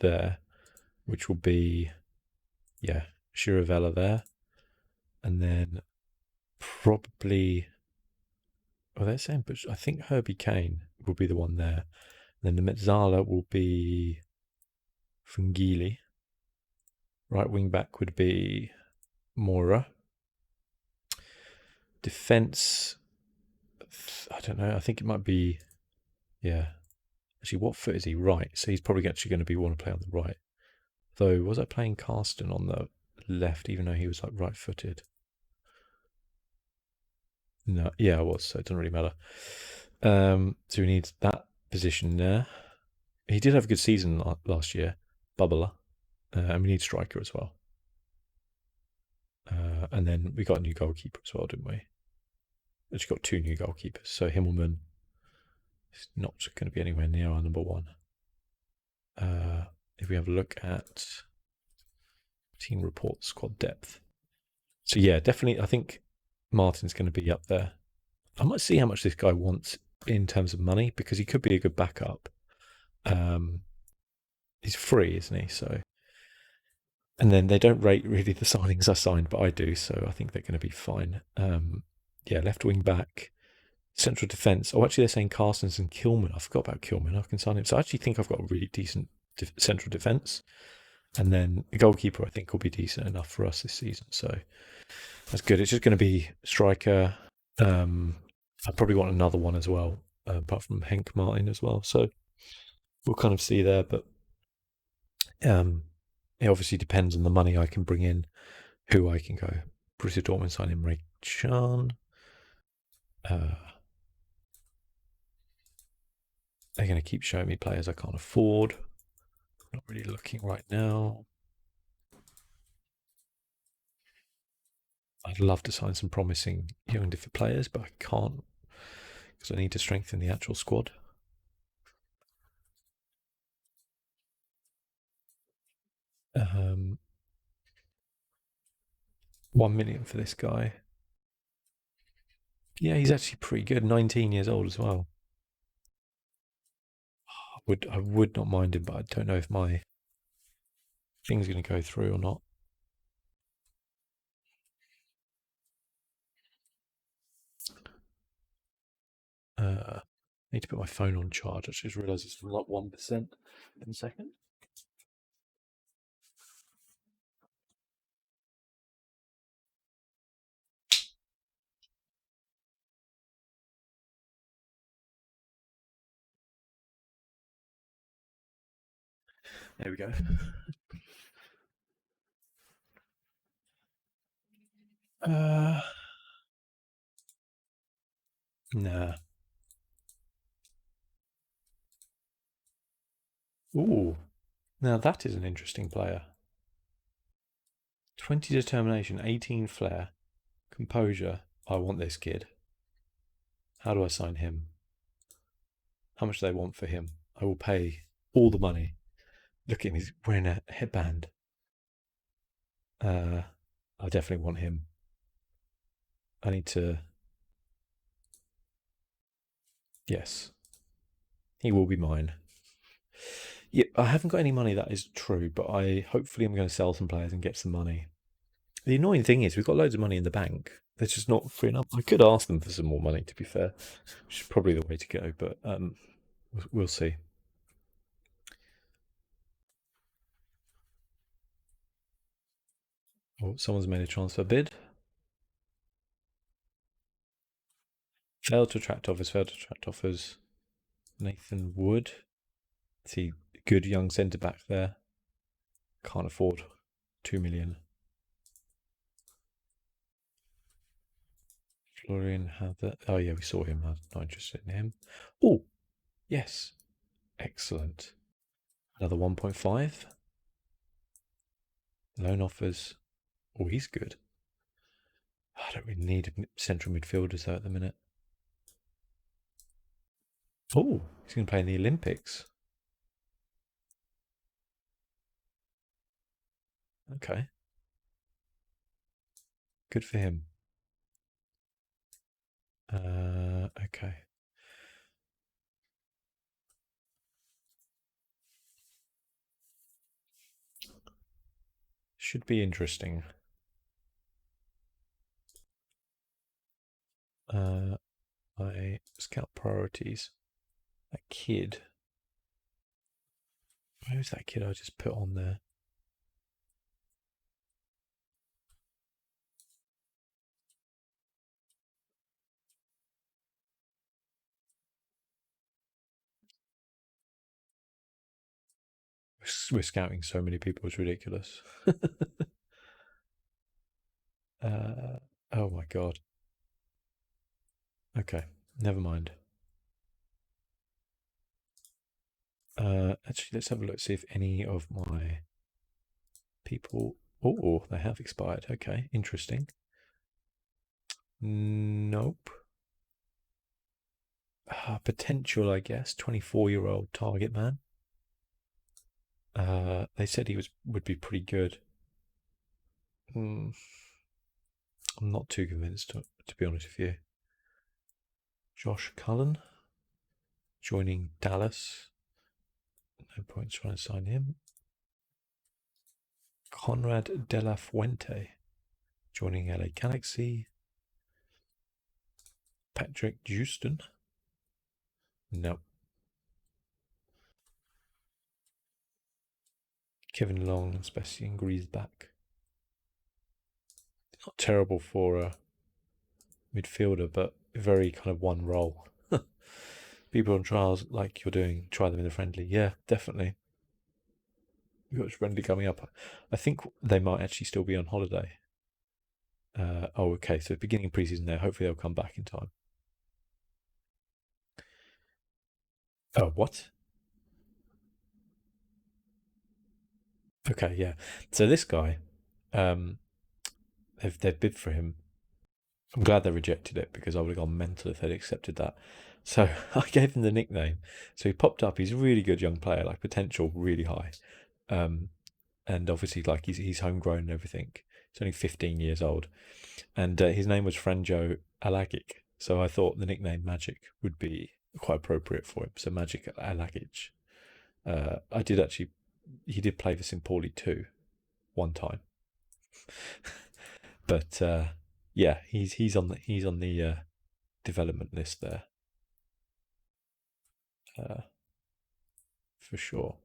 there, which will be, Chiravella there. And then probably, they're saying, but I think Herbie Kane will be the one there. And then the Mezzala will be Fungili. Right wing back would be Mora. Defence, I don't know. I think it might be, Actually, what foot is he? Right. So he's probably actually going to want to play on the right. Though, was I playing Carsten on the left, even though he was like right-footed? No, yeah, I was. So it doesn't really matter. So we need that position there. He did have a good season last year, Bubbler. And we need striker as well. And then we got a new goalkeeper as well, didn't we? Actually got 2 new goalkeepers. So Himmelman is not going to be anywhere near our number 1. If we have a look at team report squad depth. So yeah, definitely I think Martin's going to be up there. I might see how much this guy wants in terms of money, because he could be a good backup. He's free, isn't he? So, and then they don't rate really the signings I signed, but I do, so I think they're going to be fine. Left wing back, central defence. Oh, actually, they're saying Carstens and Kilman. I forgot about Kilman. I can sign him. So I actually think I've got a really decent central defence. And then the goalkeeper, I think, will be decent enough for us this season. So that's good. It's just going to be striker. I probably want another one as well, apart from Henk Martin as well. So we'll kind of see there. But it obviously depends on the money I can bring in, who I can go. Borussia Dortmund sign in Ray Chan. They're going to keep showing me players I can't afford. Not really looking right now. I'd love to sign some promising young different players, but I can't, because I need to strengthen the actual squad. $1 million for this guy. Yeah, he's actually pretty good. 19 years old as well. I would not mind him, but I don't know if my thing's going to go through or not. Need to put my phone on charge. I just realised it's like 1% in a second. There we go. Nah. Ooh. Now that is an interesting player. 20 determination, 18 flair, composure. I want this kid. How do I sign him? How much do they want for him? I will pay all the money. Look at him, he's wearing a headband. I definitely want him. I need to. Yes, he will be mine. Yeah, I haven't got any money, that is true, but hopefully I'm going to sell some players and get some money. The annoying thing is we've got loads of money in the bank. They're just not freeing up. I could ask them for some more money, to be fair, which is probably the way to go, but we'll see. Oh, someone's made a transfer bid. Failed to attract offers. Nathan Wood. See, good young centre back there. Can't afford 2 million. Florian had that. Oh, yeah, we saw him. I'm not interested in him. Oh, yes. Excellent. Another 1.5. Loan offers. Oh, he's good. I don't really need central midfielders though at the minute. Oh, he's going to play in the Olympics. Okay. Good for him. Okay. Should be interesting. I scout priorities. That kid. Where's that kid I just put on there? We're scouting so many people, it's ridiculous. Oh my god. Okay, never mind. Actually, let's have a look, see if any of my people. Oh, they have expired. Okay, interesting. Nope. Potential, I guess. 24-year-old target man. They said he would be pretty good. I'm not too convinced, to be honest with you. Josh Cullen joining Dallas. No point trying to sign him. Conrad De La Fuente joining LA Galaxy. Patrick Houston. No. Kevin Long and Sebastian Griesbach. Not terrible for a midfielder, but very kind of one role. People on trials like you're doing, try them in the friendly. Yeah, definitely. We've got friendly coming up. I think they might actually still be on holiday. Oh, okay. So beginning of preseason there. Hopefully they'll come back in time. Oh, what? Okay, yeah. So this guy, they've bid for him. I'm glad they rejected it because I would have gone mental if they'd accepted that. So I gave him the nickname. So he popped up. He's a really good young player, like potential really high. And obviously, like he's homegrown and everything. He's only 15 years old, and his name was Franjo Alagic. So I thought the nickname Magic would be quite appropriate for him. So Magic Alagic. I did actually. He did play for St. Pauli too, one time. But yeah, he's on the development list there for sure.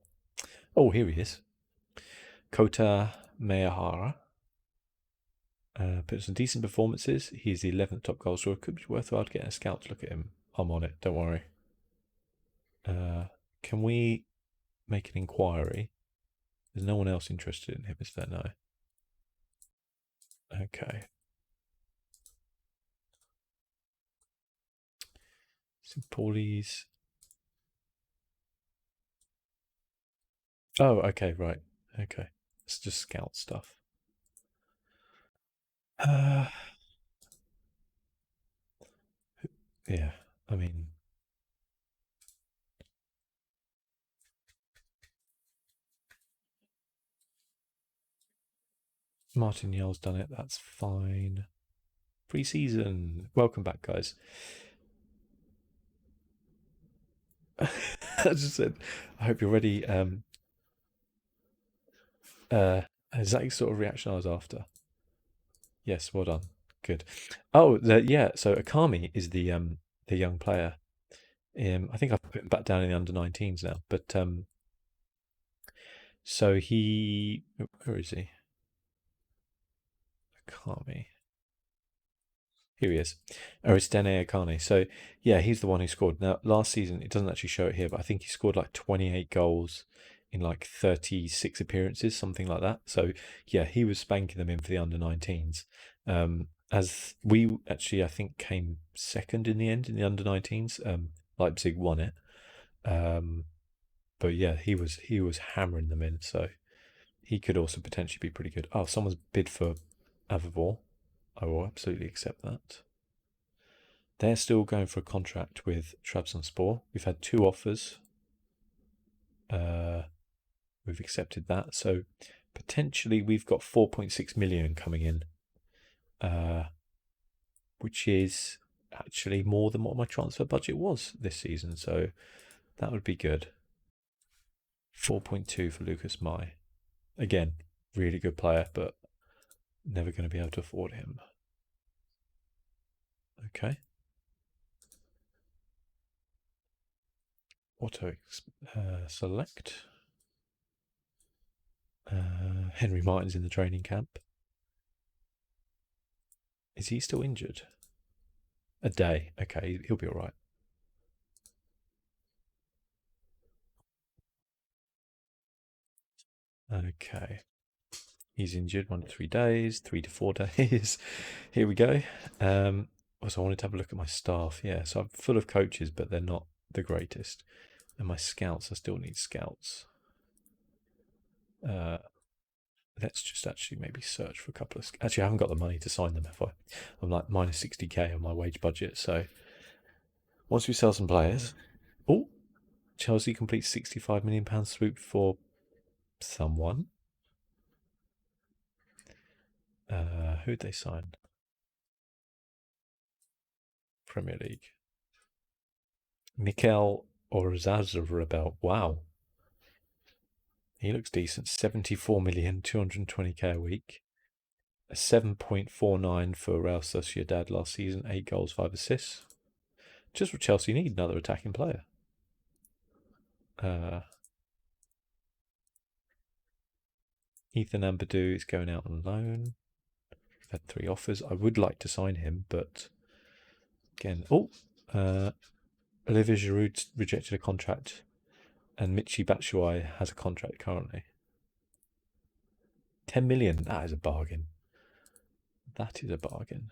Oh, here he is, Kota Miyahara. Put some decent performances. He's the 11th top goal scorer. Could be worthwhile to get a scout to look at him. I'm on it. Don't worry. Can we make an inquiry? There's no one else interested in him, is there? No. Okay. St. Paulies. Oh, okay, right. Okay. It's just scout stuff. Uh, yeah, I mean, Martin Yell's done it. That's fine. Pre-season. Welcome back, guys. I just said, I hope you're ready. Exactly sort of reaction I was after. Yes, well done. Good. Oh, yeah. So Akami is the young player. I think I've put him back down in the under-19s now. But so where is he? Akami. Here he is. Aristene Akane. So, yeah, he's the one who scored. Now, last season, it doesn't actually show it here, but I think he scored like 28 goals in like 36 appearances, something like that. So, yeah, he was spanking them in for the under-19s. As we actually, I think, came second in the end in the under-19s. Leipzig won it. But yeah, he was hammering them in. So he could also potentially be pretty good. Oh, someone's bid for Avivor. I will absolutely accept that. They're still going for a contract with Trabzonspor. We've had 2 offers. We've accepted that. So potentially we've got 4.6 million coming in, which is actually more than what my transfer budget was this season. So that would be good. 4.2 for Lucas Mai. Again, really good player, but never going to be able to afford him. Okay. Auto select. Henry Martin's in the training camp. Is he still injured? A day. Okay, he'll be all right. Okay. He's injured 1 to 3 days, 3 to 4 days. Here we go. Also, I wanted to have a look at my staff. Yeah, so I'm full of coaches, but they're not the greatest. And my scouts, I still need scouts. Let's just actually maybe search for a couple of. Actually, I haven't got the money to sign them. Have I? I'm like minus 60k on my wage budget. So once we sell some players, oh, Chelsea completes £65 million swoop for someone. Who'd they sign? Premier League. Mikel Oyarzabal. Wow. He looks decent. 74 million, 220k a week. A 7.49 for Real Sociedad last season. 8 goals, 5 assists. Just what Chelsea need, another attacking player. Ethan Ampadu is going out on loan. We've had 3 offers. I would like to sign him, but again, Olivier Giroud rejected a contract, and Michy Batshuayi has a contract currently. 10 million. That is a bargain. That is a bargain.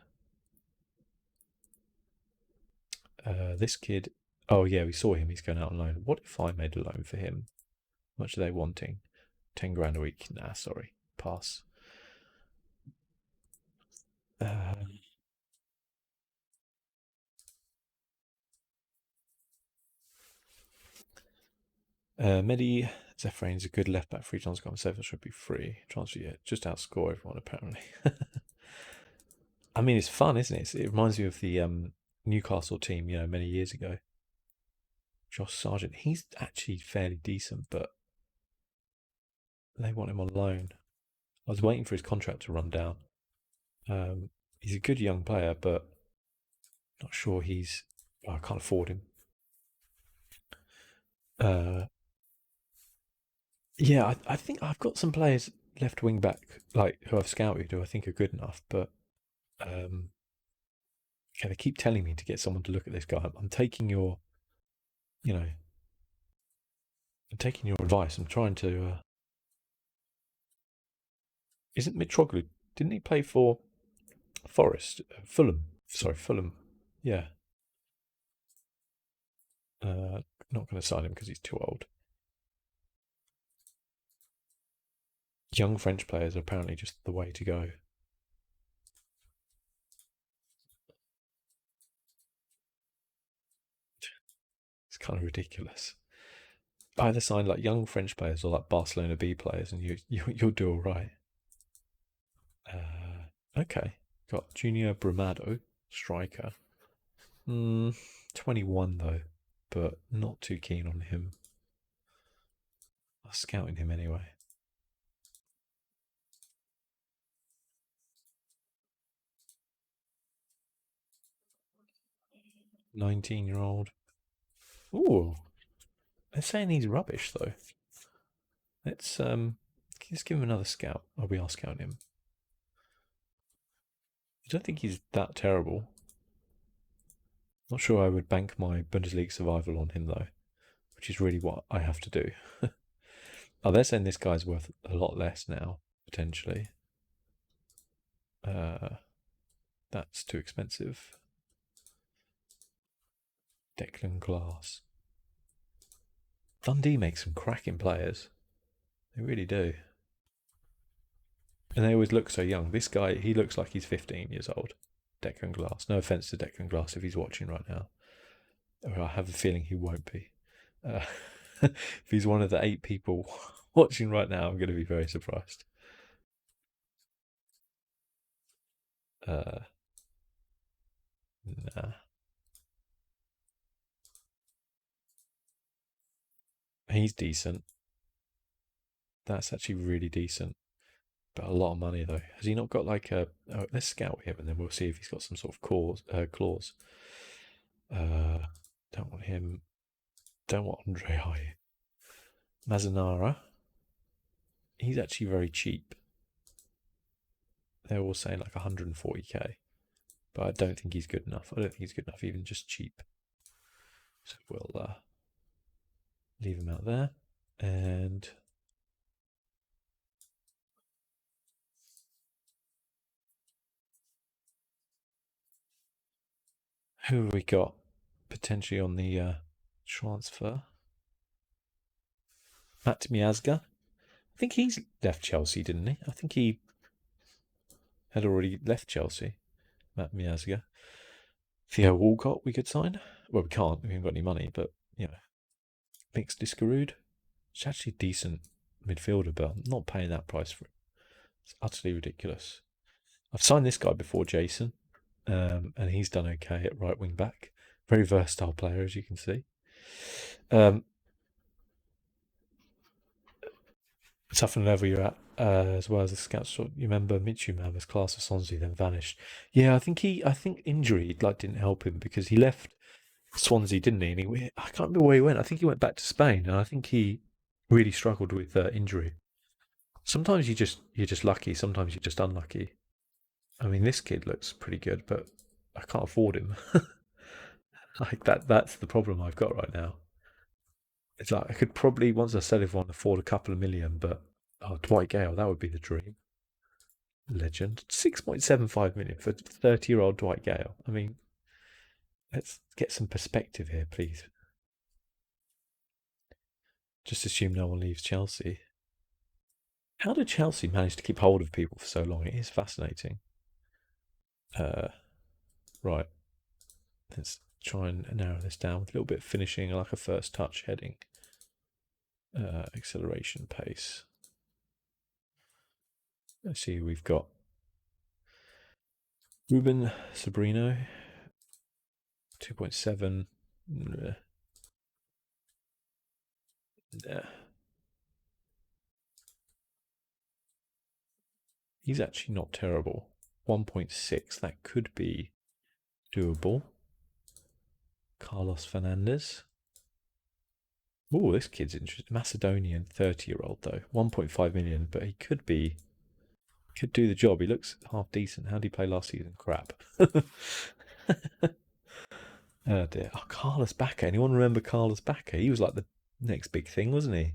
This kid. Oh yeah, we saw him. He's going out on loan. What if I made a loan for him? How much are they wanting? 10 grand a week. Nah, sorry. Pass. Mehdi Zeffrain's a good left back. Free transfer on 7 should be free. Transfer, yeah, just outscore everyone apparently. I mean, it's fun, isn't it? It reminds me of the Newcastle team, many years ago. Josh Sargent, he's actually fairly decent, but they want him on loan. I was waiting for his contract to run down. He's a good young player, but not sure I can't afford him. Yeah, I think I've got some players left wing back, like who I've scouted, who I think are good enough, but yeah, they keep telling me to get someone to look at this guy. I'm taking your, I'm taking your advice. I'm trying to Isn't Mitroglou? Didn't he play for Forest? Fulham. Sorry, Fulham. Yeah. Not going to sign him because he's too old. Young French players are apparently just the way to go. It's kind of ridiculous. Either sign like young French players or like Barcelona B players, and you'll do all right. Okay, got Junior Brumado, striker. 21 though, but not too keen on him. I'm scouting him anyway. 19-year-old. Ooh, they're saying he's rubbish though. Let's give him another scout. Oh, we are scouting him. I don't think he's that terrible. Not sure I would bank my Bundesliga survival on him though, which is really what I have to do. Oh, they're saying this guy's worth a lot less now, potentially. That's too expensive. Declan Glass. Dundee makes some cracking players. They really do. And they always look so young. This guy, he looks like he's 15 years old. Declan Glass. No offence to Declan Glass if he's watching right now. I have a feeling he won't be. If he's one of the 8 people watching right now, I'm going to be very surprised. Nah. He's decent. That's actually really decent. But a lot of money though. Has he not got like a? Oh, let's scout him and then we'll see if he's got some sort of clause. Don't want him. Don't want Andre High. Mazanara. He's actually very cheap. They're all saying like 140k, but I don't think he's good enough. I don't think he's good enough, even just cheap. So we'll leave him out there. And who have we got potentially on the transfer? Matt Miazga. I think he's left Chelsea, didn't he? I think he had already left Chelsea. Matt Miazga. Theo Walcott, we could sign. Well, we can't. We haven't got any money, but you know, Mix Discarud. It's actually a decent midfielder, but I'm not paying that price for it. It's utterly ridiculous. I've signed this guy before, Jason, and he's done okay at right wing back. Very versatile player, as you can see. Toughen level you're at, as well as the scouts. You remember Michu Man was class of Swansea, then vanished. Yeah, I think injury didn't help him because he left Swansea, didn't he? And I can't remember where he went. I think he went back to Spain, and I think he really struggled with injury. Sometimes you're just lucky. Sometimes you're just unlucky. I mean, this kid looks pretty good, but I can't afford him. Like that's the problem I've got right now. It's like I could probably, once I sell everyone, afford a couple of million, but Dwight Gale, that would be the dream. Legend. 6.75 million for 30-year-old Dwight Gale. I mean, let's get some perspective here, please. Just assume no one leaves Chelsea. How did Chelsea manage to keep hold of people for so long? It is fascinating. Right. Let's try and narrow this down with a little bit of finishing, like a first touch heading. Acceleration, pace. Let's see who we've got. Ruben Sabrino, 2.7. Yeah. He's actually not terrible. 1.6, that could be doable. Carlos Fernandez. Oh, this kid's interesting. Macedonian 30-year-old though. 1.5 million, but he could do the job. He looks half decent. How did he play last season? Crap. Oh dear. Oh, Carlos Bacca. Anyone remember Carlos Bacca? He was like the next big thing, wasn't he?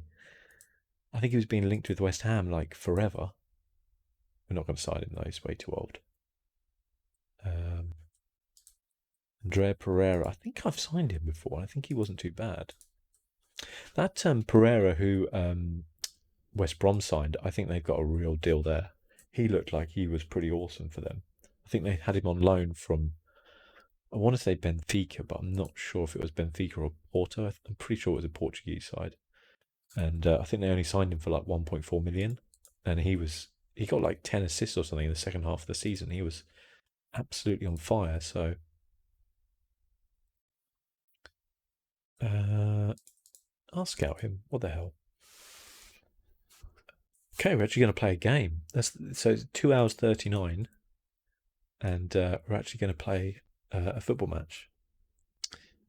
I think he was being linked with West Ham like forever. We're not going to sign him though, he's way too old. Andrea Pereira, I think I've signed him before. I think he wasn't too bad. That Pereira who West Brom signed, I think they've got a real deal there. He looked like he was pretty awesome for them. I think they had him on loan from, I want to say Benfica, but I'm not sure if it was Benfica or Porto. I'm pretty sure it was a Portuguese side. And I think they only signed him for like 1.4 million. And he got like 10 assists or something in the second half of the season. He was absolutely on fire. So I'll scout him. What the hell? Okay, we're actually going to play a game. So it's 2 hours 39, and we're actually going to play a football match,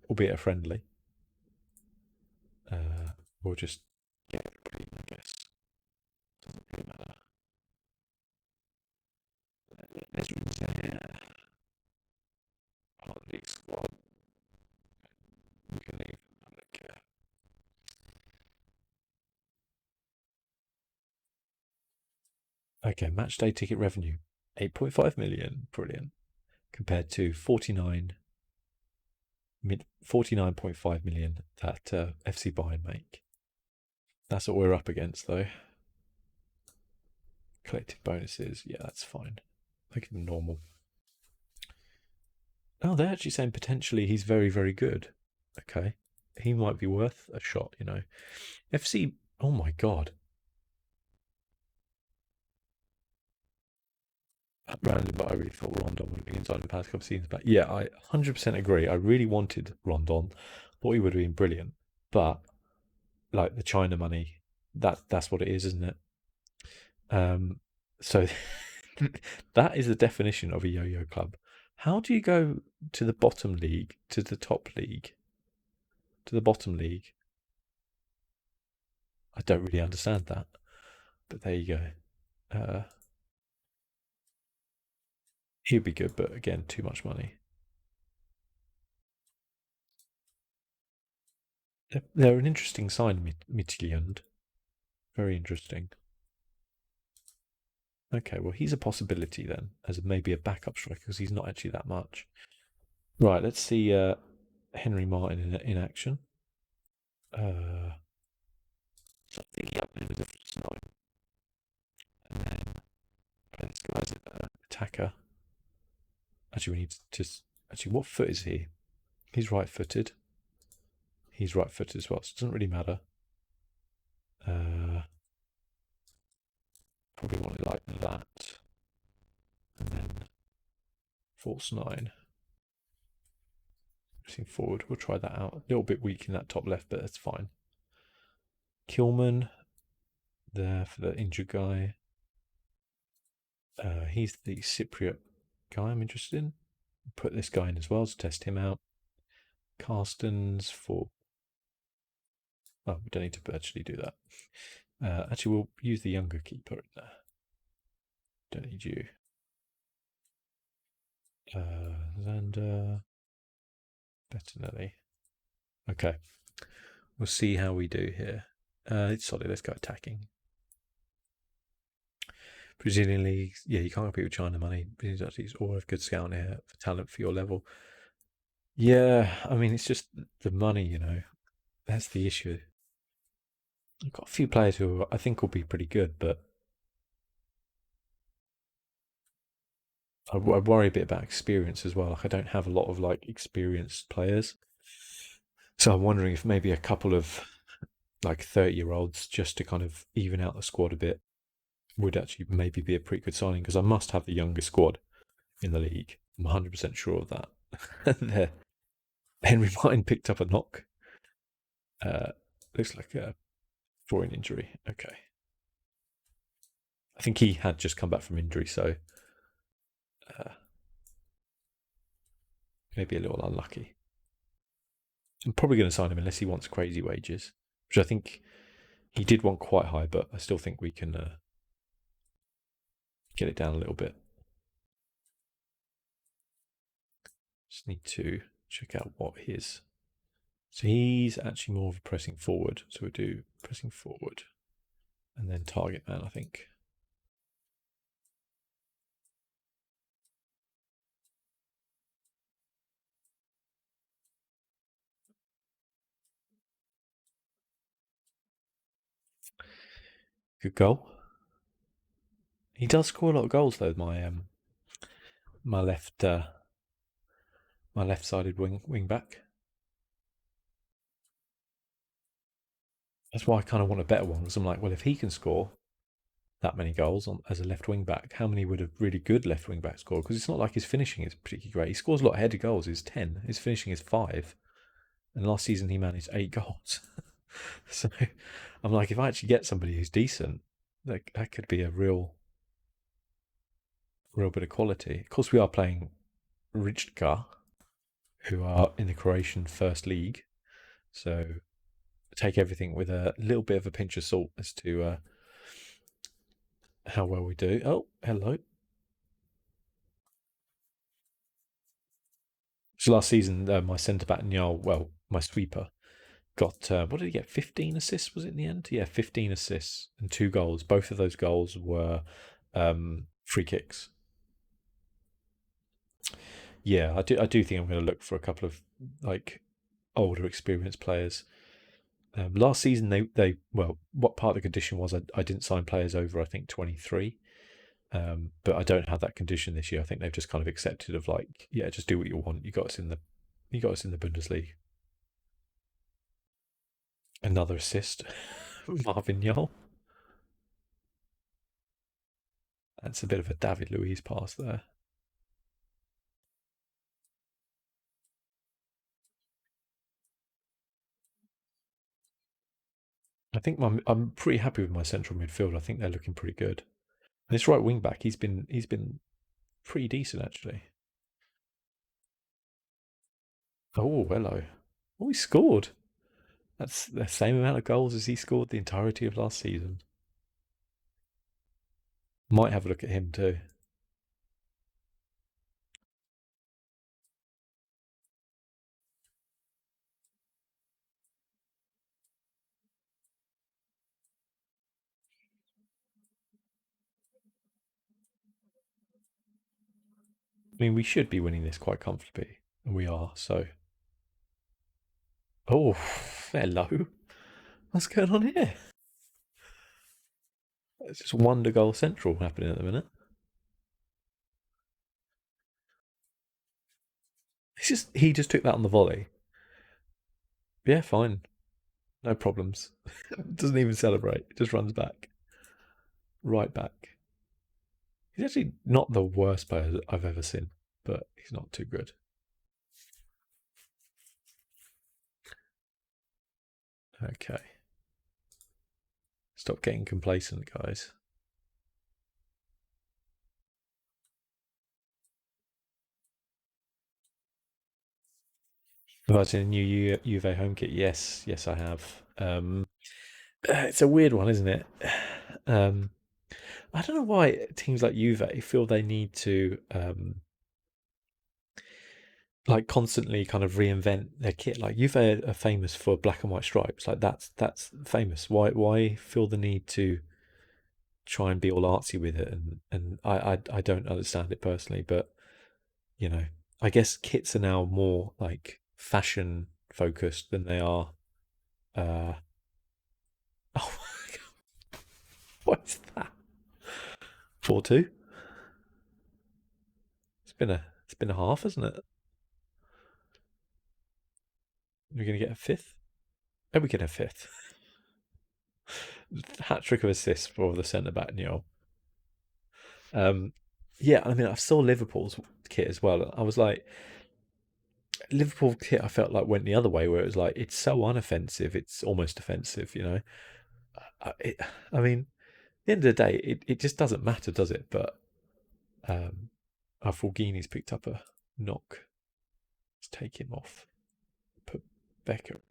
albeit a friendly. We'll just get everybody, I guess. Doesn't really matter. Ezra's there. Part of the league squad. We can leave. I don't care. Okay, match day ticket revenue 8.5 million. Brilliant. Compared to 49.5 million that FC Bayern make. That's what we're up against, though. Collective bonuses, yeah, that's fine. Make them normal. Oh, they're actually saying potentially he's very, very good. Okay, he might be worth a shot, you know. FC, oh my god. Random, but I really thought Rondon would be inside the past couple of seasons back. Yeah, I 100% agree. I really wanted Rondon. Thought he would have been brilliant. But, like, the China money, that's what it is, isn't it? So that is the definition of a yo-yo club. How do you go to the bottom league, to the top league, to the bottom league? I don't really understand that. But there you go. He'd be good, but again, too much money. They're an interesting sign, Midfield. Very interesting. Okay, well, he's a possibility then, as maybe a backup striker, because he's not actually that much. Right, let's see Henry Martin in action. So I think he uploaded a snow. And then this guy's an attacker. Actually, we need to actually, what foot is he? He's right-footed. He's right-footed as well, so it doesn't really matter. Probably want it like that. And then false 9. Pressing forward, we'll try that out. A little bit weak in that top left, but that's fine. Kilman there for the injured guy. He's the Cypriot guy I'm interested in. Put this guy in as well to test him out. Carstens for... Oh, we don't need to actually do that. Actually, we'll use the younger keeper in there. Don't need you. Zander. Bettinelli. Okay. We'll see how we do here. It's solid. Let's go attacking. Brazilian league, yeah, you can't compete with China money. It's all a good scout here for talent for your level. Yeah, I mean, it's just the money, you know. That's the issue. I've got a few players who I think will be pretty good, but I worry a bit about experience as well. Like I don't have a lot of like experienced players, so I'm wondering if maybe a couple of like 30-year-olds just to kind of even out the squad a bit would actually maybe be a pretty good signing because I must have the youngest squad in the league. I'm 100% sure of that. There, Henry Martin picked up a knock. Looks like a groin injury. Okay. I think he had just come back from injury, so maybe a little unlucky. I'm probably going to sign him unless he wants crazy wages, which I think he did want quite high, but I still think we can get it down a little bit. Just need to check out what his... So he's actually more of a pressing forward. So we'll do pressing forward and then target man, I think. Good goal. He does score a lot of goals though. My left my left-sided wing back. That's why I kind of want a better one. Because I'm like, well, if he can score that many goals as a left wing back, how many would a really good left wing back score? Because it's not like his finishing is particularly great. He scores a lot of headed goals. He's 10. His finishing is 5. And last season he managed 8 goals. So I'm like, if I actually get somebody who's decent, that could be a real bit of quality. Of course, we are playing Rijeka, who are in the Croatian First League. So take everything with a little bit of a pinch of salt as to how well we do. Oh, hello. So last season, my centre back Njal, my sweeper, got what did he get? 15 assists was it in the end? Yeah, 15 assists and 2 goals. Both of those goals were free kicks. Yeah, I do think I'm going to look for a couple of like older, experienced players. Last season, they what part of the condition was I didn't sign players over I think 23. But I don't have that condition this year. I think they've just kind of accepted of like, yeah, just do what you want. You got us in the Bundesliga. Another assist, Marvin Yol. That's a bit of a David Luiz pass there. I think I'm pretty happy with my central midfield. I think they're looking pretty good. And this right wing back, he's been pretty decent actually. Oh, hello. Oh, he scored. That's the same amount of goals as he scored the entirety of last season. Might have a look at him too. I mean, we should be winning this quite comfortably, and we are. So, oh, hello. What's going on here? It's just wonder goal central happening at the minute. He just took that on the volley. Yeah, fine, no problems. Doesn't even celebrate. Just runs back, right back. He's actually not the worst player that I've ever seen, but he's not too good. Okay, stop getting complacent, guys. Have I seen a new Juve home kit? Yes, I have. It's a weird one, isn't it? Um, I don't know why teams like Juve feel they need to like constantly kind of reinvent their kit. Like Juve are famous for black and white stripes. Like that's famous. Why feel the need to try and be all artsy with it? And I don't understand it personally, but you know, I guess kits are now more like fashion focused than they are. Uh, oh, what is that? 4-2. It's been a half, hasn't it? We're gonna get a fifth. Oh, we get a fifth. Hat trick of assists for the centre back Neil. Yeah, I mean, I saw Liverpool's kit as well. I was like, Liverpool kit. I felt like went the other way, where it was like it's so unoffensive, it's almost offensive. You know, I mean, at the end of the day, it just doesn't matter, does it? But our Fulgini's picked up a knock. Let's take him off. Put Becker.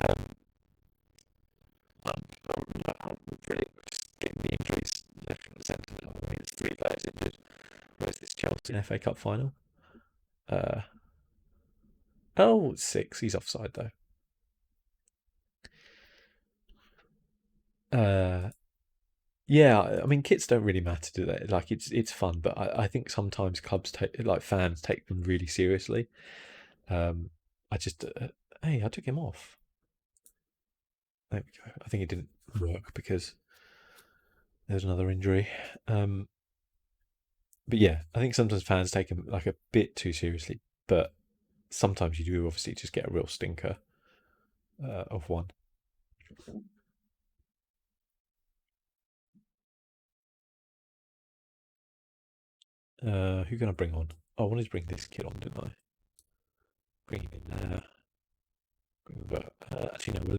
Um, I'm really just getting the injuries left from the centre now. I mean, there's 3 players injured. Where's this Chelsea FA Cup final? Uh, oh, 6. He's offside though. Uh, yeah, I mean, kits don't really matter, do they? Like, it's fun, but I think sometimes clubs take like fans take them really seriously. I just hey, I took him off. There we go. I think it didn't work because there's another injury. But yeah, I think sometimes fans take him like a bit too seriously, but sometimes you do obviously just get a real stinker of one. Who can I bring on? Oh, I wanted to bring this kid on, didn't I? Bring him in there. Actually, no.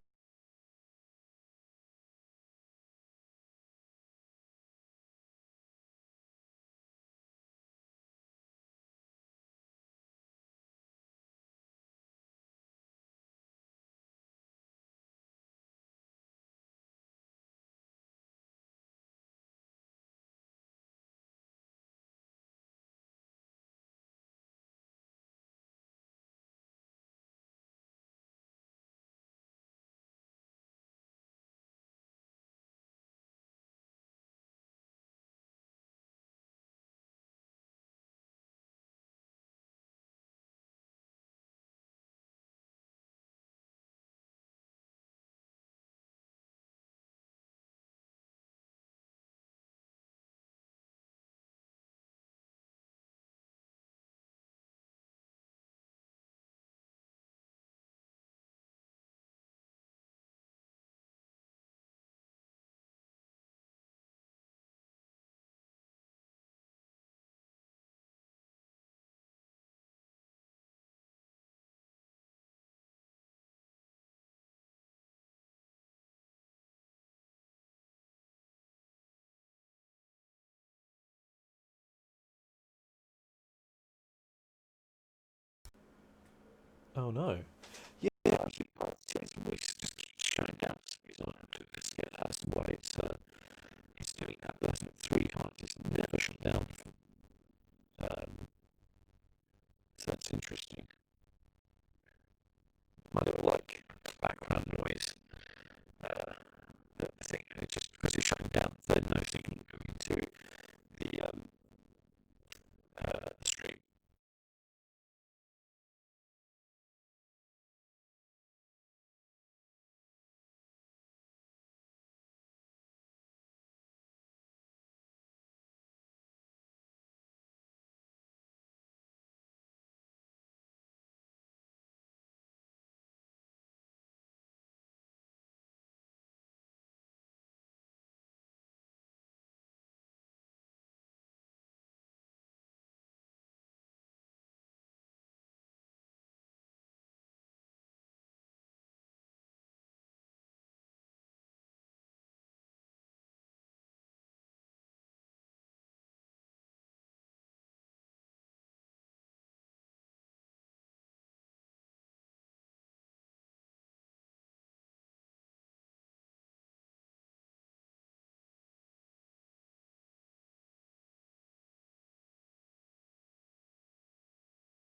Oh no. Yeah, actually, James Voice just keeps shutting down for some reason. I have to investigate that as to why it's doing that. But that's like 3 times. It's never shut down. So that's interesting. My little like background noise. I think it's just because it's shutting down. There's no signal going into the stream.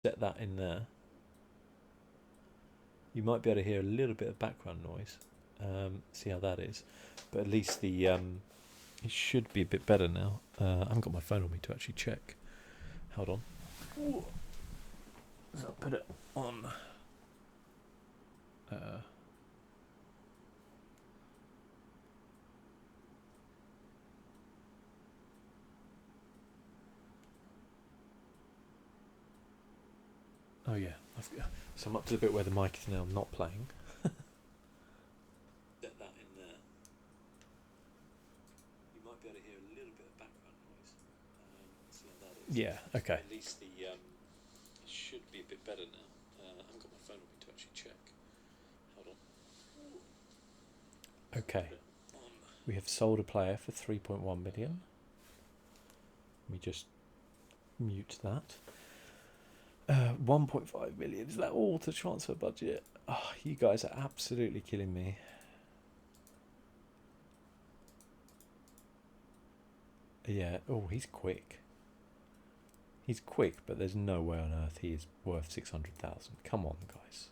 Set that in there. You might be able to hear a little bit of background noise. See how that is. But at least it should be a bit better now. I haven't got my phone on me to actually check. Hold on. So I'll put it on. Oh yeah, so I'm up to the bit where the mic is now not playing. Set that in there. You might be able to hear a little bit of background noise. See how that is. Yeah. Okay. At least it should be a bit better now. I haven't got my phone on me to actually check. Hold on. Okay. We have sold a player for 3.1 million. Let me just mute that. 1.5 million. Is that all to transfer budget? Oh, you guys are absolutely killing me. Yeah. Oh, he's quick. He's quick, but there's no way on earth he is worth 600,000. Come on, guys.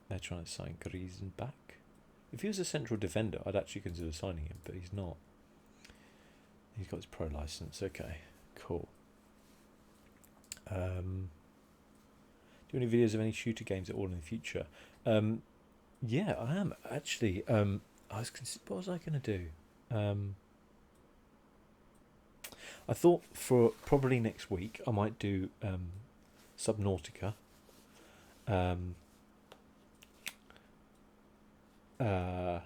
They're trying to sign Griezmann back. If he was a central defender, I'd actually consider signing him, but he's not. He's got his pro license. Okay, cool. Do any videos of any shooter games at all in the future? Yeah, I am actually. What was I going to do? Um, I thought for probably next week I might do Subnautica. Um, uh,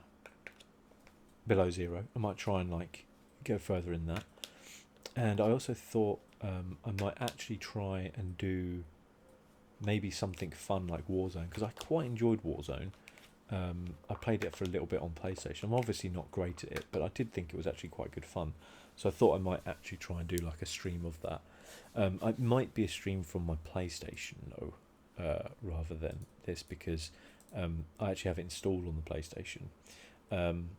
Below Zero. I might try and like go further in that. And I also thought I might actually try and do maybe something fun like Warzone, because I quite enjoyed Warzone. I played it for a little bit on PlayStation. I'm obviously not great at it, but I did think it was actually quite good fun. So I thought I might actually try and do like a stream of that. It might be a stream from my PlayStation though, rather than this, because I actually have it installed on the PlayStation. Um,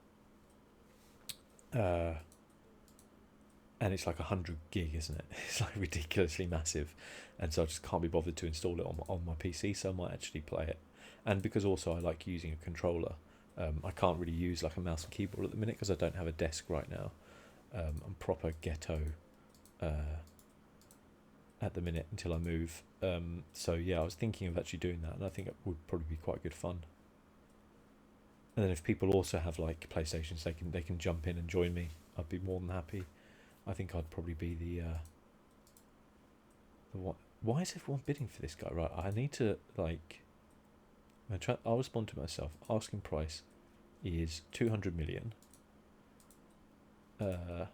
uh, and it's like 100 gig, isn't it? It's like ridiculously massive, and so I just can't be bothered to install it on my PC. So I might actually play it, and because also I like using a controller, I can't really use like a mouse and keyboard at the minute because I don't have a desk right now. I'm proper ghetto at the minute until I move. So yeah, I was thinking of actually doing that, and I think it would probably be quite good fun. And then if people also have like PlayStations, they can jump in and join me. I'd be more than happy. I think I'd probably be the one. Why is everyone bidding for this guy? Right, I need to like. I'll respond to myself. Asking price is 200 million. I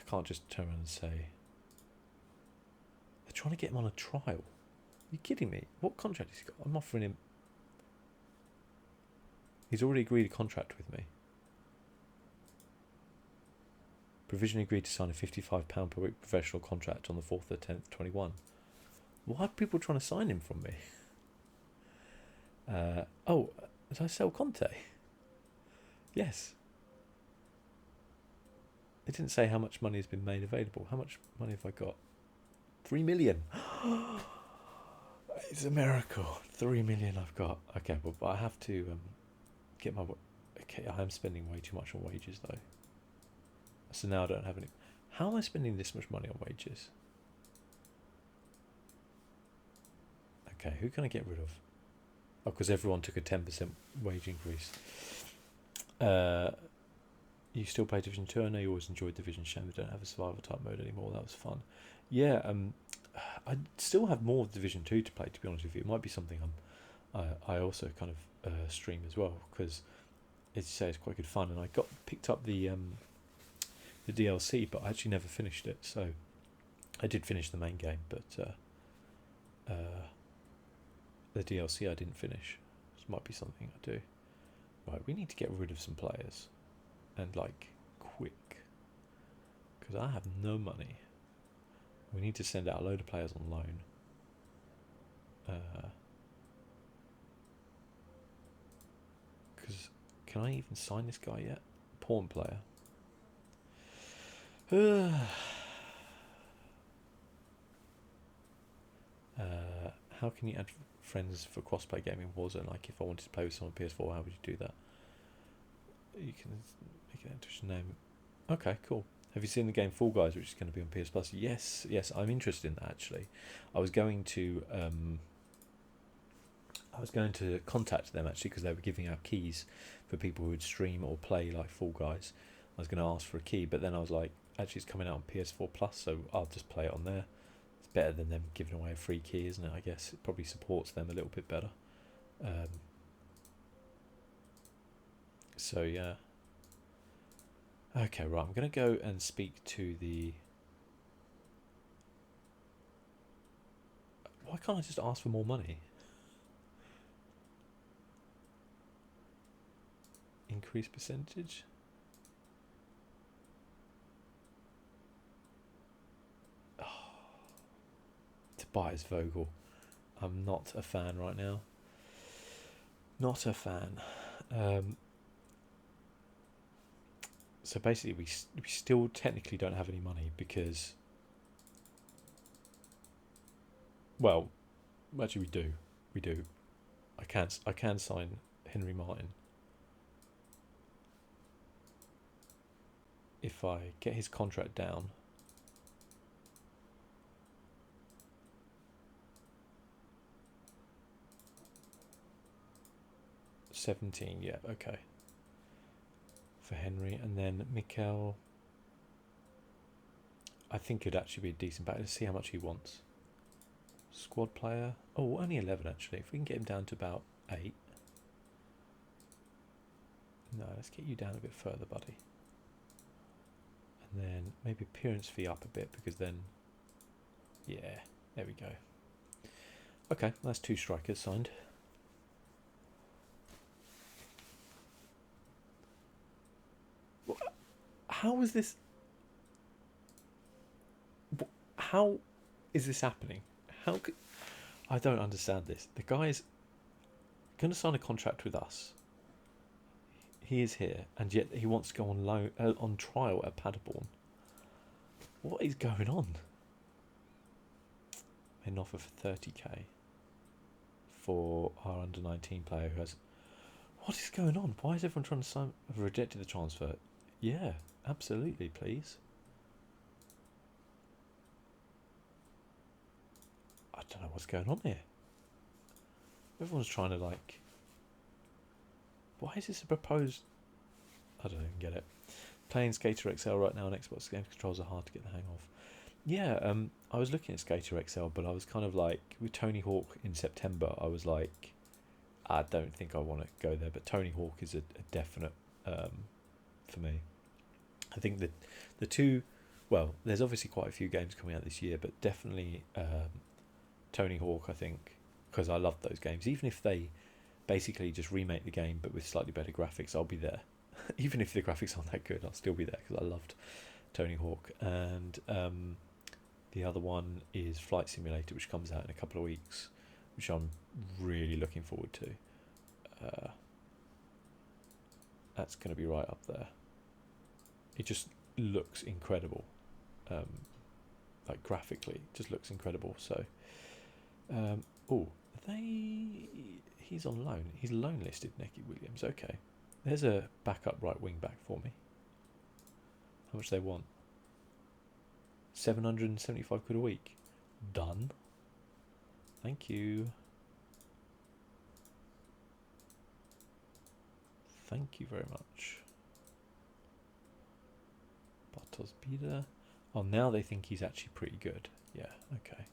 can't just turn around and say they're trying to get him on a trial. Are you kidding me? What contract has he got? I'm offering him. He's already agreed a contract with me. Provisionally agreed to sign a £55 per week professional contract on the 4th of the 10th, 21. Why are people trying to sign him from me? Oh, did I sell Conte? Yes. It didn't say how much money has been made available. How much money have I got? 3 million. It's a miracle. 3 million I've got. Okay, but I have to get my... Okay, I am spending way too much on wages though. So now I don't have any... How am I spending this much money on wages? Okay, who can I get rid of? Oh, because everyone took a 10% wage increase. You still play Division 2? I know you always enjoyed Division. Shame they don't have a survival type mode anymore. That was fun. Yeah, I still have more of Division 2 to play, to be honest with you. It might be something I also kind of stream as well, because as you say, it's quite good fun. And I picked up the DLC, but I actually never finished it. So I did finish the main game, but the DLC I didn't finish. This might be something I do. Right, we need to get rid of some players, and like quick, because I have no money. We need to send out a load of players on loan. Because can I even sign this guy yet? Pawn player. How can you add friends for crossplay gaming Warzone? Like if I wanted to play with someone on PS4, how would you do that? You can make an additional name. Okay, cool. Have you seen the game Fall Guys, which is going to be on PS Plus? Yes, I'm interested in that actually. I was going to contact them actually, because they were giving out keys for people who would stream or play like Fall Guys. I was going to ask for a key, but then I was like, actually, it's coming out on PS4 Plus, so I'll just play it on there. It's better than them giving away a free key, isn't it? I guess it probably supports them a little bit better. So yeah. Okay, right. I'm going to go and speak to the... Why can't I just ask for more money? Increase percentage? Oh. Tobias Vogel. I'm not a fan right now. Not a fan. So basically, we still technically don't have any money because... Well, actually we do. We do. I can sign Henry Martin. If I get his contract down. 17, yeah, okay. For Henry, and then Mikel. I think it'd actually be a decent back. Let's see how much he wants. Squad player. Oh, only 11 actually. If we can get him down to about 8. No, let's get you down a bit further, buddy. And then maybe appearance fee up a bit, because then, yeah, there we go. Okay, that's 2 strikers signed. How is this? How is this happening? How could, I don't understand this. The guy's going to sign a contract with us. He is here, and yet he wants to go on loan, on trial at Paderborn. What is going on? An offer for 30k for our under-19 player who has. What is going on? Why is everyone trying to sign? I've rejected the transfer. Yeah, absolutely, please. I don't know what's going on here. Everyone's trying to like. Why is this a proposed? I don't even get it. Playing Skater XL right now on Xbox. Game controls are hard to get the hang of. Yeah, I was looking at Skater XL, but I was kind of like, with Tony Hawk in September, I was like, I don't think I want to go there. But Tony Hawk is a definite for me. I think that the two, well, there's obviously quite a few games coming out this year, but definitely Tony Hawk, I think, because I love those games. Even if they basically just remake the game but with slightly better graphics, I'll be there. Even if the graphics aren't that good, I'll still be there because I loved Tony Hawk. And the other one is Flight Simulator, which comes out in a couple of weeks, which I'm really looking forward to. That's going to be right up there. It just looks incredible. Like graphically, it just looks incredible. So, he's on loan. He's loan listed, Nicky Williams. Okay. There's a backup right wing back for me. How much they want? 775 quid a week. Done. Thank you. Thank you very much. Bartos Bida. Oh, now they think he's actually pretty good. Yeah, okay.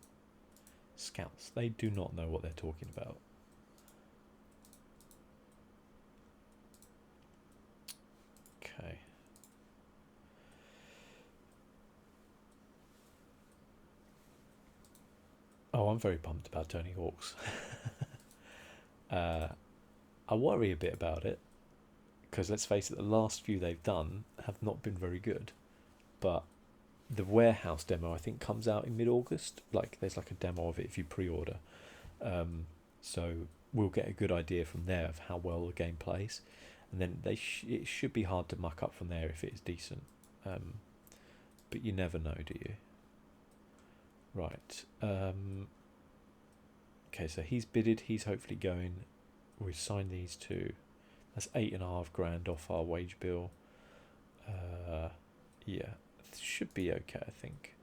Scouts. They do not know what they're talking about. Okay. Oh, I'm very pumped about Tony Hawk's. I worry a bit about it, because let's face it, the last few they've done have not been very good. But the warehouse demo, I think, comes out in mid-August. Like, there's like a demo of it if you pre-order. So we'll get a good idea from there of how well the game plays, and then it should be hard to muck up from there if it is decent. But you never know, do you? Right. Okay, so he's bidded. He's hopefully going. We've signed these two. That's $8.5 grand off our wage bill. Yeah, it should be okay, I think.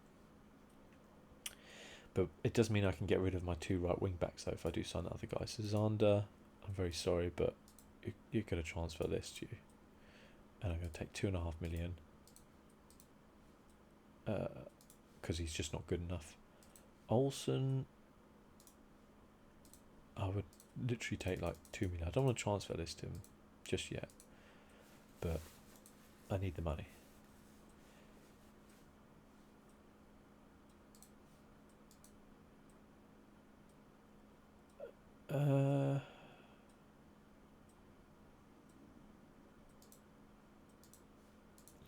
But it does mean I can get rid of my 2 right wing backs though if I do sign the other guys. So Zander, I'm very sorry, but you're going to transfer this to you, and I'm going to take 2.5 million because he's just not good enough. Olsen, I would literally take like 2 million. I don't want to transfer this to him just yet, but I need the money.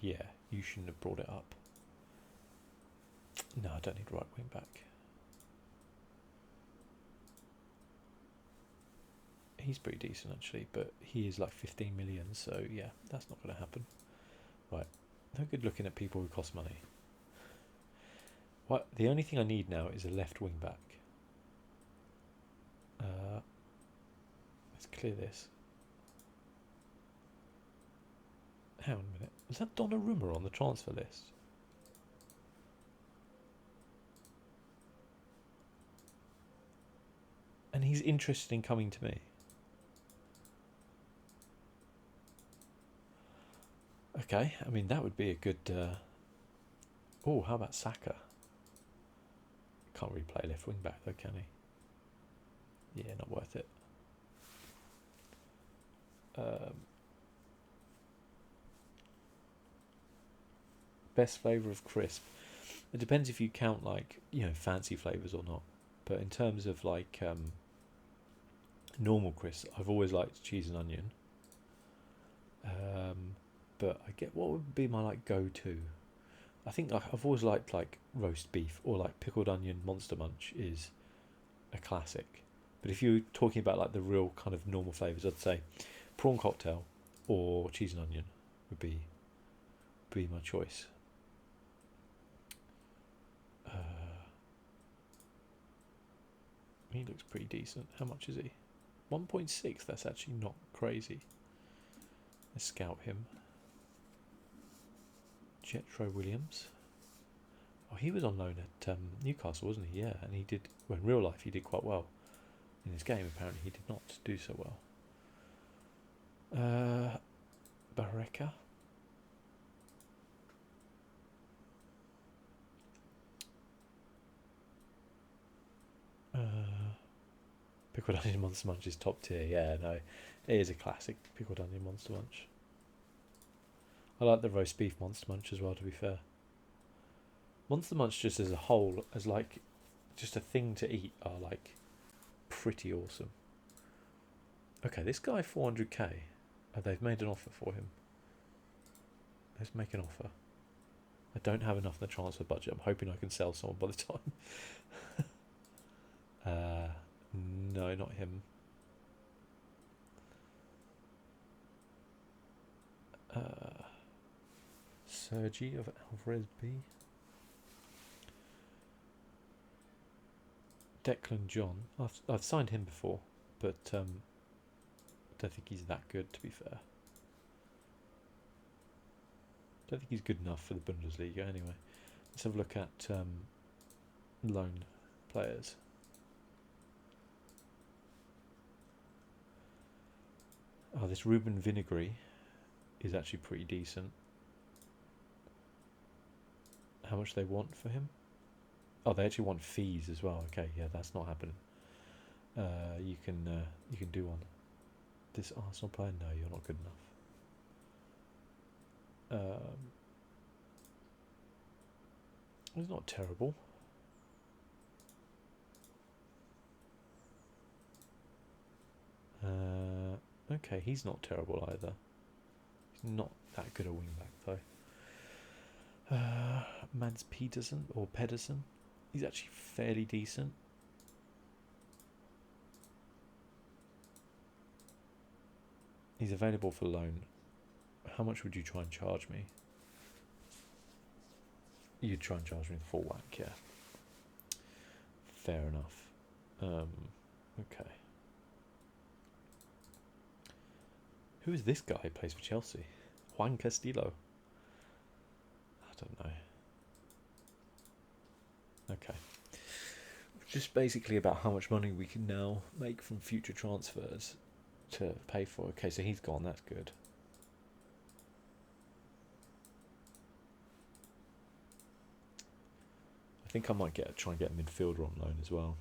Yeah, you shouldn't have brought it up. No, I don't need right wing back. He's pretty decent actually, but he is like 15 million, so yeah, that's not going to happen. Right, no good looking at people who cost money. What? The only thing I need now is a left wing back. Let's clear this. Hang on a minute. Was that Donnarumma on the transfer list? And he's interested in coming to me. Okay, I mean, that would be a good... Oh, how about Saka? Can't really play left wing back though, can he? Yeah, not worth it. Best flavour of crisp. It depends if you count like, fancy flavours or not. But in terms of like normal crisp, I've always liked cheese and onion. But I get what would be my like go-to. I think I've always liked like roast beef or like pickled onion Monster Munch is a classic. But if you're talking about like the real kind of normal flavours, I'd say prawn cocktail or cheese and onion would be my choice. He looks pretty decent. How much is he? 1.6. That's actually not crazy. Let's scout him. Jetro Williams. Oh, he was on loan at Newcastle, wasn't he? Yeah, and he did. Well, in real life, he did quite well. In his game, apparently, he did not do so well. Barreca. Pickled Onion Monster Munch is top tier. Yeah, no, it is a classic Pickled Onion Monster Munch. I like the roast beef Monster Munch as well, to be fair. Monster Munch just as a whole, as like just a thing to eat, are like pretty awesome. Okay, this guy 400k. Oh, they've made an offer for him. Let's make an offer. I don't have enough in the transfer budget. I'm hoping I can sell someone by the time. No, not him. Sergi of Alvarez B. Declan John. I've signed him before, but I don't think he's that good, to be fair. Don't think he's good enough for the Bundesliga anyway. Let's have a look at loan players. Oh, this Ruben Vinagre is actually pretty decent. How much they want for him? Oh, they actually want fees as well. Okay, yeah, that's not happening. You can do one. This Arsenal player? No, you're not good enough. He's not terrible. Okay, he's not terrible either. He's not that good a wingback though. Mads Peterson or Pedersen. He's actually fairly decent. He's available for loan. How much would you try and charge me? You'd try and charge me the full whack, yeah. Fair enough. Okay. Who is this guy who plays for Chelsea? Juan Castillo. I don't know. Okay. Just basically about how much money we can now make from future transfers to pay for. Okay, so he's gone. That's good. I think I might try and get a midfielder on loan as well.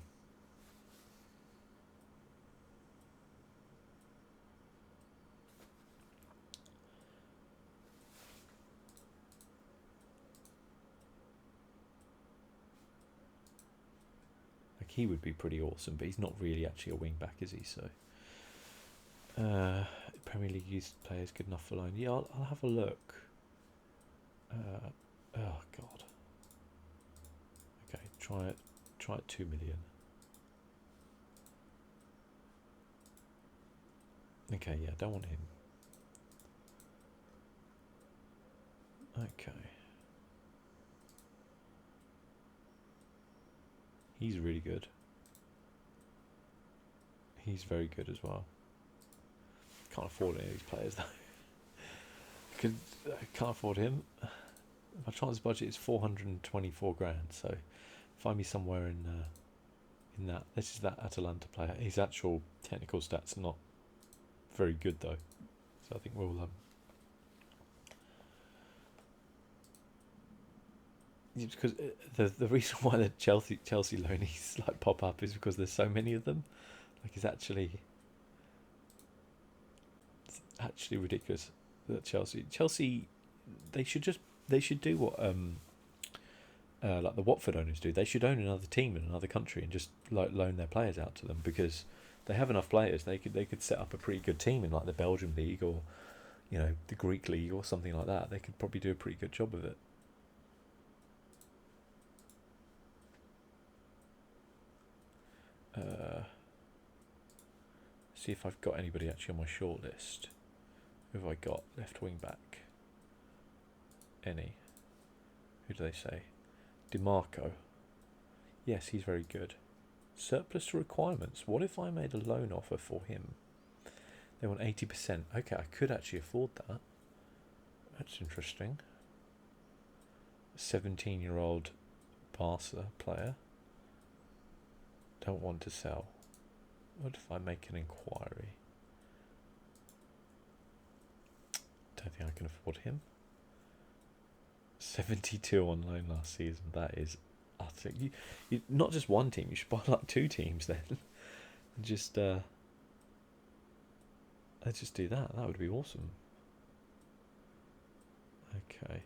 Like, he would be pretty awesome, but he's not really actually a wing back, is he? So Premier League youth players good enough for loan. Yeah, I'll have a look. Oh god. Okay, try it 2 million. Okay, yeah, don't want him. Okay. He's really good. He's very good as well. Can't afford any of these players though. I can't afford him. My transfer budget is 424 grand, so find me somewhere in that. This is that Atalanta player. His actual technical stats are not very good though, so I think we'll because the reason why the Chelsea loanies like pop up is because there's so many of them. Like it's actually ridiculous that Chelsea they should do what like the Watford owners do. They should own another team in another country and just like loan their players out to them, because they have enough players. They could set up a pretty good team in like the Belgian league, or the Greek league or something like that. They could probably do a pretty good job of it. See if I've got anybody actually on my shortlist. Who have I got? Left wing back. Any? Who do they say? DiMarco. Yes, he's very good. Surplus to requirements. What if I made a loan offer for him? They want 80%. Okay, I could actually afford that. That's interesting. 17-year-old Barca player. Don't want to sell. What if I make an inquiry? Don't think I can afford him. 72 on loan last season. That is utter. You not just one team. You should buy like 2 teams then. And just let's just do that. That would be awesome. Okay.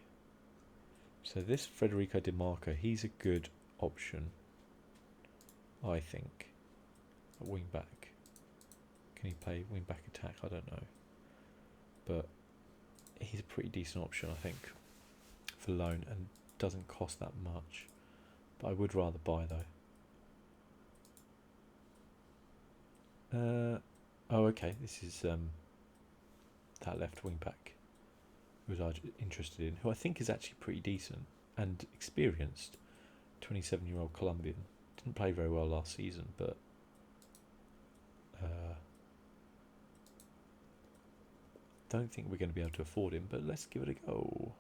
So this Federico DiMarco, he's a good option, I think. At wing back. Can he play wing back attack? I don't know. But he's a pretty decent option, I think, for loan, and doesn't cost that much. But I would rather buy though. Oh, okay. This is that left wing back who was interested in, who I think is actually pretty decent and experienced. 27-year-old Colombian. Didn't play very well last season, but don't think we're going to be able to afford him, but let's give it a go.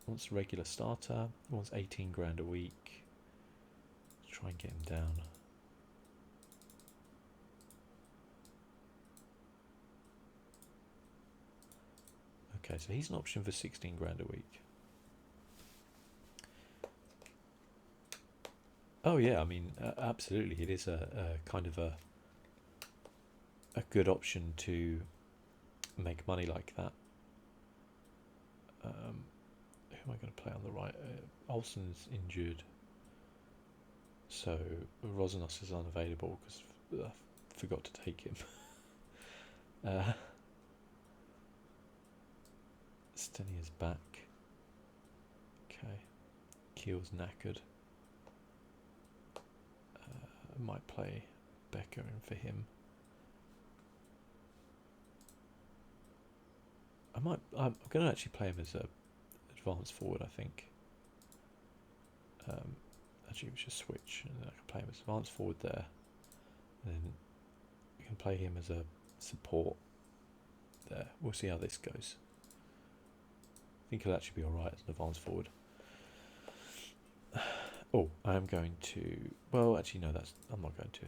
Wants regular starter. Wants 18 grand a week. Let's try and get him down. Okay, so he's an option for 16 grand a week. Oh yeah, I mean, absolutely, it is a kind of a good option to make money like that. Who am I going to play on the right? Olsen's injured, so Rosnos is unavailable because I forgot to take him. Stenia's back. Okay, Keel's knackered. I might play Becker in for him. I'm going to actually play him as a advanced forward, I think. Actually, we should switch, and then I can play him as advanced forward there. And then we can play him as a support there. We'll see how this goes. I think he'll actually be alright as an advanced forward. Oh, I am going to... Well, actually, no, I'm not going to.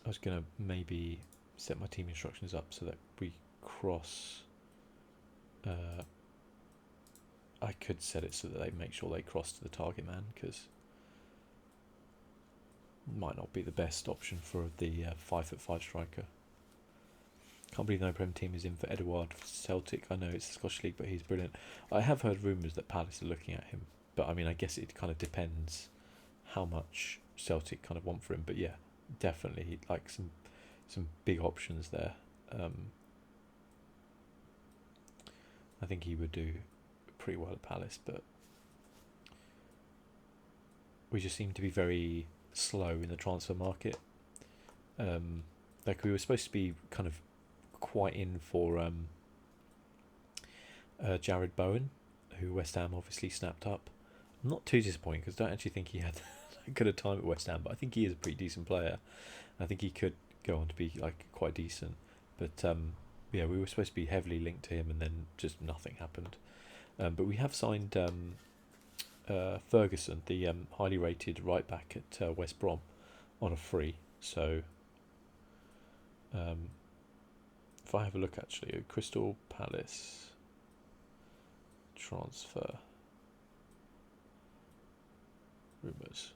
I was going to maybe set my team instructions up so that we cross... I could set it so that they make sure they cross to the target man, because it might not be the best option for the 5'5" striker. Can't believe no Prem team is in for Edouard for Celtic. I know it's the Scottish League, but he's brilliant. I have heard rumours that Palace are looking at him, but I mean, I guess it kind of depends how much Celtic kind of want for him. But yeah, definitely like some big options there. I think he would do pretty well at Palace, but we just seem to be very slow in the transfer market. Like we were supposed to be kind of quite in for Jared Bowen, who West Ham obviously snapped up. I'm not too disappointed because I don't actually think he had that good a time at West Ham, but I think he is a pretty decent player. I think he could go on to be like quite decent, but yeah, we were supposed to be heavily linked to him, and then just nothing happened. But we have signed Ferguson, the highly rated right back at West Brom, on a free. So if I have a look actually at Crystal Palace transfer, rumours.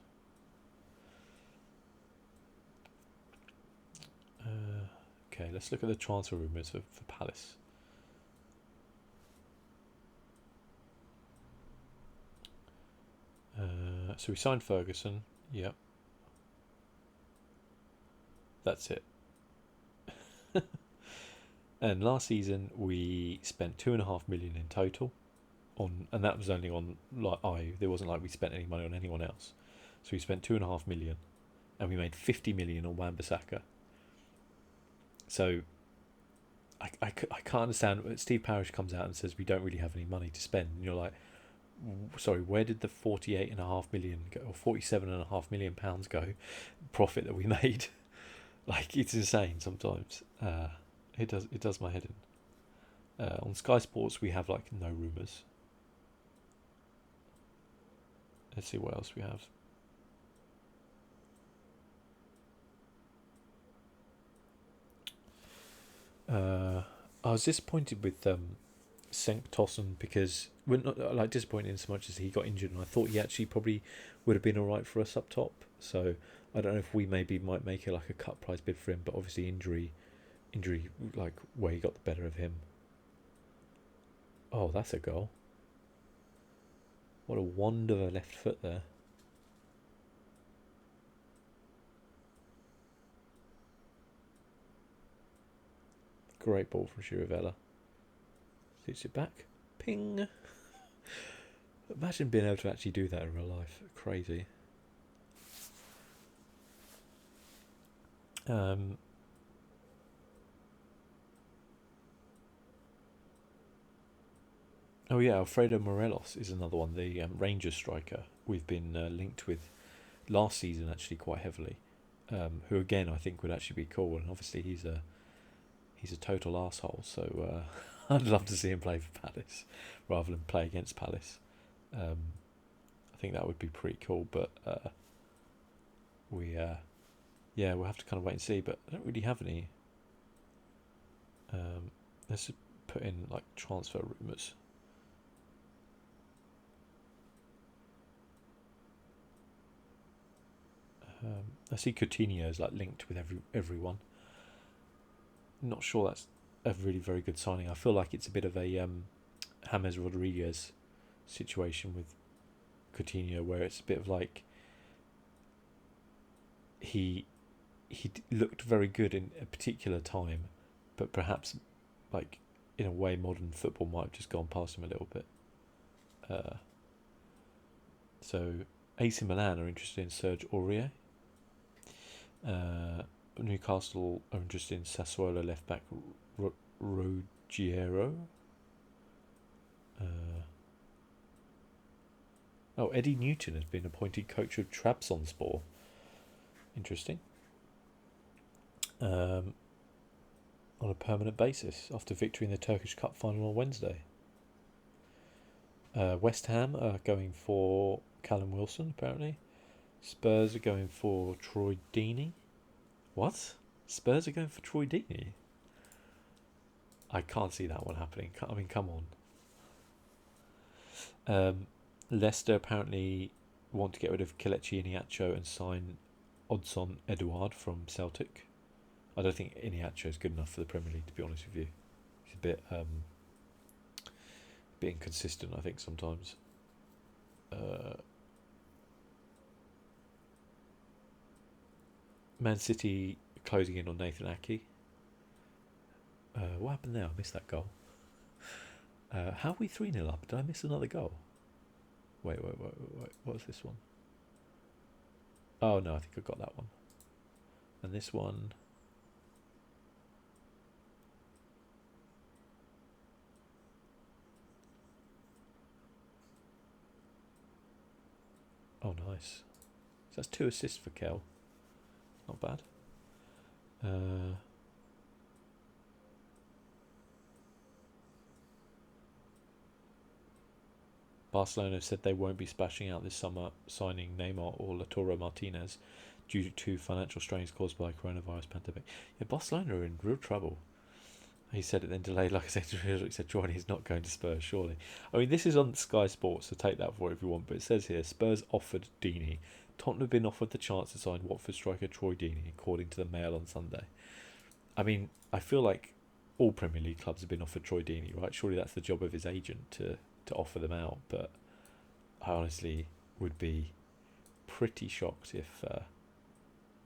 Okay, let's look at the transfer rumours for Palace. So we signed Ferguson. Yep. That's it. And last season we spent 2.5 million in total on, and that was only on there wasn't like we spent any money on anyone else. So we spent 2.5 million, and we made 50 million on Wan-Bissaka. So I can't understand. Steve Parish comes out and says we don't really have any money to spend, and you're like, sorry, where did the 48.5 million go, or 47.5 million pounds go, profit that we made? Like, it's insane sometimes. It does my head in. On Sky Sports we have like no rumours. Let's see what else we have. I was disappointed with Senk Tossen, because we're not like disappointed in so much as he got injured, and I thought he actually probably would have been alright for us up top. So I don't know if we maybe might make it like a cut price bid for him, but obviously injury like where he got the better of him. Oh, that's a goal. What a wand of a left foot there. Great ball from Chirivella. Shoots it back. Ping. Imagine being able to actually do that in real life. Crazy. Oh yeah, Alfredo Morelos is another one, the Rangers striker we've been linked with last season actually quite heavily. Who again I think would actually be cool, and obviously he's a total arsehole, so I'd love to see him play for Palace rather than play against Palace. I think that would be pretty cool, but we'll have to kind of wait and see. But I don't really have any. Let's just put in like transfer rumours. I see Coutinho is like linked with everyone. Not sure that's a really very good signing. I feel like it's a bit of a James Rodriguez situation with Coutinho, where it's a bit of like he looked very good in a particular time, but perhaps like in a way modern football might have just gone past him a little bit. So AC Milan are interested in Serge Aurier. Newcastle are interested in Sassuolo left back Ruggiero. Eddie Newton has been appointed coach of Trabzonspor. Interesting. On a permanent basis after victory in the Turkish Cup final on Wednesday. West Ham are going for Callum Wilson, apparently. Spurs are going for Troy Deeney. What? Spurs are going for Troy Deeney? I can't see that one happening. I mean, come on. Leicester apparently want to get rid of Kelechi Iheanacho and sign Odsonne Edouard from Celtic. I don't think Iheanacho is good enough for the Premier League, to be honest with you. He's a bit inconsistent, I think, sometimes. Man City closing in on Nathan Ake. What happened there? I missed that goal. How are we 3-0 up? Did I miss another goal? Wait. What was this one? Oh no, I think I got that one. And this one. Oh, nice. So that's 2 assists for Kel. Not bad. Barcelona said they won't be splashing out this summer signing Neymar or Lautaro Martinez due to financial strains caused by coronavirus pandemic. Yeah, Barcelona are in real trouble. He said it then delayed. Like I said, he said Jordan is not going to Spurs, surely. I mean, this is on Sky Sports, so take that for it if you want. But it says here, Spurs offered Deeney. Tottenham have been offered the chance to sign Watford striker Troy Deeney, according to the Mail on Sunday. I mean, I feel like all Premier League clubs have been offered Troy Deeney, right? Surely that's the job of his agent to offer them out. But I honestly would be pretty shocked if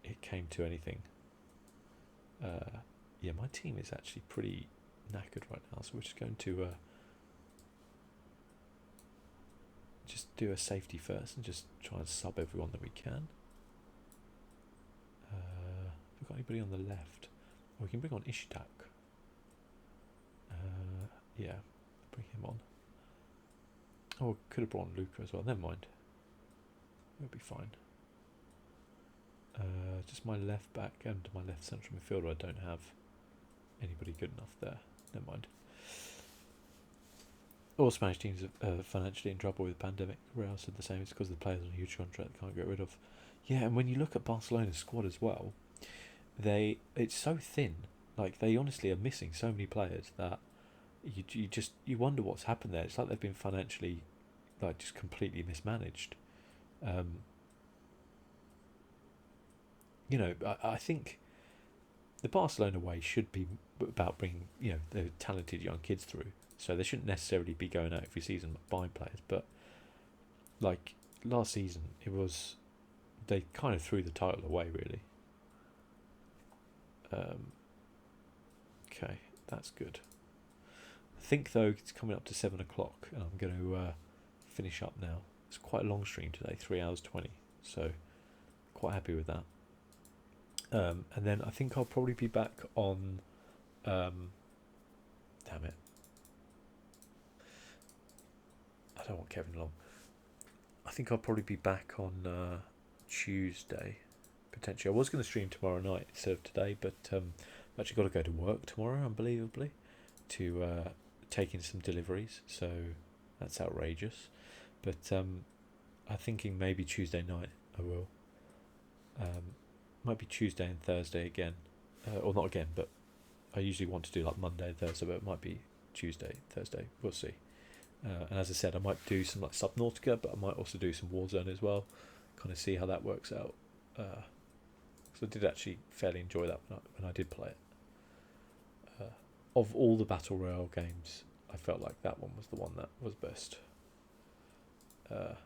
it came to anything. Yeah, my team is actually pretty knackered right now, so we're just going to just do a safety first and just try and sub everyone that we can. Have we got anybody on the left? Oh, we can bring on Ishtak. Yeah, bring him on. Oh, could have brought on Luca as well. Never mind. It'll be fine. Just my left back and my left central midfielder. I don't have anybody good enough there. Never mind. All Spanish teams are financially in trouble with the pandemic. Real said the same. It's because the players on a huge contract they can't get rid of. Yeah, and when you look at Barcelona's squad as well, it's so thin. Like, they honestly are missing so many players that you wonder what's happened there. It's like they've been financially, like, just completely mismanaged. You know, I think the Barcelona way should be about bringing, you know, the talented young kids through. So they shouldn't necessarily be going out every season buying players. But like last season, they kind of threw the title away, really. Okay, that's good. I think though it's coming up to 7 o'clock, and I'm going to finish up now. It's quite a long stream today, 3 hours 20. So quite happy with that. And then I think I'll probably be back on. Damn it! I don't want Kevin Long. I think I'll probably be back on Tuesday, potentially. I was going to stream tomorrow night instead of today, but I've actually got to go to work tomorrow, unbelievably, to take in some deliveries. So that's outrageous. But I'm thinking maybe Tuesday night I will. Might be Tuesday and Thursday again, or not again, but I usually want to do like Monday and Thursday, but it might be Tuesday, Thursday, we'll see. And as I said, I might do some like Subnautica, but I might also do some Warzone as well, kind of see how that works out. So I did actually fairly enjoy that when I did play it. Of all the Battle Royale games, I felt like that one was the one that was best. But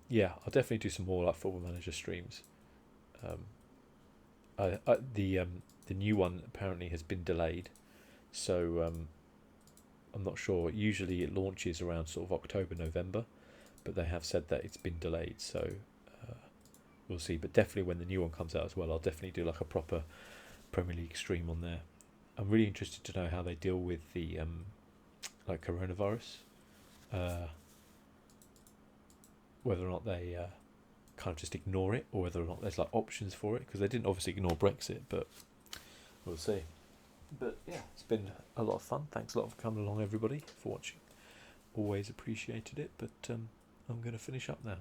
yeah, I'll definitely do some more like Football Manager streams. The new one apparently has been delayed, so I'm not sure. Usually it launches around sort of October, November, but they have said that it's been delayed, so we'll see. But definitely when the new one comes out as well, I'll definitely do like a proper Premier League stream on there. I'm really interested to know how they deal with the like coronavirus, whether or not they kind of just ignore it, or whether or not there's like options for it, because they didn't obviously ignore Brexit, but we'll see. But yeah, it's been a lot of fun. Thanks a lot for coming along, everybody, for watching. Always appreciated it. But I'm going to finish up now,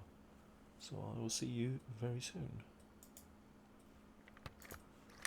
so I will see you very soon.